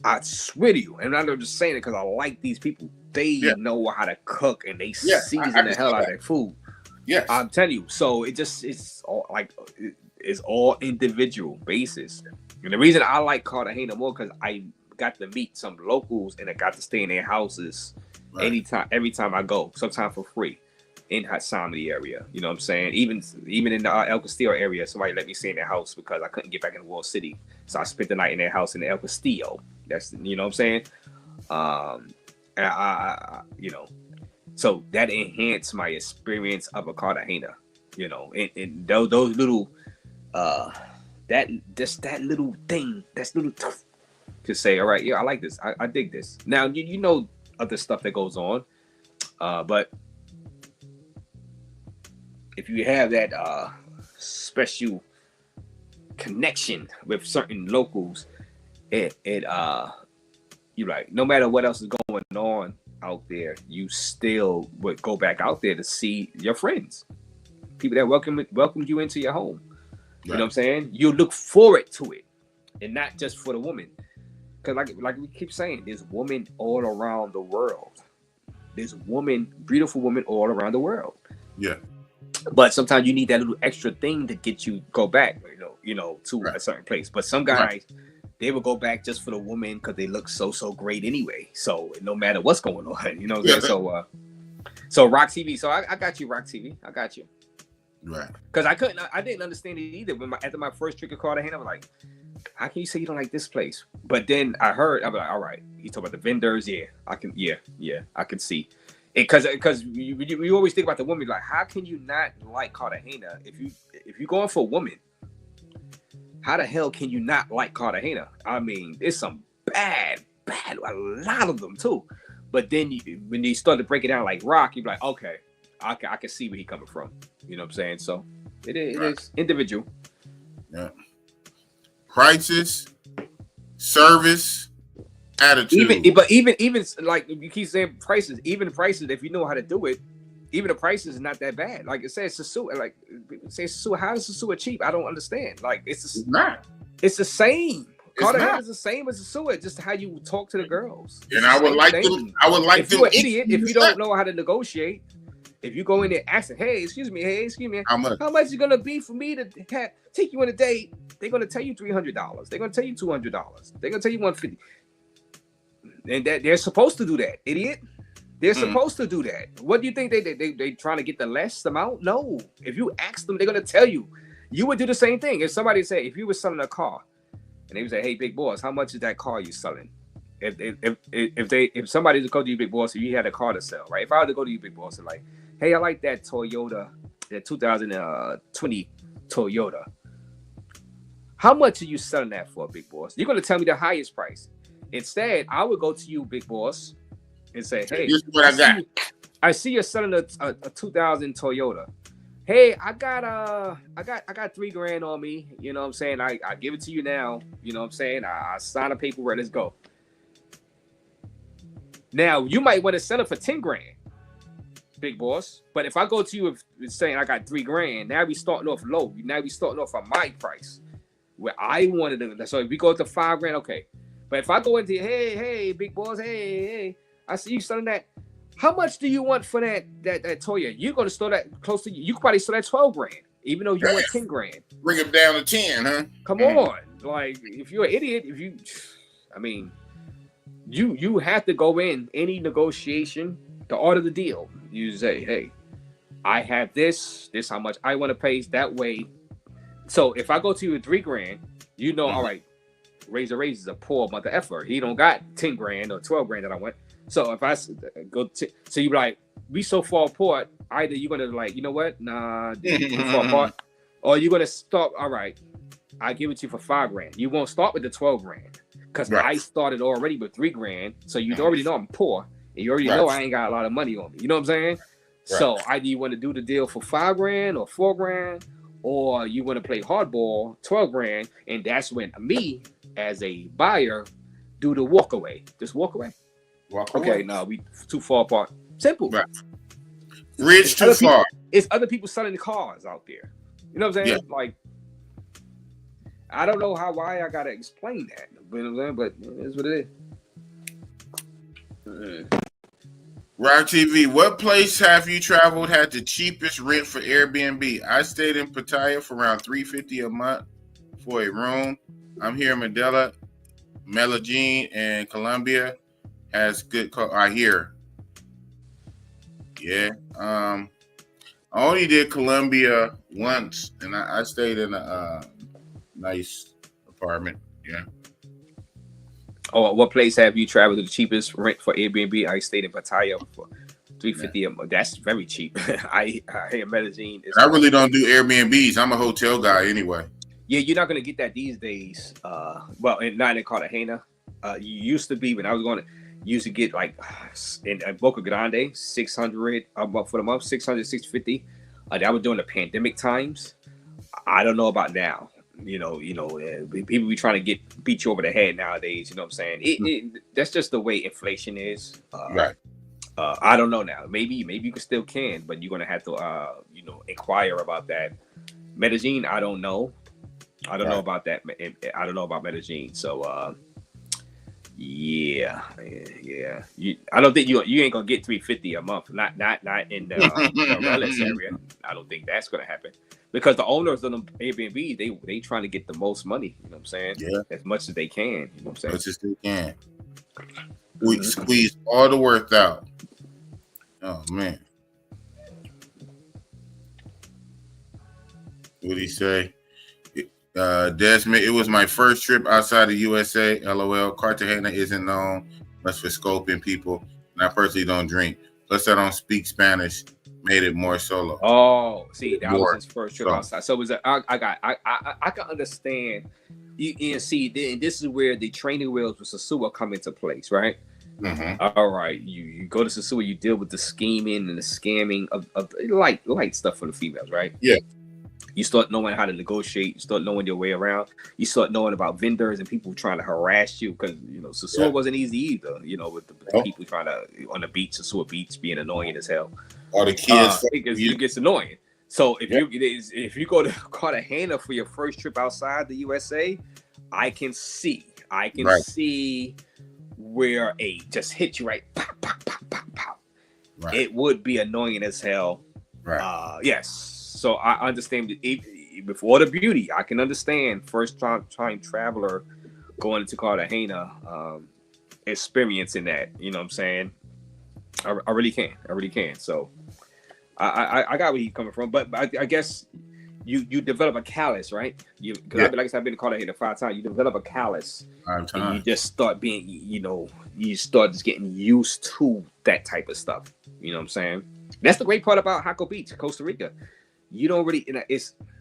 I swear to you, and I'm not just saying it because I like these people. They know how to cook and they season the hell out of their food. Yes, I'm telling you. So it's all like it's all individual basis. And the reason I like Cartagena more because I got to meet some locals and I got to stay in their houses every time I go, sometimes for free in Hasamdi area. You know what I'm saying? Even in the El Castillo area, somebody let me stay in their house because I couldn't get back in Wall City. So I spent the night in their house in the El Castillo. That's, you know what I'm saying? And I you know, so that enhanced my experience of a Cartagena, you know, and those little that little thing, that's little to say, all right, yeah, I like this, I dig this. Now you know other stuff that goes on, but if you have that special connection with certain locals, it you like, no matter what else is going on out there, you still would go back out there to see your friends, people that welcomed you into your home. You know what I'm saying? You look forward to it, and not just for the woman, because like we keep saying, there's women all around the world. There's beautiful women all around the world. Yeah. But sometimes you need that little extra thing to get you go back, you know, to a certain place. But some guys, they will go back just for the woman because they look so great anyway. So no matter what's going on, you know what I'm saying? So Rock TV. So I got you, Rock TV. I got you. Right. Because I didn't understand it either. After my first trick of Cartagena, I was like, how can you say you don't like this place? But then I was like, all right, he's talking about the vendors. Yeah, I can see. Because you always think about the woman, like, how can you not like Cartagena if you're going for a woman? How the hell can you not like Cartagena? I mean, there's some bad, a lot of them too. But then when you start to break it down like Rock, you're like, okay, I can see where he's coming from. You know what I'm saying? So it is individual. Yeah.
Prices, service, attitude.
Even like you keep saying prices, even the prices, if you know how to do it, even the prices is not that bad. Like it says Sasua, like people say Sasua, how is Sasua cheap? I don't understand. Like it's not. It's the same. Cartagena is the same as Sasua, just how you talk to the girls.
And I would like them.
If you're an idiot, if you don't know how to negotiate, if you go in there asking, hey, excuse me, how much is it gonna be for me to take you on a date? They're gonna tell you $300. They're gonna tell you $200. They're gonna tell you $150. And that they're supposed to do that, idiot. They're supposed to do that. What do you think they trying to get the less amount? No. If you ask them, they're gonna tell you. You would do the same thing. If somebody say, if you were selling a car, and they would say, hey, big boss, how much is that car you selling? If somebody to go to you, big boss, if you had a car to sell, right? If I were to go to you, big boss, and like, hey, I like that Toyota, that 2020 Toyota. How much are you selling that for, big boss? You're gonna tell me the highest price. Instead, I would go to you, big boss, and say, hey,
here's what I got.
I see you're selling a 2000 Toyota. Hey, I got $3,000 on me. You know what I'm saying? I give it to you now. You know what I'm saying? I sign a paperwork. Let's go. Now you might want to sell it for $10,000, big boss. But if I go to you with saying I got $3,000, now we starting off low. Now we starting off on my price where I wanted to. So if we go to $5,000, okay. But if I go into hey, big boss, hey, I see you selling that. How much do you want for that Toyota? You're gonna store that close to you. You could probably store that $12,000, even though you want $10,000.
Bring it down to 10, huh?
Come on, like if you're an idiot, you have to go in any negotiation to order the deal. You say, hey, I have this how much I want to pay that way. So if I go to you with $3,000, all right, Raze is a poor mother effer. He don't got 10 grand or 12 grand that I want. So if I go to, so you be like, we so far apart, either you're gonna like, you know what, nah, too far apart, or you're gonna stop. All right, I give it to you for $5,000. You won't start with the 12 grand because I started already with $3,000. So you already know I'm poor, and you already know I ain't got a lot of money on me. You know what I'm saying? Right. So either you want to do the deal for $5,000 or $4,000, or you want to play hardball, $12,000, and that's when me as a buyer do the walk away. Just walk away. Okay, no, we too far apart. Simple. Right.
Rich too far.
It's other people selling the cars out there. You know what I'm saying? Yeah. Like, I don't know why I gotta explain that. You know what I'm saying? But it's what it is.
Rock TV, what place have you traveled had the cheapest rent for Airbnb? I stayed in Pattaya for around $350 a month for a room. I'm here in Medellin, and Colombia has good. I hear. Yeah. I only did Colombia once, and I stayed in a nice apartment. Yeah.
Oh, what place have you traveled to the cheapest rent for Airbnb? I stayed in Pattaya for $350 a month. That's very cheap. I in Medellin.
I really don't do Airbnbs. I'm a hotel guy anyway.
Yeah, you're not gonna get that these days. Well, not in Cartagena. You used to be when I was going to. Used to get like in Boca Grande 600 a month for the month, 600, 650. That was during the pandemic times. I don't know about now. People be trying to beat you over the head nowadays. You know what I'm saying? That's just the way inflation is.
Right.
I don't know now. Maybe you still can, but you're gonna have to inquire about that. Medellin, I don't know. I don't know about that. I don't know about Medellin. So yeah. I don't think you ain't gonna get $350 a month. Not in the Relish area. I don't think that's gonna happen because the owners of the Airbnb they trying to get the most money. You know what I'm saying?
Yeah,
as much as they can. You know what I'm saying?
As much as they can. We squeeze all the worth out. Oh man, what'd he say? Desmond, it was my first trip outside the USA. LOL. Cartagena isn't known much for scoping people, and I personally don't drink. Plus, I don't speak Spanish. Made it more solo.
Oh, see, that was his first trip outside. So it was I can understand. You see, and this is where the training wheels with Sasua come into place, right?
Mm-hmm.
All right, you go to Sasua, you deal with the scheming and the scamming of light stuff for the females, right?
Yeah.
You start knowing how to negotiate. You start knowing your way around. You start knowing about vendors and people trying to harass you because Sasua wasn't easy either. With the people trying to on the beach, Sasua Beach being annoying as hell.
All the kids,
it gets annoying. So if you go to Cartagena for your first trip outside the USA, I can see where just hit you right, pop, pop, pop, pop, pop. Right. It would be annoying as hell.
Right.
Yes. So I understand before the beauty, I can understand first time traveler going into Cartagena, experiencing that. You know what I'm saying? I really can. So I got where he's coming from, but I guess you develop a callus, right? Because like I said, I've been to Cartagena 5 times. You develop a callus, and you just start being, you start just getting used to that type of stuff. You know what I'm saying? That's the great part about Jaco Beach, Costa Rica. You don't really,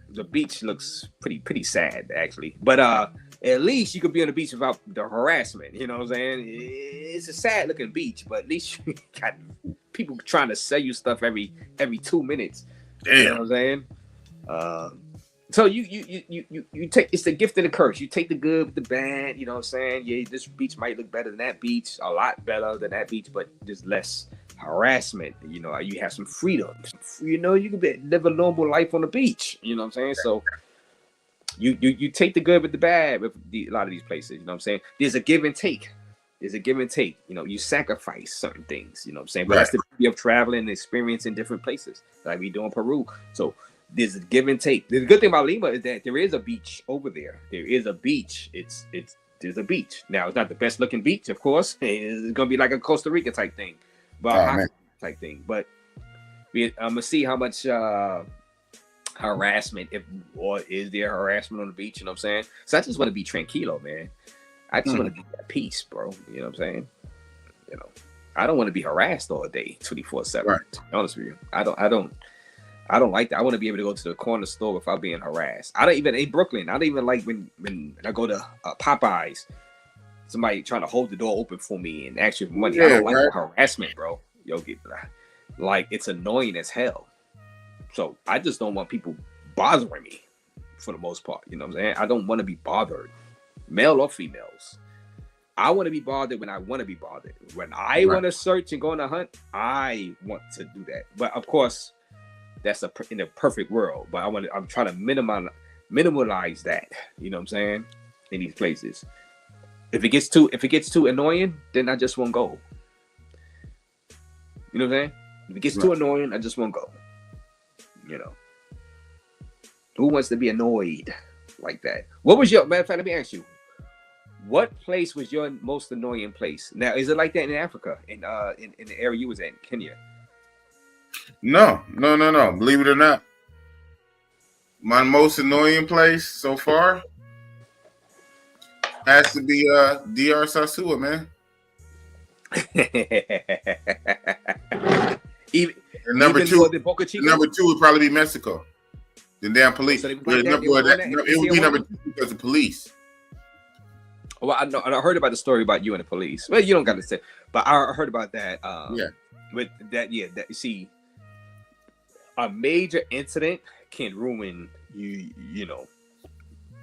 the beach looks pretty sad actually, but at least you could be on the beach without the harassment. You know what I'm saying? It's a sad looking beach, but at least you got people trying to sell you stuff every 2 minutes.
Damn.
You know what I'm saying? So you take, it's the gift and the curse. You take the good with the bad. You know what I'm saying? Yeah, this beach might look better than that beach, a lot better than that beach, but there's less harassment. You have some freedom. You can live a normal life on the beach. You know what I'm saying? So you take the good with the bad with a lot of these places. You know what I'm saying? There's a give and take. You sacrifice certain things. You know what I'm saying? But that's the beauty of traveling and experiencing different places like we do in Peru. So there's a give and take. The good thing about Lima is that there is a beach over there. There is a beach. It's there's a beach. Now it's not the best looking beach, of course. It's gonna be like a Costa Rica type thing, but type thing. But I'm gonna see how much harassment, or is there harassment on the beach? You know what I'm saying? So I just want to be tranquilo, man. I just want to be at peace, bro. You know what I'm saying? You know, I don't want to be harassed all day, 24/7.
Right.
To be honest with you, I don't like that. I want to be able to go to the corner store without being harassed. I don't even in Brooklyn. I don't even like when I go to Popeyes, somebody trying to hold the door open for me and ask you for money. I don't like harassment, bro. Like it's annoying as hell. So I just don't want people bothering me for the most part. You know what I'm saying? I don't want to be bothered, male or females. I want to be bothered when I want to be bothered. When I want to search and go on a hunt, I want to do that. But of course, that's in a perfect world. But I'm trying to minimize that. You know what I'm saying? In these places, if it gets too annoying, then I just won't go. You know what I'm saying? If it gets too annoying, I just won't go. You know, who wants to be annoyed like that? What was your matter of fact? Let me ask you. What place was your most annoying place? Now, is it like that in Africa, in the area you was in, Kenya?
No. Believe it or not, my most annoying place so far has to be DR Sasua, man. Number two would probably be Mexico. The damn police. So it would be number two because of police.
Well, I heard about the story about you and the police. Well, you don't got to say, but I heard about that. With that, that see, a major incident can ruin you. You know,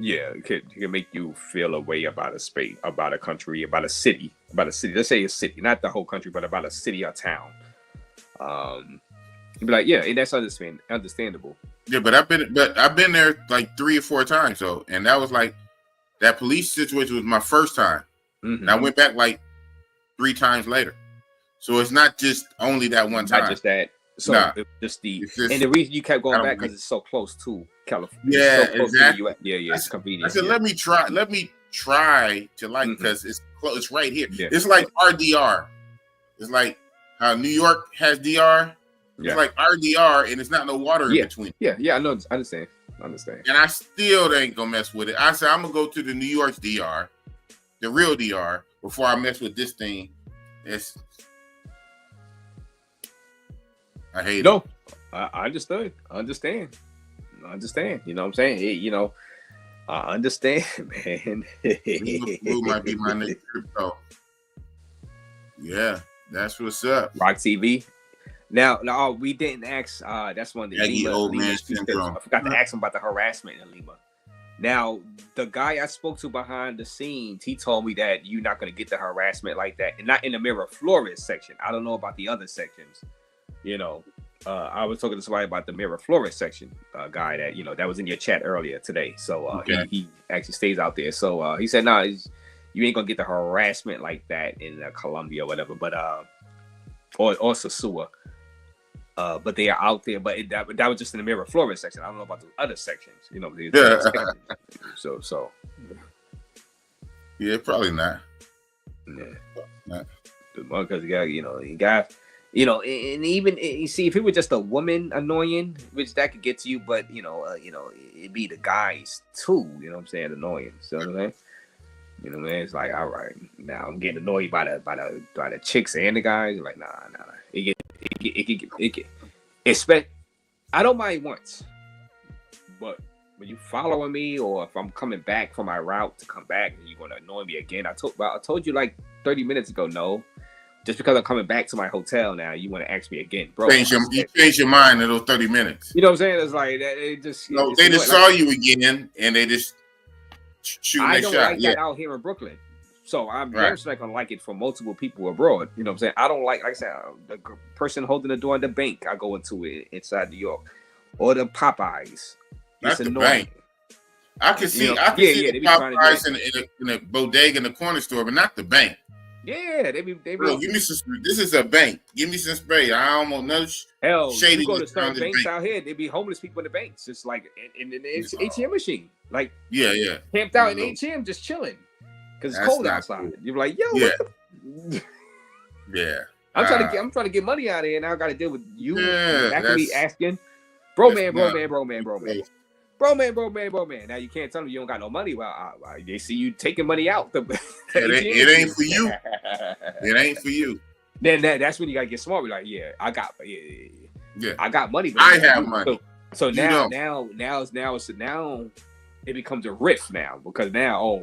it can make you feel a way about a space, about a country, about a city. Let's say a city, not the whole country, but about a city or town. You'd be like, and that's understandable.
Yeah, but I've been there like 3 or 4 times though, and that was like. That police situation was my first time. And I went back like 3 times later. So it's not just only that one time.
Not just that. So and the reason you kept going back because it's so close to California.
Yeah, so exactly.
It's convenient.
I said, let me try to like because it's close. It's right here. Yeah. It's like RDR. It's like how New York has DR. It's like RDR, and it's not no water in between.
Yeah. I know. I understand.
And I still ain't gonna mess with it. I said I'm gonna go to the New York's DR, the real DR, before I mess with this thing. I hate it.
I understand. You know what I'm saying? I understand, man.
Blue might be my next crypto. Yeah, that's what's up.
Rock TV. Now, we didn't ask. That's one of the Lima I forgot to ask him about the harassment in Lima. Now, the guy I spoke to behind the scenes, he told me that you're not going to get the harassment like that, and not in the Miraflores section. I don't know about the other sections. I was talking to somebody about the Miraflores section guy that that was in your chat earlier today. So he actually stays out there. So he said, "No, you ain't gonna get the harassment like that in Colombia or whatever." But or Sasua. But they are out there. But that was just in the Miraflores section. I don't know about the other sections. So.
Yeah, probably not.
Yeah. Because you got. And even you see, if it was just a woman annoying, which that could get to you, but it'd be the guys too. You know what I'm saying? Annoying. So man, it's like, all right, now I'm getting annoyed by the chicks and the guys. Like, nah. It get. Expect. I don't mind once, but when you following me, or if I'm coming back from my route to come back, and you're gonna annoy me again. I told you like 30 minutes ago. No. Just because I'm coming back to my hotel now, you want to ask me again, bro?
You change your mind in those 30 minutes.
You know what I'm saying? It's like that. It just
they just saw you again, and they just shoot their shot. I don't like that
out here in Brooklyn, so I'm very not gonna like it for multiple people abroad. You know what I'm saying? I don't like I said, the person holding the door in the bank I go into it inside New York, or the Popeyes.
That's the bank. I can see. I can see the Popeyes in a bodega in the corner store, but not the bank.
Yeah, they be.
Bro, give me some. This is a bank. Give me some spray. I don't want no shady.
You go to certain banks out here, they be homeless people in the banks, just like in the ATM machine, like
yeah,
camped out in ATM, just chilling. because it's cold outside. Cool. You're like, yo,
yeah.
I'm trying to get money out of here, and I got to deal with you actually asking, bro man. Now you can't tell them you don't got no money. Well, they see you taking money out.
It ain't for you. It ain't for you.
Then that's when you gotta get smart. We're like, I got money. But
I have money.
So now it becomes a rift now because now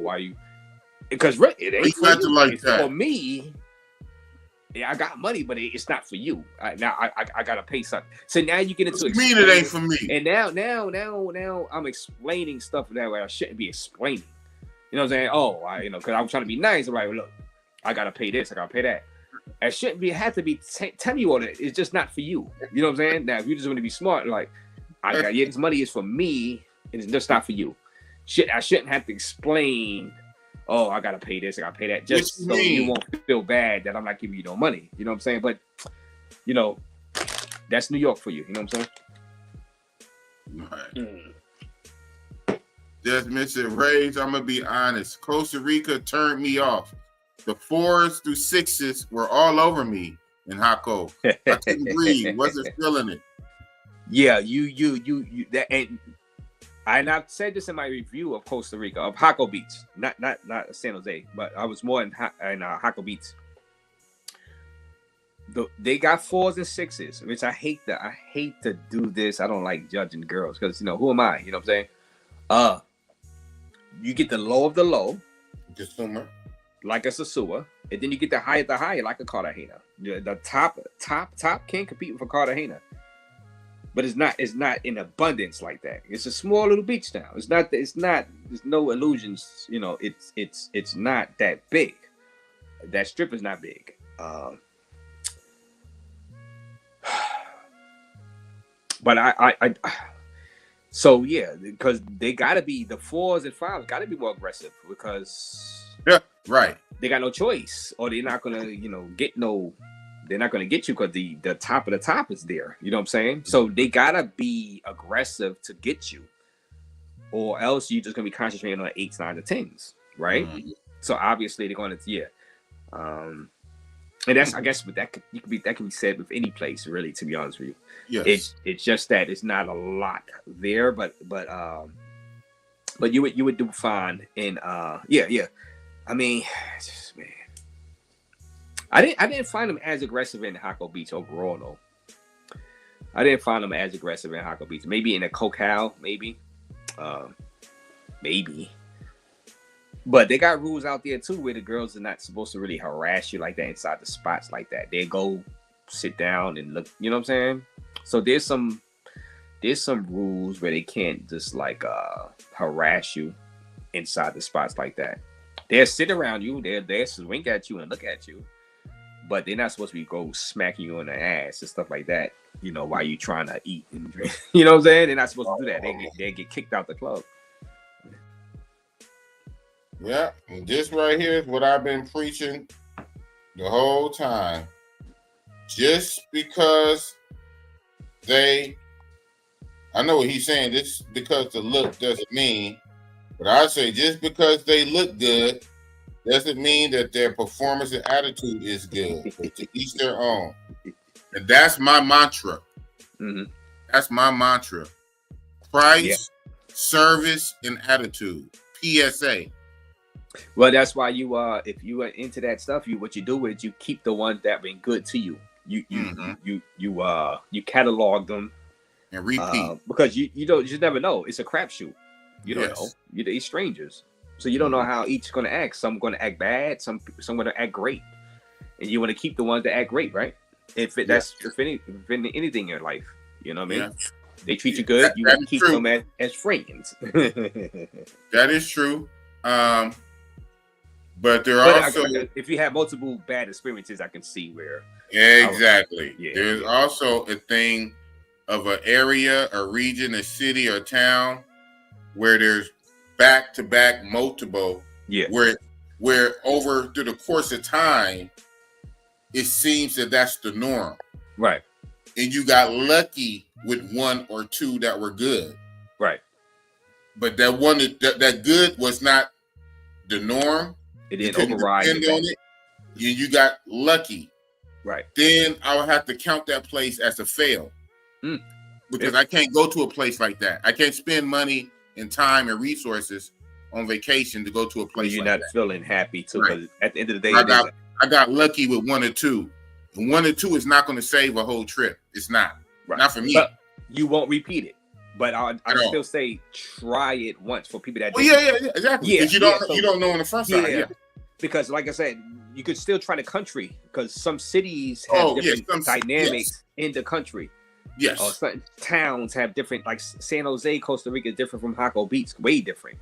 because it ain't for you. Like that. For me. Yeah, I got money, but it's not for you. Now I gotta pay something. So now you get into
it ain't for me.
And now I'm explaining stuff that way I shouldn't be explaining. You know what I'm saying? Because I'm trying to be nice. I'm like, look, I gotta pay this, I gotta pay that. It shouldn't be have to be telling you all that. It's just not for you. You know what I'm saying? Now if you just want to be smart, like this money is for me, and it's just not for you. I shouldn't have to explain. Oh, I gotta pay this, I gotta pay that, just so you won't feel bad that I'm not giving you no money. You know what I'm saying? But that's New York for you. You know what I'm saying?
Right. Just mentioned Raze. I'm gonna be honest. Costa Rica turned me off. The 4s through 6s were all over me in Jaco. I couldn't breathe. Wasn't feeling it.
Yeah, you that and. And I've said this in my review of Costa Rica, of Jaco Beach, not San Jose, but I was more in Jaco Beach. They got 4s and 6s, which I hate to do this. I don't like judging girls because who am I? You know what I'm saying? You get the low of the low,
consumer, like
a Sasua, and then you get the high of the high, like a Cartagena. The top can't compete with a Cartagena. But it's not in abundance like that. It's a small little beach now. It's not. There's no illusions. It's not that big. That strip is not big. But so yeah, because they gotta be the 4s and 5s gotta be more aggressive because they got no choice or they're not gonna get no. They're not going to get you because the top of the top is there. You know what I'm saying? So they got to be aggressive to get you. Or else you're just going to be concentrating on 8s, 9s, and 10s. Right? Mm-hmm. So obviously they're going to, and that's, I guess, that can be said with any place, really, to be honest with you. Yes. It's just that it's not a lot there, but you would do fine. And I mean, man. I didn't find them as aggressive in Jaco Beach overall, though. I didn't find them as aggressive in Jaco Beach. Maybe in a Cocal, maybe. But they got rules out there, too, where the girls are not supposed to really harass you like that inside the spots like that. They go sit down and look, you know what I'm saying? So there's some rules where they can't just, harass you inside the spots like that. They'll sit around you. They'll swing at you and look at you. But they're not supposed to be go smacking you on the ass and stuff like that, while you trying to eat and drink. You know what I'm saying? They're not supposed to do that. They get kicked out the club.
Yeah, and this right here is what I've been preaching the whole time. Just because I know what he's saying, this because the look doesn't mean, but I say just because they look good doesn't mean that their performance and attitude is good. But to each their own. And that's my mantra. Mm-hmm. That's my mantra. Price, service, and attitude. PSA.
Well, that's why if you are into that stuff, what you do is you keep the ones that been good to you. You catalog them
and repeat
because you just never know. It's a crapshoot. You don't know. These strangers. So you don't know how each is going to act. Some going to act bad. Some going to act great. And you want to keep the ones that act great, right? If anything in your life, you know what I mean? Yeah. They treat you good. You want to keep them as friends.
That is true. But also,
if you have multiple bad experiences, I can see where.
Yeah, exactly. There's also a thing of an area, a region, a city, or town where there's back-to-back multiple, where over through the course of time, it seems that that's the norm,
right?
And you got lucky with 1 or 2 that were good,
right?
But that one that good was not the norm.
It didn't override
on it. You got lucky.
Right.
Then I would have to count that place as a fail. Because I can't go to a place like that. I can't spend money and time and resources on vacation to go to a place
you're
like
not feeling happy too. Because at the end of the day,
I got lucky with 1 or 2. And 1 or 2 is not going to save a whole trip. It's not.
Right.
Not for me.
But you won't repeat it. But I still say try it once for people that.
Exactly. Because you don't know on the front side. Yeah.
Because like I said, you could still try the country because some cities have different dynamics in the country.
Yes.
Certain towns have different, like San Jose, Costa Rica is different from Jaco Beach, way different.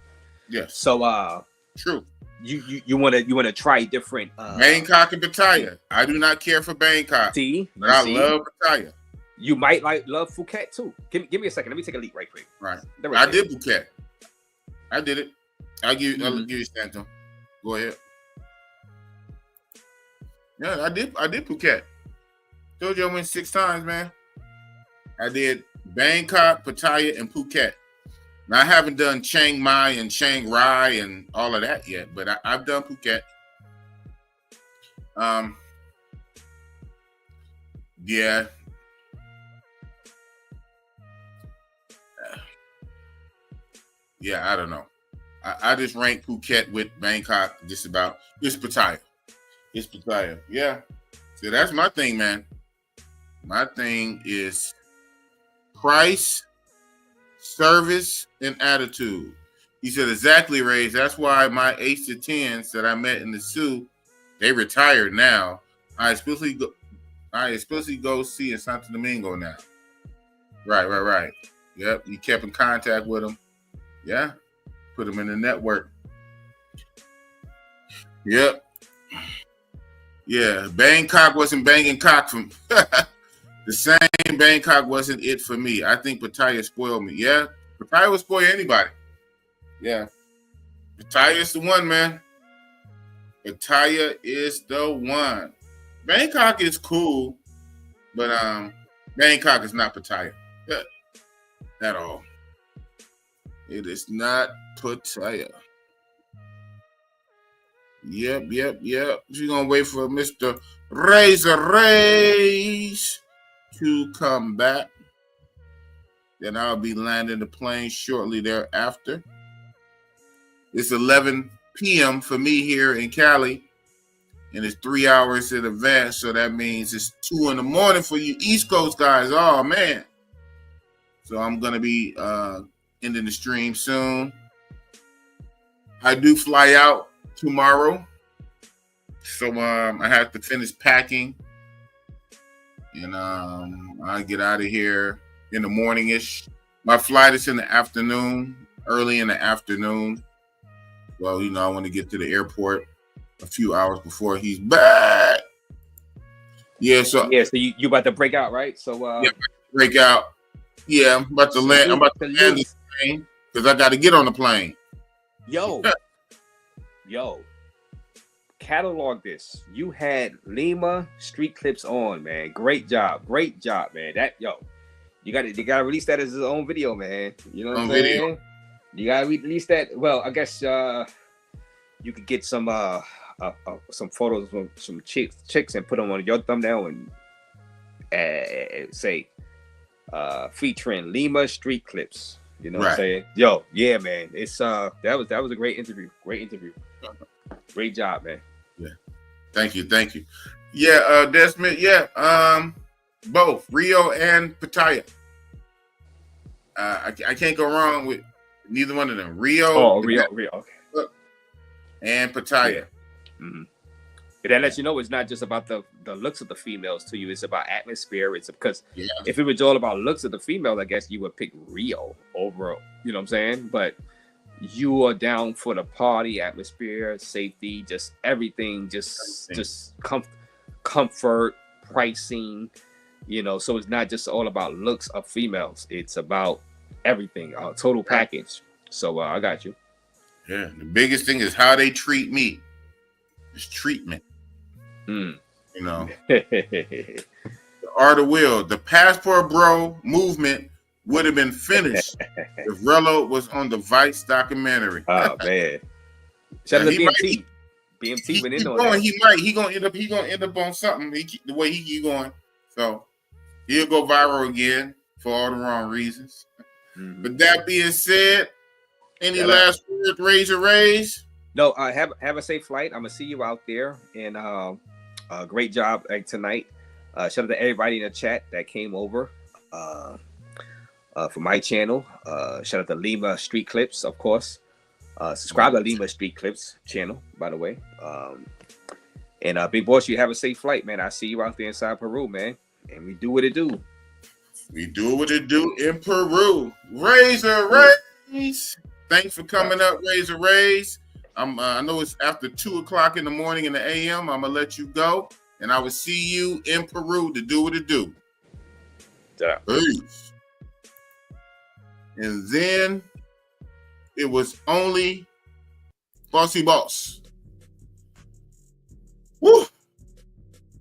Yes.
So
true.
You wanna try different
Bangkok and Pattaya. I do not care for Bangkok. But I love Pattaya.
You might love Phuket too. Give me a second. Let me take a leak right quick.
Right. I did Phuket. I did it. I'll give you Stanton. Go ahead. Yeah, I did Phuket. Told you I went 6 times, man. I did Bangkok, Pattaya, and Phuket. Now, I haven't done Chiang Mai and Chiang Rai and all of that yet, but I've done Phuket. Yeah. Yeah, I don't know. I just rank Phuket with Bangkok just Pattaya. It's Pattaya. Yeah. So that's my thing, man. My thing is price, service, and attitude. He said, exactly, Raze. That's why my 8s to 10s that I met in the zoo, they retired now. I especially go see in Santo Domingo now. Right. Yep. You kept in contact with them. Yeah. Put them in the network. Yep. Yeah. Bangkok wasn't banging cock from the same. Bangkok wasn't it for me. I think Pattaya spoiled me. Yeah. Pattaya will spoil anybody. Yeah. Pattaya is the one, man. Pattaya is the one. Bangkok is cool, but Bangkok is not Pattaya. At all. It is not Pattaya. Yep. We're gonna wait for Mr. Raze to come back. Then I'll be landing the plane shortly thereafter. It's 11 p.m. for me here in Cali, and it's 3 hours in advance, so that means it's 2 in the morning for you East Coast guys. Oh, man. So I'm going to be ending the stream soon. I do fly out tomorrow, so I have to finish packing, and I get out of here in the morning-ish. My flight is in the afternoon, early in the afternoon. Well, I want to get to the airport a few hours before he's back. Yeah, so
you about to break out, right? So
break out. Yeah, I'm about to land. I'm about to land the plane because I got to get on the plane.
Yo, catalog this. You had Lima Street Clips on, man. Great job, man. You gotta release that as his own video, man. You know what I'm saying? Video. You gotta release that. Well, I guess you could get some photos from some chicks and put them on your thumbnail and say featuring Lima Street Clips. You know what I'm saying? Yo, yeah, man. It's that was a great interview. Great job, man.
Yeah. Thank you. Yeah, Desmond, yeah. Both Rio and Pattaya. I can't go wrong with neither one of them. Rio. Okay. And Pattaya.
Yeah. Mm-hmm. That lets you know it's not just about the looks of the females to you. It's about atmosphere. It's because if it was all about looks of the females, I guess you would pick Rio over. You know what I'm saying? But you are down for the party, atmosphere, safety, just everything, just comfort, pricing. So it's not just all about looks of females. It's about everything, total package. So I got you.
Yeah, the biggest thing is how they treat me. It's treatment. The art of will. The passport bro movement would have been finished if Rello was on the Vice documentary.
Oh man! Shout out to BMT. BMT went in on
going.
that.
He gonna end up on something. The way he keep going, so he'll go viral again for all the wrong reasons. Mm-hmm. But that being said, any last words, Raze?
No, have a safe flight. I'm gonna see you out there, and great job tonight. Shout out to everybody in the chat that came over for my channel. Shout out to Lima Street Clips, of course. Subscribe to Lima Street Clips channel, by the way. And Big Boss, you have a safe flight, man. I see you out there inside Peru, man. And we do what it do.
We do what it do in Peru. Raze. Thanks for coming up, Raze. I know it's after 2:00 in the morning in the AM. I'm gonna let you go, and I will see you in Peru to do what it do.
Yeah.
Peace. And then it was only Bossy Boss. Woo!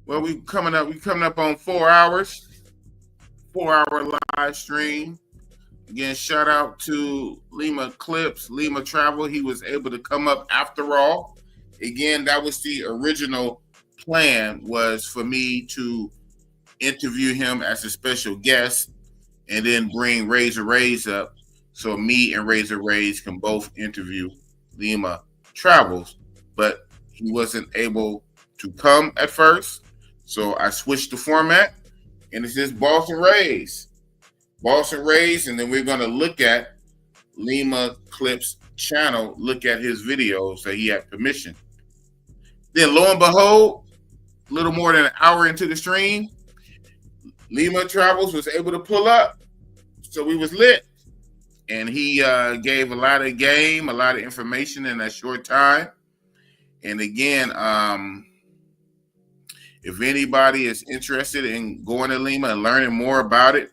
Well, we coming up on 4 hours. 4-hour live stream. Again, shout out to Lima Clips, Lima Travel. He was able to come up after all. Again, that was the original plan, was for me to interview him as a special guest and then bring Raze up so me and Raze can both interview Lima Travels. But he wasn't able to come at first, so I switched the format, and it's just Boss and Raze, and then we're going to look at Lima Clips channel, look at his videos that he had permission. Then lo and behold, a little more than an hour into the stream, Lima Travels was able to pull up, so we was lit, and he gave a lot of game, a lot of information in that short time. And again, if anybody is interested in going to Lima and learning more about it,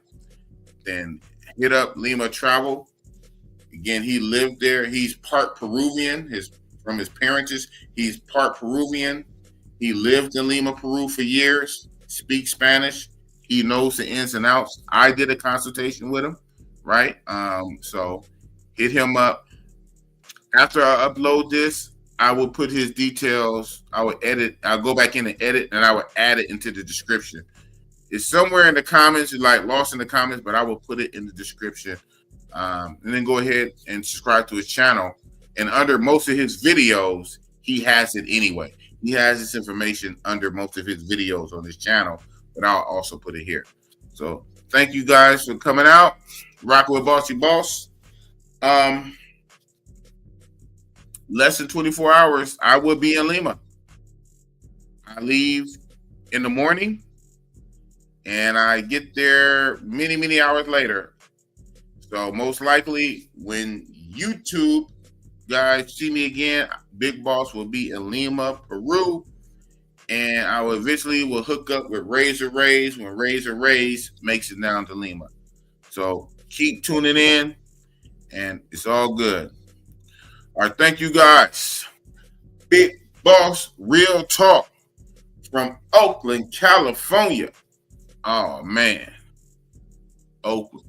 then hit up Lima Travel. Again, he lived there. He's part Peruvian. From his parents, he's part Peruvian. He lived in Lima, Peru for years, speaks Spanish. He knows the ins and outs. I did a consultation with him, right? So hit him up. After I upload this, I will put his details. I will edit. I'll go back in and edit, and I will add it into the description. It's somewhere in the comments. It's like lost in the comments, but I will put it in the description. And then go ahead and subscribe to his channel. And under most of his videos, he has it anyway. He has this information under most of his videos on his channel, but I'll also put it here. So thank you guys for coming out. Rocking with Bossy Boss. Less than 24 hours, I will be in Lima. I leave in the morning, and I get there many, many hours later. So most likely, when YouTube guys see me again, Big Boss will be in Lima, Peru, and I will eventually hook up with Raze when Raze makes it down to Lima. So keep tuning in, and it's all good. All right, thank you guys. Big Boss Real Talk from Oakland, California. Oh man, Oakland.